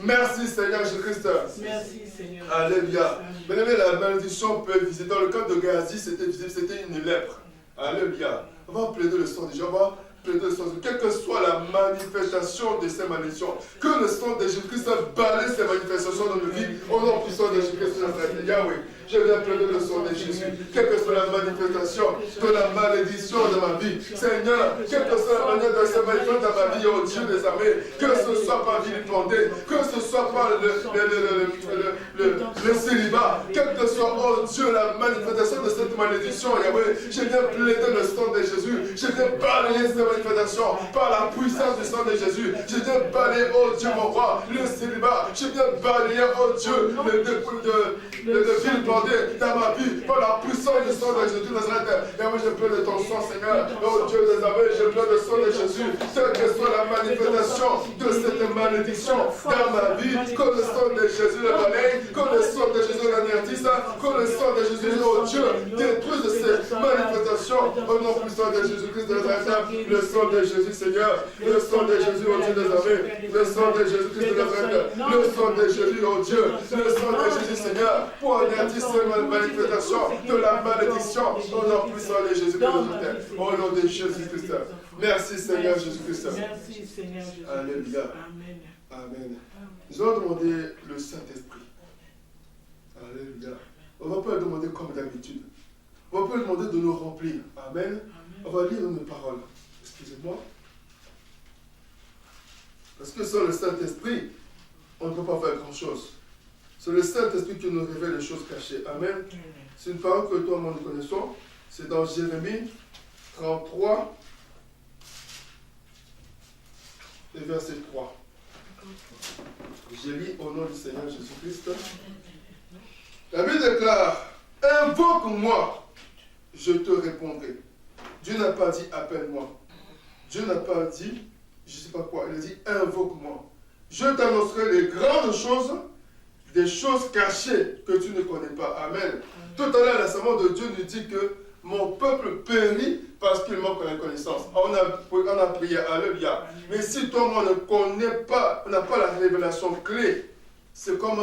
Merci Seigneur Jésus-Christ. Merci Seigneur. Alléluia. Bien aimé, la malédiction peut viser. Dans le cas de Gazi, c'était visible, c'était une lèpre. Alléluia. On va plaider le sang de Jéhovah. On va plaider le sang de Jéhovah. Quelle que soit la manifestation de ces malédictions, que le sang de Jésus-Christ balaye ces manifestations dans nos vies. Au nom puissant sang de Jésus-Christ de Nazareth. Yahweh, je viens pleurer le sang de Jésus. Quelle que soit la manifestation de la malédiction de ma vie. Seigneur, quelle que soit la manière de se manifester dans ma vie, oh Dieu des armées, que ce soit par vilipendé, que ce soit par le célibat, quelle que soit, oh Dieu, la manifestation de cette malédiction, Yahweh, je viens plaider le sang de Jésus. Je viens balayer cette manifestation par la puissance du sang de Jésus. Je viens balayer, oh Dieu, mon roi, le célibat. Je viens balayer, oh Dieu, le vilipendé dans ma vie par la puissance du sang de Jésus de Nazareth. Yahweh, je pleure de ton sang, Seigneur. Oh Dieu des armées, je pleure le sang de Jésus. Quelle que soit la manifestation de cette malédiction dans ma vie, que le sang de Jésus le balaye, que le sang de Jésus l'anéantisse, que le sang de Jésus, oh Dieu, détruise ces manifestations au nom puissant de Jésus-Christ de Nazareth. Le sang de Jésus, Seigneur, le sang de Jésus, oh Dieu des armées, le sang de Jésus-Christ de Nazareth, le sang de Jésus, oh Dieu, le sang de Jésus, Seigneur, pour anéantir ces manifestations de la malédiction au nom puissant de Jésus-Christ de Nazareth. Au nom de Jésus-Christ. Merci Seigneur Jésus-Christ. Merci Seigneur Jésus. Alléluia. Amen. Amen. Nous allons demander le Saint-Esprit. Alléluia. On ne va pas le demander comme d'habitude. On va pas le demander de nous remplir. Amen. On va lire une parole. Excusez-moi. Parce que sans le Saint-Esprit, on ne peut pas faire grand-chose. C'est le Saint-Esprit qui nous révèle les choses cachées. Amen. C'est une parole que toi et moi nous connaissons. C'est dans Jérémie 33, et verset 3. Je lis au nom du Seigneur Jésus-Christ. La Bible déclare, invoque-moi, je te répondrai. Dieu n'a pas dit appelle-moi. Dieu n'a pas dit, je ne sais pas quoi, il a dit invoque-moi. Je t'annoncerai les grandes choses, des choses cachées que tu ne connais pas. Amen. Tout à l'heure, la servante de Dieu nous dit que mon peuple périt parce qu'il manque la connaissance. On a prié, alléluia. Mais si toi, moi, ne connaît pas, on n'a pas la révélation clé, c'est comme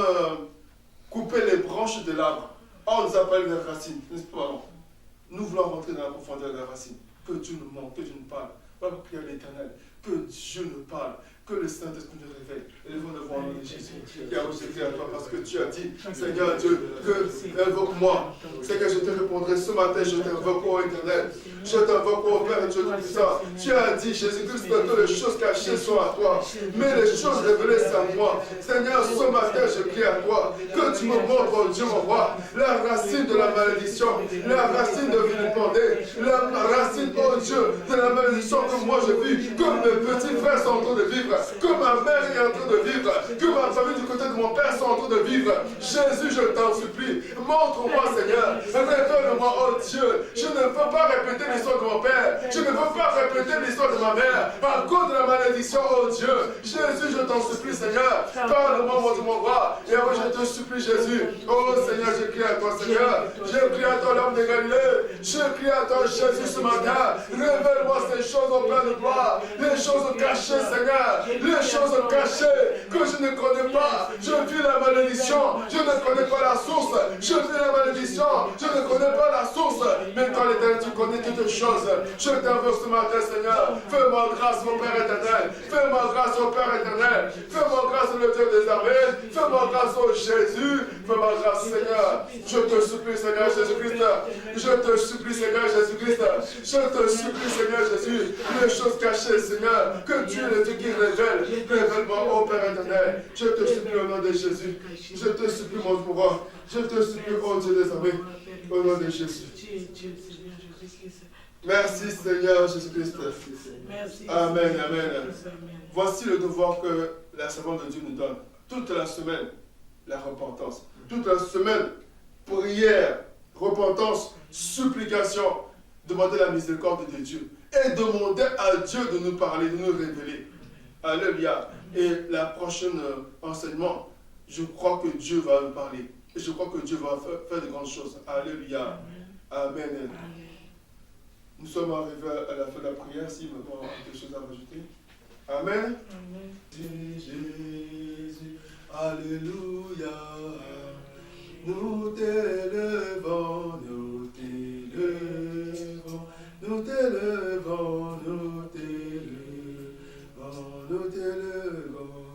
couper les branches de l'arbre. On nous appelle les racines, n'est-ce pas? Nous voulons rentrer dans la profondeur de la racine. Que Dieu nous montre, que Dieu nous parle. On va prier à l'Éternel. Que Dieu nous parle. Que le Saint-Esprit nous révèle. Élevons le voix au nom de Jésus. Yahweh, je crie à toi parce que tu as dit, Seigneur Dieu, que invoque-moi. C'est que je te répondrai ce matin, je t'invoque au Éternel. Je t'invoque au Père Dieu Tout-Puissant. Tu as dit, Jésus-Christ, que les choses cachées sont à toi, mais les choses révélées sont à moi. Seigneur, ce matin, je crie à toi, que tu me montres, oh Dieu mon roi, la racine de la malédiction, la racine de vilipender, la racine, oh Dieu, de la malédiction que moi je vis, que mes petits frères sont en train de vivre, que ma mère est en train de vivre, que ma famille du côté de mon père sont en train de vivre. Jésus, je t'en supplie, montre-moi, Seigneur, révèle-moi, oh Dieu, je ne veux pas répéter l'histoire de mon père, je ne veux pas répéter l'histoire de ma mère, à cause de la malédiction, oh Dieu. Jésus, je t'en supplie, Seigneur, parle-moi, mon roi, et moi je te supplie, Jésus. Oh Seigneur, je crie à toi, Seigneur, je crie à toi, l'homme de Galilée, je crie à toi, Jésus, ce matin, révèle-moi ces choses au plein de gloire, les choses cachées, Seigneur, les choses cachées que je ne connais pas. Je vis la malédiction, je ne connais pas la source. Je vis la malédiction, je ne connais pas la source. Mais toi, l'Éternel, tu connais toutes choses. Je t'invoque ce matin, Seigneur. Fais-moi grâce, mon Père éternel. Fais-moi grâce, au Père éternel. Fais-moi grâce, le Dieu des armées. Fais-moi grâce, au Jésus. Fais-moi grâce, Seigneur. Je te supplie, Seigneur Jésus-Christ. Je te supplie, Seigneur Jésus-Christ. Je te supplie, Seigneur Jésus. Les choses cachées, Seigneur, que tu es le Dieu qui révèle. Révèle-moi, ô Père éternel. Je te supplie au nom de Jésus. Je te supplie, mon pouvoir. Je te supplie, ô Dieu des armées. Au nom de Jésus. Merci, Seigneur Jésus-Christ. Amen, amen. Voici le devoir que la servante de Dieu nous donne. Toute la semaine, la repentance. Toute la semaine, prière, repentance, supplication. Demander la miséricorde de Dieu. Et demander à Dieu de nous parler, de nous révéler. Alléluia. Et la prochaine enseignement, je crois que Dieu va me parler. Et je crois que Dieu va faire de grandes choses. Alléluia. Amen. Nous sommes arrivés à la fin de la prière. Si vous avez quelque chose à rajouter. Amen. Jésus. Alléluia. Nous t'élevons, nous t'élevons, nous t'élevons, nous t'élevons, nous t'élevons.